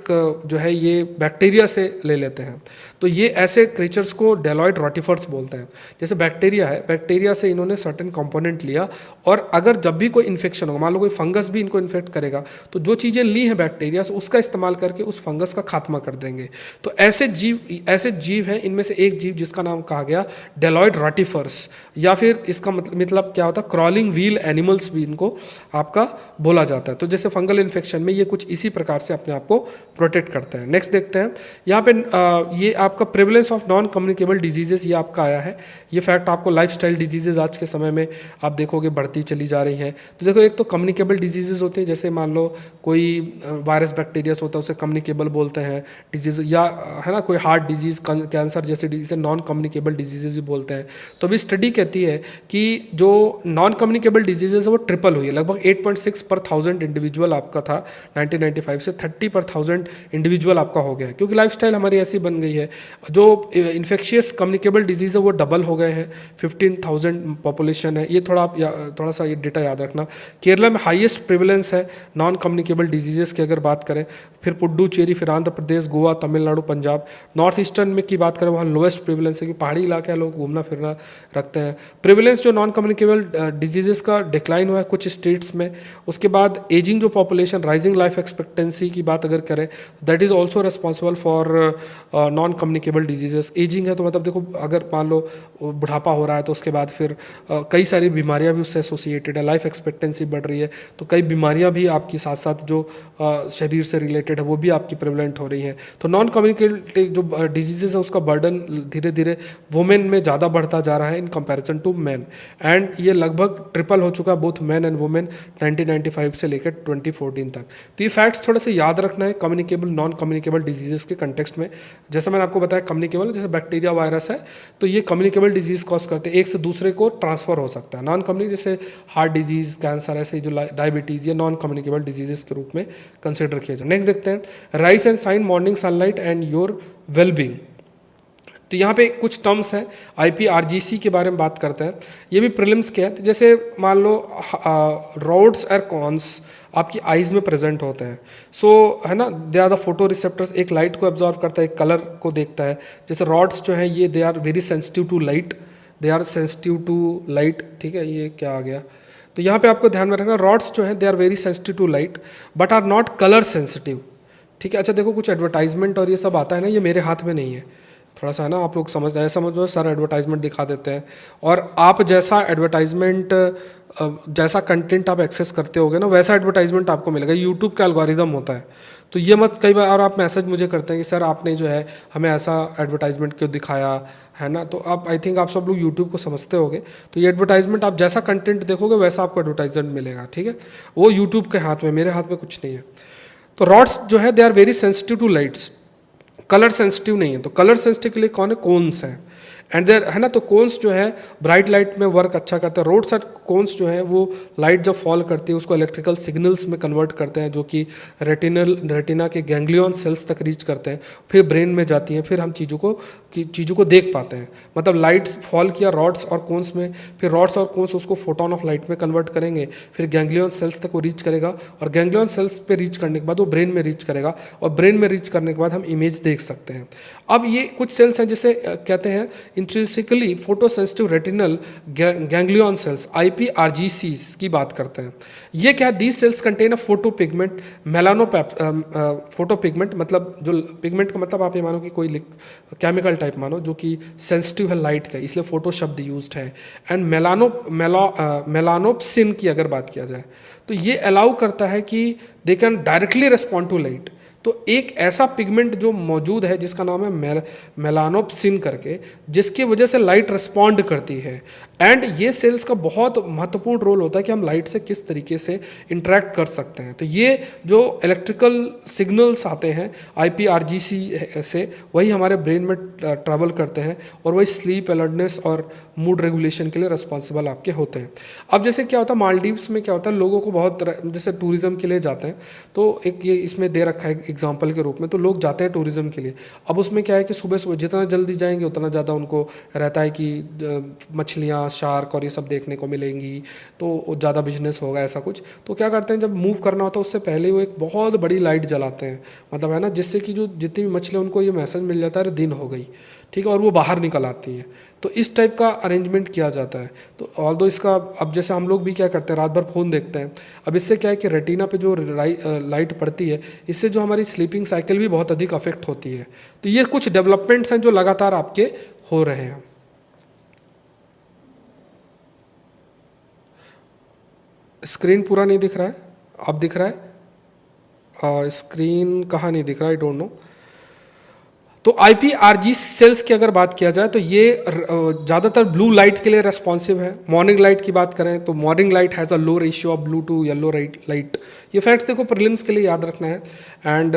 जो है ये बैक्टीरिया से ले लेते हैं। तो ये ऐसे क्रीचर्स को डेलॉयड रोटिफर्स बोलते हैं। जैसे बैक्टीरिया है, बैक्टीरिया से इन्होंने सर्टेन कंपोनेंट लिया और अगर जब भी कोई इन्फेक्शन होगा, मान लो कोई फंगस भी इनको इन्फेक्ट करेगा तो जो चीज़ें ली हैं बैक्टीरिया से उसका इस्तेमाल करके उस फंगस का खात्मा कर देंगे। तो ऐसे जीव हैं, इनमें से एक जीव जिसका नाम कहा गया डेलॉयड रोटिफर्स, या फिर इसका मतलब क्या होता है, क्रॉलिंग व्हील एनिमल्स भी इनको आपका बोला जाता है। तो जैसे फंगल इन्फेक्शन में ये कुछ इसी प्रकार से अपने आप को प्रोटेक्ट करते हैं। नेक्स्ट देखते हैं यहाँ पे ये आपका prevalence of non communicable diseases ये आपका आया है। ये फैक्ट आपको लाइफस्टाइल डिजीजेज आज के समय में आप देखोगे बढ़ती चली जा रही हैं। तो देखो, एक तो कम्युनिकेबल डिजीजेज होते हैं, जैसे मान लो कोई वायरस बैक्टीरियास होता है उसे कम्युनिकेबल बोलते हैं डिजीज, या है ना कोई हार्ट डिजीज़, कैंसर जैसे डिजीज नॉन कम्युनिकेबल डिजीजेज भी बोलते हैं। तो अभी स्टडी कहती है कि जो नॉन कम्युनिकेबल डिजीजेज है वो ट्रिपल हुई है, लगभग 8.6 पर 1000 इंडिविजुअल आपका था 1995 से 30 पर 1000 इंडिविजुअल आपका हो गया है, क्योंकि लाइफस्टाइल हमारी ऐसी बन गई है। जो इन्फेक्शियस कम्युनिकेबल डिजीज़ है वो डबल हो गए हैं, 15,000 पॉपुलेशन है। ये थोड़ा सा ये डेटा याद रखना। केरला में हाईएस्ट प्रिवेलेंस है नॉन कम्युनिकेबल डिजीजेस की अगर बात करें, फिर पुडुचेरी, फिर आंध्र प्रदेश, गोवा, तमिलनाडु, पंजाब। नॉर्थ ईस्टर्न में की बात करें वहाँ लोएस्ट प्रिवेलेंस है, कि पहाड़ी इलाके हैं, लोग घूमना फिरना रखते हैं। प्रिवेलेंस जो नॉन कम्युनिकेबल डिजीजेस का डिक्लाइन हुआ है कुछ स्टेट्स में। उसके बाद एजिंग जो पॉपुलेशन, राइजिंग लाइफ एक्सपेक्टेंसी की बात अगर करें, that is also responsible for non communicable diseases. Ageing है तो मतलब देखो, अगर मान लो बुढ़ापा हो रहा है तो उसके बाद फिर कई सारी बीमारियां भी उससे एसोसिएटेड है, लाइफ एक्सपेक्टेंसी बढ़ रही है, तो कई बीमारियां भी आपकी साथ साथ जो शरीर से रिलेटेड है वो भी आपकी प्रेवलेंट हो रही हैं। तो नॉन कम्युनिकेबल जो डिजीजेस है उसका बर्डन धीरे धीरे वुमेन में ज़्यादा बढ़ता जा रहा है in comparison to man, and ये लगभग ट्रिपल हो चुका है बोथ मैन एंड वुमेन 1995 से लेकर 2014 तक। तो ये फैक्ट्स थोड़ा सा याद रखना है कम्युनिकेबल नॉन कम्युनिकेबल डिजीजेस के कंटेक्स्ट में। जैसे मैंने आपको बताया कम्युनिकेबल, जैसे बैक्टीरिया वायरस है तो ये कम्युनिकेबल डिजीज कॉज करते हैं, एक से दूसरे को ट्रांसफर हो सकता है। नॉन कम्युनिकेबल जैसे हार्ट डिजीज, कैंसर, ऐसे जो डायबिटीज़, ये नॉन कम्युनिकेबल डिजीजेस के रूप में कंसिडर किया जाए। नेक्स्ट देखते हैं rise and shine morning sunlight and your wellbeing. तो यहाँ पे कुछ टर्म्स हैं, IPRGC के बारे में बात करते हैं, ये भी प्रीलिम्स के हैं। तो जैसे मान लो रोड्स और कॉन्स आपकी आइज़ में प्रेजेंट होते हैं, सो है ना, they are the photoreceptors, एक लाइट को एब्जॉर्व करता है, एक कलर को देखता है। जैसे रॉड्स जो हैं ये they are very sensitive to light, they are sensitive to light, ठीक है, ये क्या आ गया, तो यहाँ पे आपको ध्यान में रखना, रॉड्स जो हैं they are very sensitive to light but are not colour sensitive, ठीक है। अच्छा देखो, कुछ एडवर्टाइजमेंट और ये सब आता है ना, ये मेरे हाथ में नहीं है, थोड़ा सा है ना, आप लोग समझो सर एडवर्टाइजमेंट दिखा देते हैं, और आप जैसा एडवर्टाइजमेंट जैसा कंटेंट आप एक्सेस करते होगे ना वैसा एडवर्टाइजमेंट आपको मिलेगा। यूट्यूब का एल्गोरिदम होता है, तो ये मत, कई बार और आप मैसेज मुझे करते हैं कि सर आपने जो है हमें ऐसा एडवर्टाइजमेंट क्यों दिखाया है ना, तो आप, आई थिंक आप सब लोग यूट्यूब को समझते होगे, तो ये एडवर्टाइजमेंट आप जैसा कंटेंट देखोगे वैसा आपको एडवर्टाइजमेंट मिलेगा, ठीक है। वो यूट्यूब के हाथ में, मेरे हाथ में कुछ नहीं है। तो रॉड्स जो है they are very sensitive to lights, colour sensitive नहीं है। तो कलर सेंसिटिव के लिए कौन है, कोन्स हैं, एंड देयर है ना, तो कोन्स जो है ब्राइट लाइट में वर्क अच्छा करते हैं। रोड साइड कोन्स जो है वो लाइट जब फॉल करती है उसको इलेक्ट्रिकल सिग्नल्स में कन्वर्ट करते हैं, जो कि रेटिना के गैंग्लियन सेल्स तक रीच करते हैं, फिर ब्रेन में जाती हैं, फिर हम चीज़ों को देख पाते हैं। मतलब लाइट्स फॉल किया रॉड्स और कोन्स में, फिर रॉड्स और कोन्स उसको फोटोन ऑफ लाइट में कन्वर्ट करेंगे, फिर गैंग्लियन सेल्स तक वो रीच करेगा, और गैंग्लियन सेल्स पे रीच करने के बाद वो ब्रेन में रीच करेगा, और ब्रेन में रीच करने के बाद हम इमेज देख सकते हैं। अब ये कुछ सेल्स हैं जिसे कहते हैं intrinsically photo sensitive retinal ganglion cells, IPRGCs की बात करते हैं। ये क्या है, these cells contain a photo pigment photo pigment, मतलब जो पिगमेंट का मतलब आप ये मानो कि कोई केमिकल टाइप मानो जो कि सेंसिटिव है लाइट का, इसलिए फोटो शब्द यूज्ड है। एंड मेलानोप्सिन की अगर बात किया जाए तो ये अलाउ करता है कि they can directly respond to light. तो एक ऐसा पिगमेंट जो मौजूद है जिसका नाम है मेलानोप्सिन करके, जिसकी वजह से लाइट रिस्पॉन्ड करती है। एंड ये सेल्स का बहुत महत्वपूर्ण रोल होता है कि हम लाइट से किस तरीके से इंटरेक्ट कर सकते हैं। तो ये जो इलेक्ट्रिकल सिग्नल्स आते हैं IPRGC से, वही हमारे ब्रेन में ट्रैवल करते हैं, और वही स्लीप, अलर्टनेस और मूड रेगुलेशन के लिए रिस्पॉन्सिबल आपके होते हैं। अब जैसे क्या होता है मालदीव्स में, क्या होता है, लोगों को बहुत जैसे टूरिज़्म के लिए जाते हैं, तो एक ये इसमें दे रखा है एग्जाम्पल के रूप में, तो लोग जाते हैं टूरिज़्म के लिए। अब उसमें क्या है कि सुबह सुबह जितना जल्दी जाएंगे उतना ज़्यादा उनको रहता है कि मछलियाँ, शार्क और ये सब देखने को मिलेंगी, तो ज़्यादा बिजनेस होगा, ऐसा कुछ। तो क्या करते हैं, जब मूव करना होता है उससे पहले वो एक बहुत बड़ी लाइट जलाते हैं, मतलब है ना, जिससे कि जो जितनी भी मछलियाँ उनको ये मैसेज मिल जाता है दिन हो गई, ठीक है, और वो बाहर निकल आती हैं। तो इस टाइप का अरेंजमेंट किया जाता है। तो ऑल्दो इसका, अब जैसे हम लोग भी क्या करते हैं, रात भर फ़ोन देखते हैं, अब इससे क्या है कि रेटिना पे जो लाइट पड़ती है, इससे जो हमारी स्लीपिंग साइकिल भी बहुत अधिक अफेक्ट होती है। तो ये कुछ डेवलपमेंट्स हैं जो लगातार आपके हो रहे हैं। स्क्रीन पूरा नहीं दिख रहा है, अब दिख रहा है? स्क्रीन कहाँ नहीं दिख रहा, आई डोंट नो। तो IPRG सेल्स की अगर बात किया जाए तो ये ज़्यादातर ब्लू लाइट के लिए रेस्पॉन्सिव है। मॉर्निंग लाइट की बात करें तो morning light has a low ratio of blue to yellow light. ये फैक्ट्स देखो प्रीलिम्स के लिए याद रखना है। एंड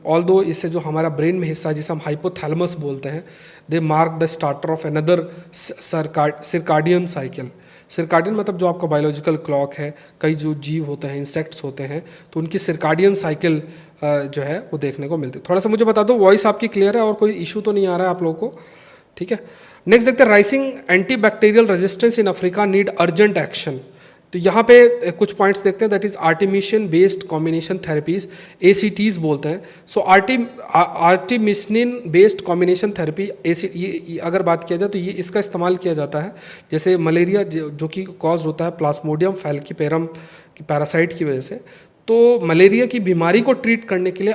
ऑल्दो इससे जो हमारा ब्रेन में हिस्सा जिसे हम हाइपोथैलेमस बोलते हैं, they mark the starter of another circadian cycle. Circadian मतलब जो आपका बायोलॉजिकल क्लॉक है, कई जो जीव होते हैं, इंसेक्ट्स होते हैं, तो उनकी सिरकाडियन साइकिल जो है वो देखने को मिलती है। थोड़ा सा मुझे बता दो, वॉइस आपकी क्लियर है और कोई इशू तो नहीं आ रहा है आप लोगों को? ठीक है। नेक्स्ट देखते हैं, rising antibacterial resistance in Africa need urgent action. तो यहाँ पे कुछ पॉइंट्स देखते हैं, that is artemisinin based combination therapies, ACTs बोलते हैं। So artemisinin based combination therapy, ये अगर बात किया जाए तो ये इसका इस्तेमाल किया जाता है जैसे मलेरिया जो कि कॉज होता है प्लाज्मोडियम फैल्कीपेरम की पैरासाइट की वजह से। तो मलेरिया की बीमारी को ट्रीट करने के लिए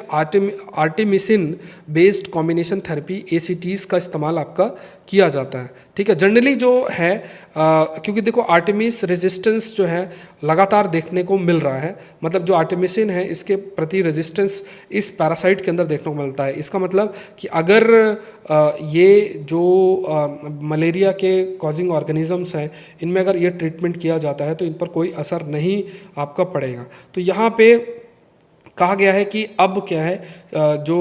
आर्टेमिसिन बेस्ड कॉम्बिनेशन थेरेपी एसीटीज़ का इस्तेमाल आपका किया जाता है। ठीक है, जनरली जो है क्योंकि देखो आर्टेमिस रेजिस्टेंस जो है लगातार देखने को मिल रहा है, मतलब जो आर्टेमिसिन है इसके प्रति रेजिस्टेंस इस पैरासाइट के अंदर देखने को मिलता है। इसका मतलब कि अगर ये जो मलेरिया के कॉजिंग ऑर्गेनिजम्स हैं इनमें अगर ये ट्रीटमेंट किया जाता है तो इन पर कोई असर नहीं आपका पड़ेगा। तो यहाँ पे कहा गया है कि अब क्या है जो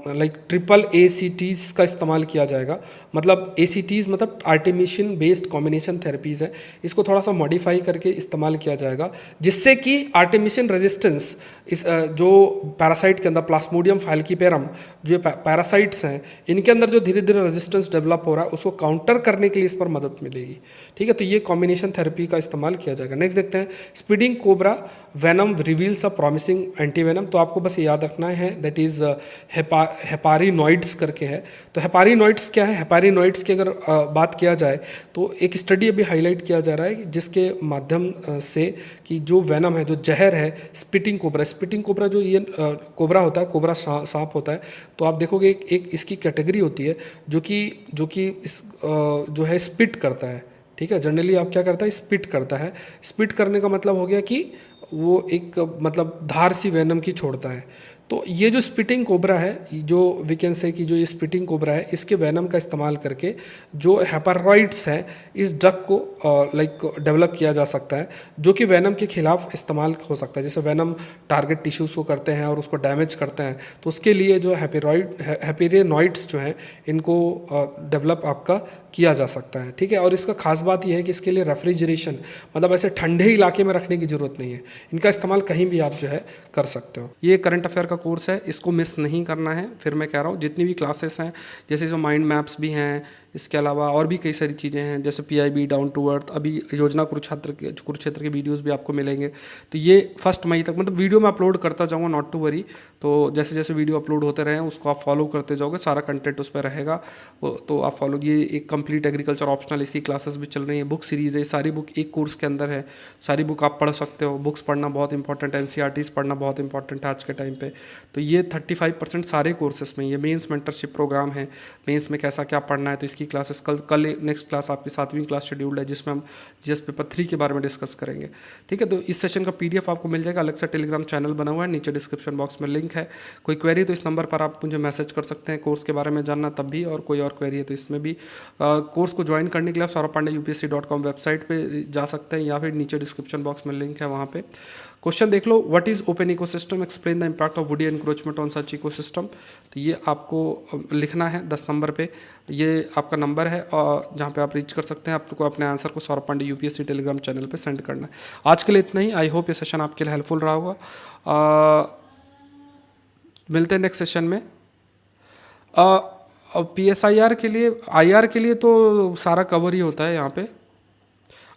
लाइक ट्रिपल ACTs का इस्तेमाल किया जाएगा, मतलब ACTs मतलब आर्टिमिशन बेस्ड कॉम्बिनेशन थेरेपीज़ है, इसको थोड़ा सा मॉडिफाई करके इस्तेमाल किया जाएगा जिससे कि आर्टिमिशन रेजिस्टेंस इस जो पैरासाइट के अंदर प्लास्मोडियम फाल्कीपेरम जो पैरासाइट्स हैं इनके अंदर जो धीरे धीरे रेजिस्टेंस डेवलप हो रहा है उसको काउंटर करने के लिए इस पर मदद मिलेगी। ठीक है, तो ये कॉम्बिनेशन थेरेपी का इस्तेमाल किया जाएगा। नेक्स्ट देखते हैं, स्पीडिंग कोबरा वेनम रिवील्स अ प्रॉमिसिंग एंटीवेनम। तो आपको बस याद रखना है दैट इज़ हेपारिनॉइड्स करके है। तो हेपारिनॉइड्स क्या है? हेपारिनॉइड्स की अगर बात किया जाए तो एक स्टडी अभी हाईलाइट किया जा रहा है जिसके माध्यम से कि जो वेनम है, जो जहर है, स्पिटिंग कोबरा जो ये कोबरा होता है, कोबरा सांप होता है, तो आप देखोगे एक इसकी कैटेगरी होती है जो कि इस जो है स्पिट करता है। ठीक है, जनरली आप क्या करता है, स्पिट करता है। स्पिट करने का मतलब हो गया कि वो एक मतलब धार सी वेनम की छोड़ता है। तो ये जो स्पिटिंग कोबरा है, जो वी कैन से कि जो ये स्पिटिंग कोबरा है, इसके वेनम का इस्तेमाल करके जो हेपारॉइड्स हैं इस ड्रग को लाइक डेवलप किया जा सकता है जो कि वेनम के खिलाफ इस्तेमाल हो सकता है। जैसे वेनम टारगेट टिश्यूज़ को करते हैं और उसको डैमेज करते हैं, तो उसके लिए जो हेपेरिनॉइड्स जो हैं इनको डेवलप आपका किया जा सकता है। ठीक है, और इसका खास बात यह है कि इसके लिए रेफ्रिजरेशन मतलब ऐसे ठंडे इलाके में रखने की ज़रूरत नहीं है, इनका इस्तेमाल कहीं भी आप जो है कर सकते हो। ये करंट अफेयर का कोर्स है, इसको मिस नहीं करना है। फिर मैं कह रहा हूँ जितनी भी क्लासेस हैं, जैसे जो माइंड मैप्स भी हैं, इसके अलावा और भी कई सारी चीज़ें हैं जैसे PIB डाउन टू अर्थ, अभी योजना कुरुक्षेत्र के वीडियोस भी आपको मिलेंगे। तो ये 1 मई तक मतलब वीडियो मैं अपलोड करता जाऊँगा, नॉट टू वरी। तो जैसे जैसे वीडियो अपलोड होते रहें उसको आप फॉलो करते जाओगे, सारा कंटेंट उस पर रहेगा, तो आप फॉलो। ये एक कंप्लीट एग्रीकल्चर ऑप्शनल इसी क्लासेस भी चल रही है, बुक सीरीज़ है, सारी बुक एक कोर्स के अंदर है, सारी बुक आप पढ़ सकते हो। बुक्स पढ़ना बहुत इंपॉर्टेंट है, NCERTs पढ़ना बहुत इंपॉर्टेंट है आज के टाइम पे। तो ये 35% सारे कोर्सेस में, ये मेंस मेंटरशिप प्रोग्राम है, मेंस में कैसा क्या पढ़ना है, तो इसकी क्लासेस कल नेक्स्ट क्लास आपकी 7वीं क्लास शेड्यूल्ड है जिसमें हम GS पेपर 3 के बारे में डिस्कस करेंगे। ठीक है, तो इस सेशन का PDF आपको मिल जाएगा, अलग से टेलीग्राम चैनल बना हुआ है, नीचे डिस्क्रिप्शन बॉक्स में लिंक है। कोई क्वेरी तो इस नंबर पर आप मुझे मैसेज कर सकते हैं कोर्स के बारे में जानना तब भी, और कोई और क्वेरी है तो इसमें भी। कोर्स को ज्वाइन करने के लिए आप saurabh-pandey-upsc.com वेबसाइट पे जा सकते हैं या फिर नीचे डिस्क्रिप्शन बॉक्स में लिंक है, वहाँ पे क्वेश्चन देख लो। What is open ecosystem, explain the impact of woody encroachment on such ecosystem. तो ये आपको लिखना है 10 नंबर पे, ये आपका नंबर है और जहाँ पे आप रीच कर सकते हैं। आपको अपने आंसर को Saurabh Pandey UPSC Telegram channel पे सेंड करना है। आज के लिए इतना ही। आई होप ये सेशन आपके लिए हेल्पफुल रहा होगा। मिलते हैं नेक्स्ट सेशन में। PSIR के लिए, IR के लिए तो सारा कवर ही होता है यहाँ पे।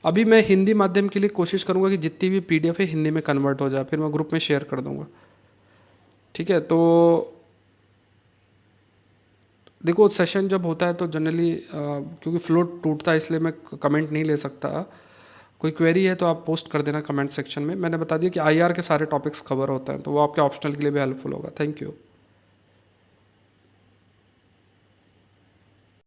अभी मैं हिंदी माध्यम के लिए कोशिश करूँगा कि जितनी भी PDF है हिंदी में कन्वर्ट हो जाए, फिर मैं ग्रुप में शेयर कर दूँगा। ठीक है, तो देखो सेशन जब होता है तो जनरली क्योंकि फ्लो टूटता है इसलिए मैं कमेंट नहीं ले सकता। कोई क्वेरी है तो आप पोस्ट कर देना कमेंट सेक्शन में। मैंने बता दिया कि IR के सारे टॉपिक्स कवर होते हैं, तो वो आपके ऑप्शनल के लिए भी हेल्पफुल होगा। Thank you.